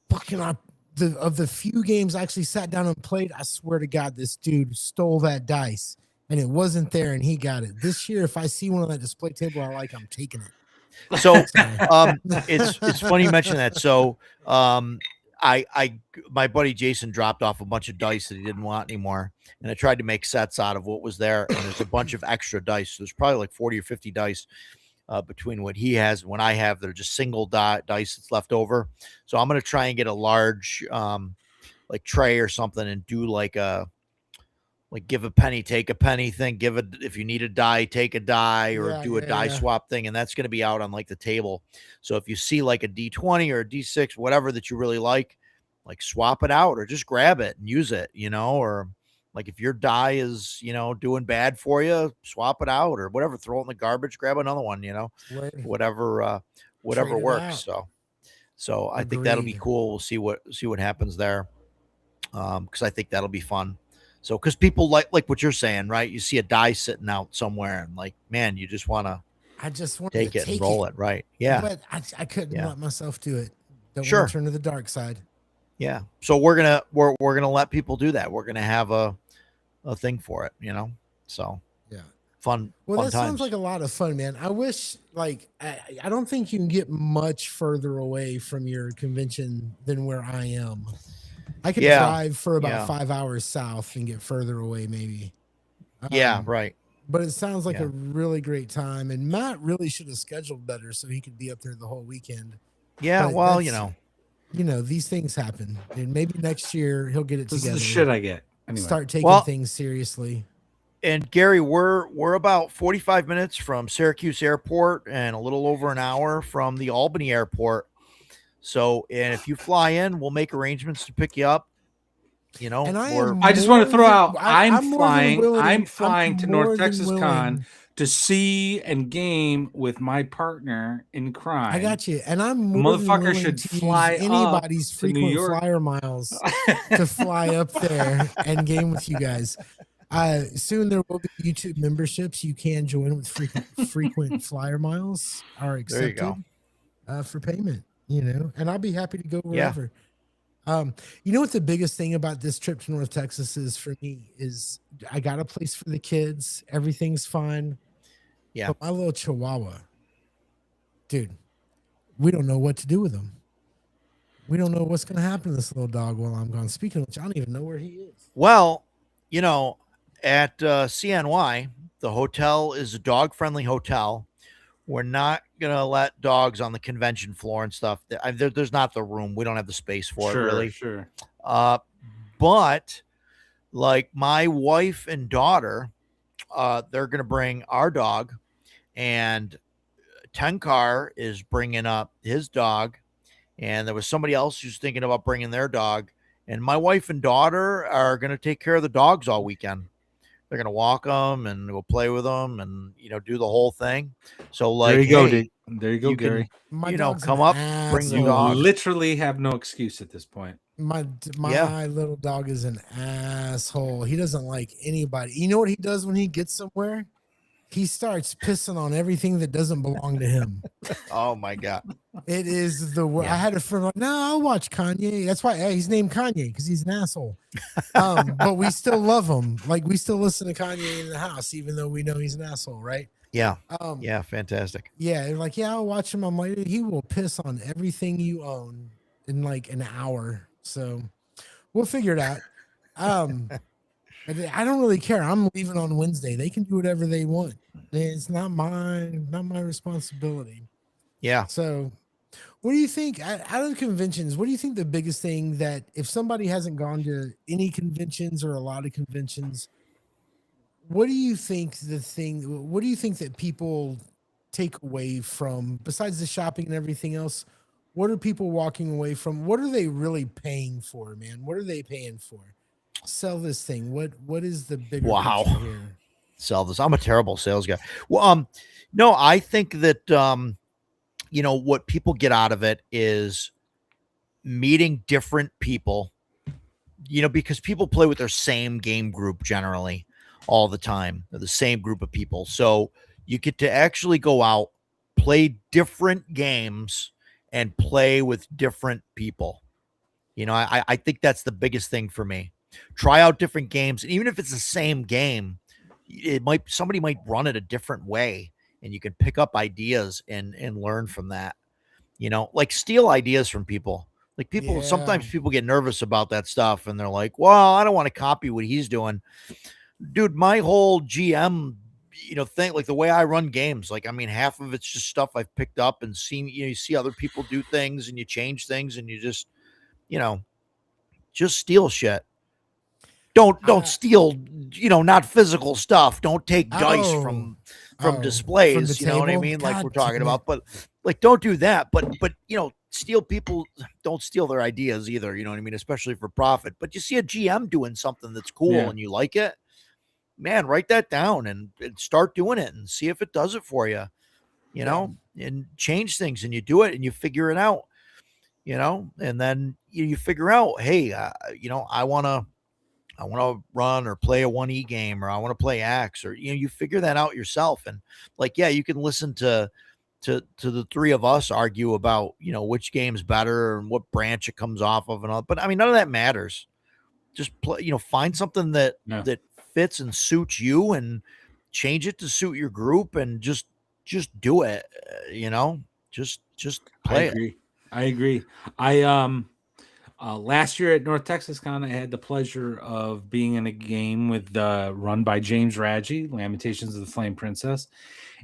Fucking of the few games I actually sat down and played, I swear to God, this dude stole that dice and it wasn't there and he got it. This year, if I see one on that display table I like, I'm taking it. So it's funny you mention that. So my buddy Jason dropped off a bunch of dice that he didn't want anymore, and I tried to make sets out of what was there, and there's a bunch of extra dice. So there's probably like 40 or 50 dice between what he has and what I have that are just single dice that's left over. So I'm gonna try and get a large like tray or something and do like give a penny, take a penny thing. Give it if you need a die, take a die, or do a die swap thing, and that's going to be out on like the table. So if you see like a D20 or a D6, whatever that you really like swap it out or just grab it and use it, or like if your die is doing bad for you, swap it out or whatever, throw it in the garbage, grab another one, whatever works. So I think that'll be cool. We'll see what happens there, because I think that'll be fun. So, because people like what you're saying, right? You see a die sitting out somewhere, and like, man, you just want to. I just want to take it and roll it, right? Yeah, but I couldn't let myself do it. Don't sure. want to turn to the dark side. Yeah, so we're gonna let people do that. We're gonna have a thing for it, So yeah, fun. Well, fun that times. sounds like a lot of fun, man. I wish I don't think you can get much further away from your convention than where I am. I could drive for about 5 hours south and get further away, maybe. Right. But it sounds like a really great time. And Matt really should have scheduled better so he could be up there the whole weekend. Yeah, but well, these things happen. And maybe next year he'll get it This together. is the shit I get. Anyway. Start taking things seriously. And Gary, we're about 45 minutes from Syracuse Airport and a little over an hour from the Albany Airport. So, and if you fly in, we'll make arrangements to pick you up. And I just want to throw out, I'm flying to North Texas Con to see and game with my partner in crime. I got you. And I'm more than willing should to fly use anybody's frequent flyer miles to fly up there and game with you guys. Soon there will be YouTube memberships. You can join with frequent flyer miles are accepted for payment, and I'll be happy to go wherever. What the biggest thing about this trip to North Texas is for me is I got a place for the kids. Everything's fine. Yeah. But my little Chihuahua, dude, we don't know what to do with him. We don't know what's going to happen to this little dog while I'm gone. Speaking of which, I don't even know where he is. Well, at CNY, the hotel is a dog-friendly hotel. We're not going to let dogs on the convention floor and stuff. There's not the room. We don't have the space for it, really. Sure. But like my wife and daughter, they're going to bring our dog, and Tenkar is bringing up his dog, and there was somebody else who's thinking about bringing their dog. And my wife and daughter are going to take care of the dogs all weekend. They're going to walk them and go play with them and, do the whole thing. So like, there you go, Gary. Come up, bring the dog. Literally have no excuse at this point. My little dog is an asshole. He doesn't like anybody. You know what he does when he gets somewhere? He starts pissing on everything that doesn't belong to him. Oh my God. It is the worst. I had a friend like, no, I'll watch Kanye. That's why he's named Kanye, because he's an asshole. But we still love him. Like, we still listen to Kanye in the house, even though we know he's an asshole, right? Yeah. Fantastic. Yeah. Like, I'll watch him. I'm like, he will piss on everything you own in like an hour. So we'll figure it out. I don't really care. I'm leaving on Wednesday. They can do whatever they want. It's not my responsibility. Yeah. So, what do you think out of conventions? What do you think the biggest thing that if somebody hasn't gone to any conventions or a lot of conventions, what do you think what do you think that people take away from besides the shopping and everything else? What are people walking away from? What are they really paying for, man? What are they paying for? Sell this thing. What is the bigger Wow. picture here? Sell this. I'm a terrible sales guy. Well, no, I think that what people get out of it is meeting different people, because people play with their same game group generally all the time, the same group of people. So you get to actually go out, play different games, and play with different people. I think that's the biggest thing for me. Try out different games, and even if it's the same game, somebody might run it a different way, and you can pick up ideas and learn from that. Like steal ideas from people. Like Yeah. sometimes people get nervous about that stuff, and they're like, "Well, I don't want to copy what he's doing." Dude, my whole GM, thing, like the way I run games, like I mean, half of it's just stuff I've picked up and seen. You see other people do things, and you change things, and you you know, just steal shit. Don't steal, not physical stuff. Don't take dice Oh, from oh, from the displays, you know what I table. mean? Like we're God talking damn it. about, but like don't do that. But steal people, don't steal their ideas either, you know what I mean? Especially for profit. But you see a GM doing something that's cool Yeah. and you like it, man, write that down and start doing it and see if it does it for you, Yeah. and change things, and you do it and you figure it out, and then you figure out, hey, I want to run or play a 1E game, or I want to play Axe, or you figure that out yourself. And like, yeah, you can listen to the three of us argue about, which game's better and what branch it comes off of and all. But I mean, none of that matters. Just play, find something that Yeah. that fits and suits you, and change it to suit your group, and just do it. Just I play it. agree. I agree. I last year at North Texas Con, I had the pleasure of being in a game with run by James Radji, Lamentations of the Flame Princess,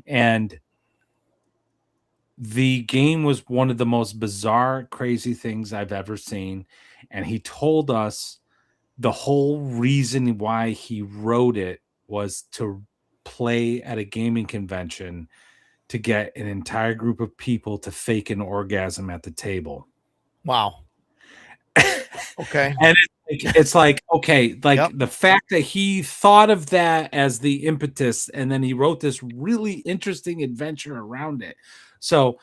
and the game was one of the most bizarre, crazy things I've ever seen. And he told us the whole reason why he wrote it was to play at a gaming convention to get an entire group of people to fake an orgasm at the table. Wow. Okay. And it's like, okay, like Yep. the fact that he thought of that as the impetus, and then he wrote this really interesting adventure around it. So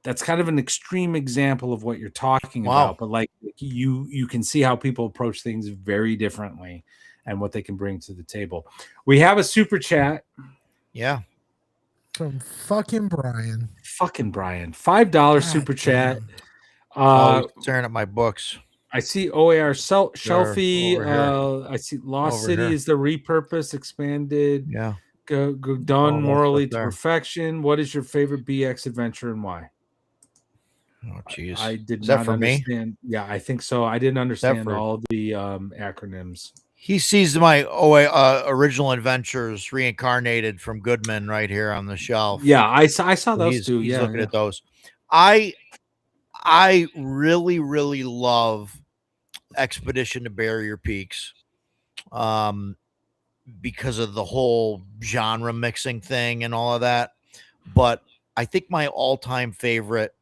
that's kind of an extreme example of what you're talking Wow. about, but like you can see how people approach things very differently and what they can bring to the table. We have a super chat. Yeah. From fucking Brian. Fucking Brian. $5 super chat. He's staring at my books. I see OAR They're Shelfie. over here. I see Lost Over City here. is the repurposed, expanded, Yeah. go All done that morally stuff to there. perfection. What is your favorite BX adventure and why? Oh, jeez. I did Is that not for me? understand. Yeah, I think so. I didn't understand for- all the acronyms. He sees my original adventures reincarnated from Goodman right here on the shelf. Yeah, I saw So those he's too. he's Yeah, looking yeah. at those. I really, really love Expedition to Barrier Peaks, because of the whole genre mixing thing and all of that. But I think my all-time favorite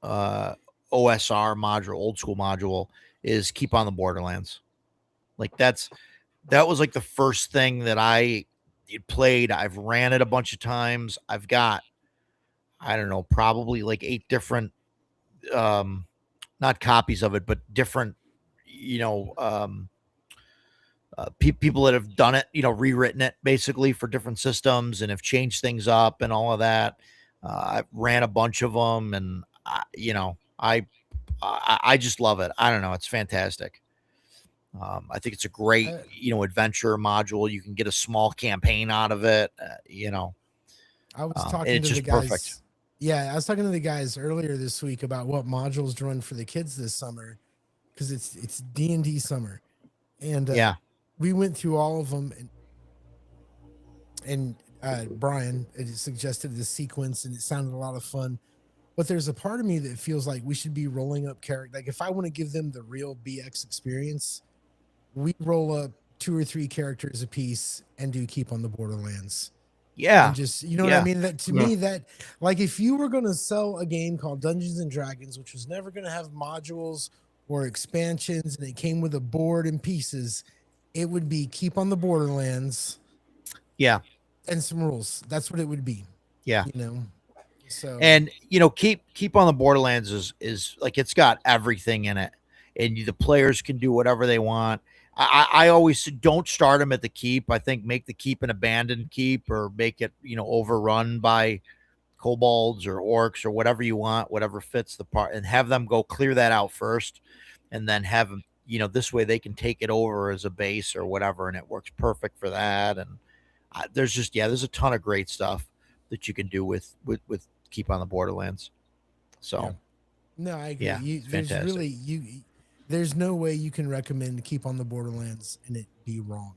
OSR module, old school module, is Keep on the Borderlands. Like that was like the first thing that I played. I've ran it a bunch of times. I've got, I don't know, probably like 8 different not copies of it, but different, people that have done it, rewritten it basically for different systems and have changed things up and all of that. I ran a bunch of them, and I just love it. I don't know, it's fantastic. I think it's a great, adventure module. You can get a small campaign out of it. I was talking to the guys. Perfect. Yeah, I was talking to the guys earlier this week about what modules to run for the kids this summer, because it's D&D summer, and yeah, we went through all of them, and Brian suggested the sequence, and it sounded a lot of fun. But there's a part of me that feels like we should be rolling up character. Like if I want to give them the real BX experience, we roll up 2 or 3 characters a piece and do Keep on the Borderlands. Yeah. And just, you know what I Yeah. mean? That to me, that like if you were gonna sell a game called Dungeons and Dragons, which was never gonna have modules or expansions, and it came with a board and pieces, it would be Keep on the Borderlands Yeah. and some rules. That's what it would be. Yeah. You know. So And keep on the Borderlands is like it's got everything in it, and the players can do whatever they want. I always don't start them at the keep. I think make the keep an abandoned keep, or make it overrun by kobolds or orcs or whatever you want, whatever fits the part, and have them go clear that out first, and then have them this way they can take it over as a base or whatever, and it works perfect for that. And there's a ton of great stuff that you can do with Keep on the Borderlands. So yeah. No, I agree. yeah, You, it's there's fantastic. really there's no way you can recommend Keep on the Borderlands and it be wrong.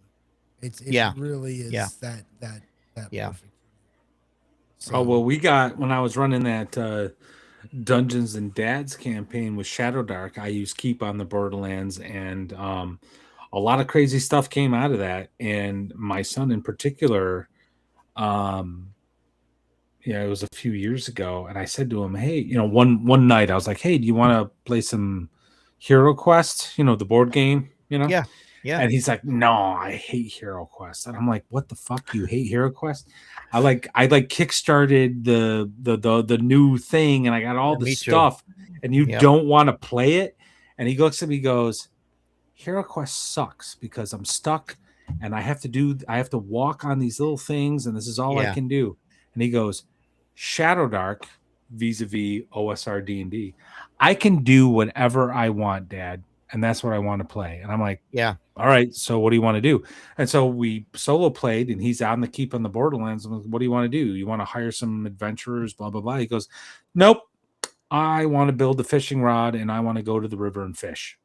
It Yeah. really is Yeah. that Yeah. perfect. Oh well, we got when I was running that Dungeons and Dads campaign with Shadow Dark, I used Keep on the Borderlands, and a lot of crazy stuff came out of that. And my son in particular, it was a few years ago, and I said to him, "Hey, one night I was like, hey, do you want to play some Hero Quest? The board game, Yeah. Yeah. And he's like, "No, I hate Hero Quest." And I'm like, "What the fuck? You hate Hero Quest?" I kickstarted the new thing, and I got all the Me too. stuff, and you Yep. don't want to play it. And he looks at me, goes, "Hero Quest sucks because I'm stuck, and I have to walk on these little things, and this is all I Yeah. can do." And he goes, "Shadow Dark, vis-a-vis OSR D&D, I can do whatever I want, Dad, and that's what I want to play." And I'm like, Yeah. all right, so what do you want to do? And so we solo played, and he's on the Keep on the Borderlands. I'm like, what do you want to do? You want to hire some adventurers, blah, blah, blah. He goes, nope, I want to build a fishing rod, and I want to go to the river and fish.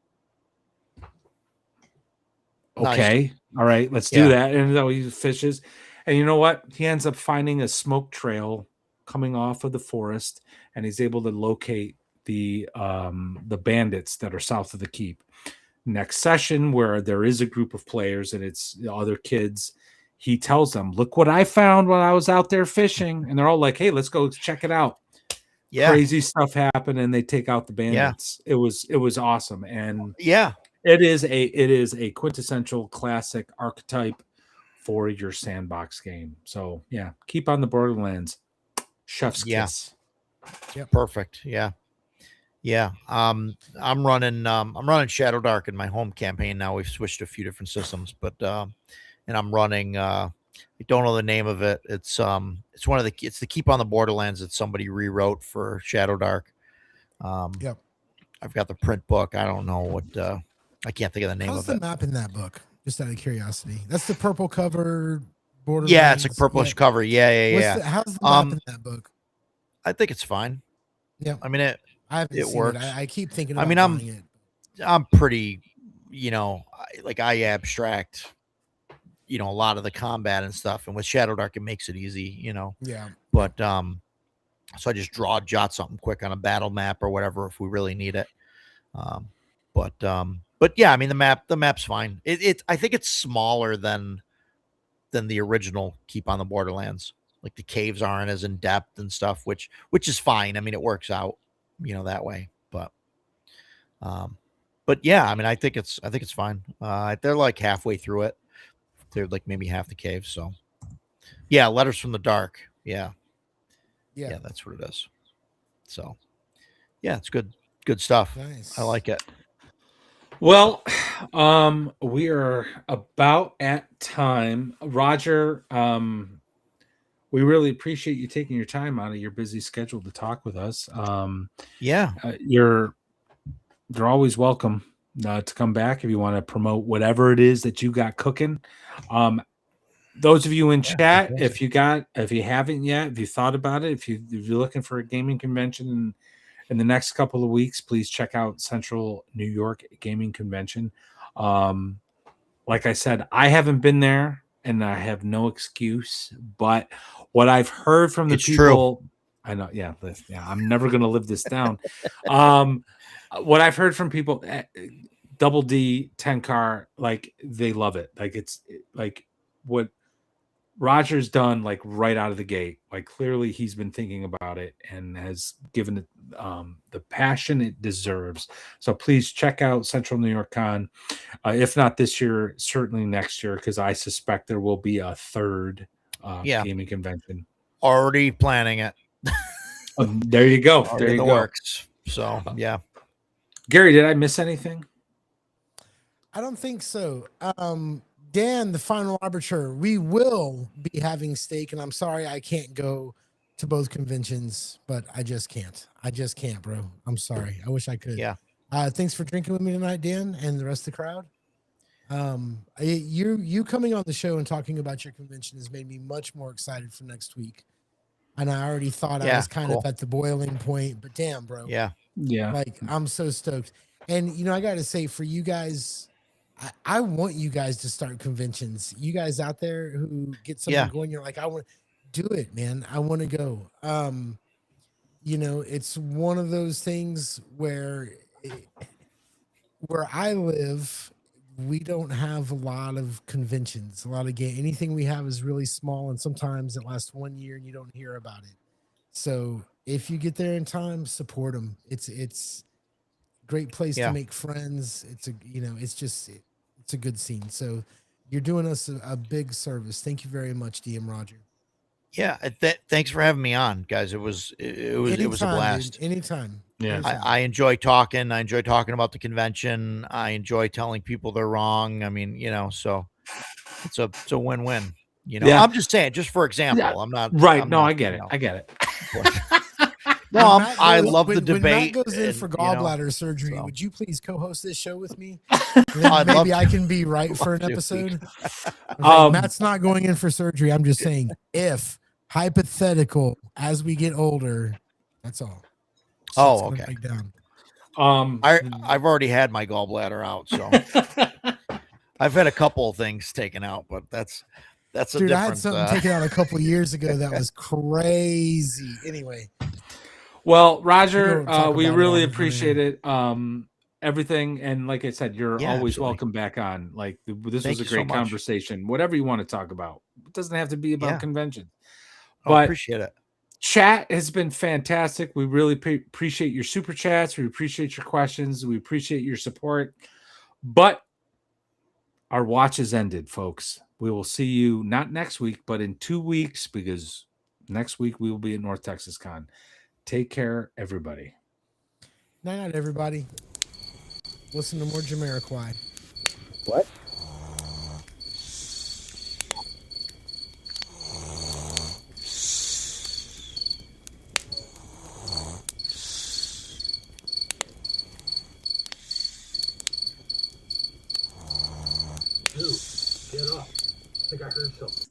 Okay, Nice. all right, let's do that. And so he fishes, and you know what? He ends up finding a smoke trail coming off of the forest, and he's able to locate the bandits that are south of the keep. Next session, where there is a group of players and it's the other kids, he tells them, "Look what I found when I was out there fishing," and they're all like, "Hey, let's go check it out." Yeah. Crazy stuff happened, and they take out the bandits. It was awesome, and it is a quintessential classic archetype for your sandbox game. So yeah, Keep on the Borderlands, chef's kiss. Yeah. Perfect. Yeah. Yeah. I'm running Shadow Dark in my home campaign now. We've switched to a few different systems, but and I'm running I don't know the name of it. It's the Keep on the Borderlands that somebody rewrote for Shadow Dark. Yep. I've got the print book. I don't know what I can't think of the name How's of the it. map in that book? Just out of curiosity. That's the purple cover Borderlands. Yeah, it's a purplish cover. Yeah. How's the map in that book? I think it's fine. Yeah. I mean I haven't seen works. it. I keep thinking about buying it. I'm pretty, I abstract, a lot of the combat and stuff. And with Shadow Dark, it makes it easy, Yeah. But so I just jot something quick on a battle map or whatever if we really need it. But yeah, I mean the map's fine. I think it's smaller than the original Keep on the Borderlands. Like the caves aren't as in depth and stuff, which is fine. I mean, it works out, that way. But yeah, I mean, I think it's fine. They're like halfway through it. They're like maybe half the cave. So yeah, Letters from the Dark. Yeah, that's what it is. So yeah, it's good stuff. Nice. I like it. Well, we are about at time. Roger, we really appreciate you taking your time out of your busy schedule to talk with us. You're always welcome to come back if you want to promote whatever it is that you got cooking. Those of you in chat, if you haven't yet, if you thought about it, if you're looking for a gaming convention in the next couple of weeks, please check out Central New York Gaming Convention. Like I said, I haven't been there, and I have no excuse. But what I've heard from the It's people, I know, yeah, I'm never going to live this down. What I've heard from people, Double D 10 car, like they love it. Like it's like what Roger's done, like right out of the gate. Like clearly he's been thinking about it and has given it the passion it deserves. So please check out Central New York Con. If not this year, certainly next year, because I suspect there will be a third gaming convention. Already planning it. There you go. Already there you in the go. works. So yeah. Gary, did I miss anything? I don't think so. Dan, the final arbiter, we will be having steak, and I'm sorry I can't go to both conventions, but I just can't. I just can't, bro. I'm sorry. I wish I could. Yeah. Thanks for drinking with me tonight, Dan, and the rest of the crowd. You coming on the show and talking about your convention has made me much more excited for next week. And I already thought I was kind of at the boiling point, but damn, bro. Yeah. Like, I'm so stoked. And, you know, I got to say, for you guys, I want you guys to start conventions. You guys out there who get something going, you're like, I want to do it, man. I want to go. You know, it's one of those things where I live, we don't have a lot of conventions, a lot of anything we have is really small, and sometimes it lasts 1 year and you don't hear about it. So if you get there in time, support them. It's a great place to make friends. It's it's a good scene. So you're doing us a big service. Thank you very much, DM Roger. Yeah, thanks for having me on, guys. It was a blast. Dude, anytime. Yeah. I enjoy talking. I enjoy talking about the convention. I enjoy telling people they're wrong. I mean, you know, so it's a win-win. You know, I'm just saying, just for example, I'm not right. I'm no, not, I get it. I get it. No, I love the debate. When Matt goes in for gallbladder surgery, would you please co-host this show with me? Maybe I can be right for an episode. Matt's not going in for surgery. I'm just saying, if hypothetical, as we get older, that's all. Oh, okay. Down. I've already had my gallbladder out, so I've had a couple of things taken out, but that's a dude. different. I had something taken out a couple of years ago that was crazy. Anyway, well, Roger, we really appreciate it. Everything, and like I said, you're always welcome back on. Like this was a great conversation. Whatever you want to talk about, it doesn't have to be about convention. But appreciate it. Chat has been fantastic. We really appreciate your super chats. We appreciate your questions. We appreciate your support. But our watch has ended, folks. We will see you not next week, but in 2 weeks, because next week we will be at North Texas Con. Take care, everybody. Night, everybody. Listen to more Jamiroquai. What? Dude, get up. I think I heard something.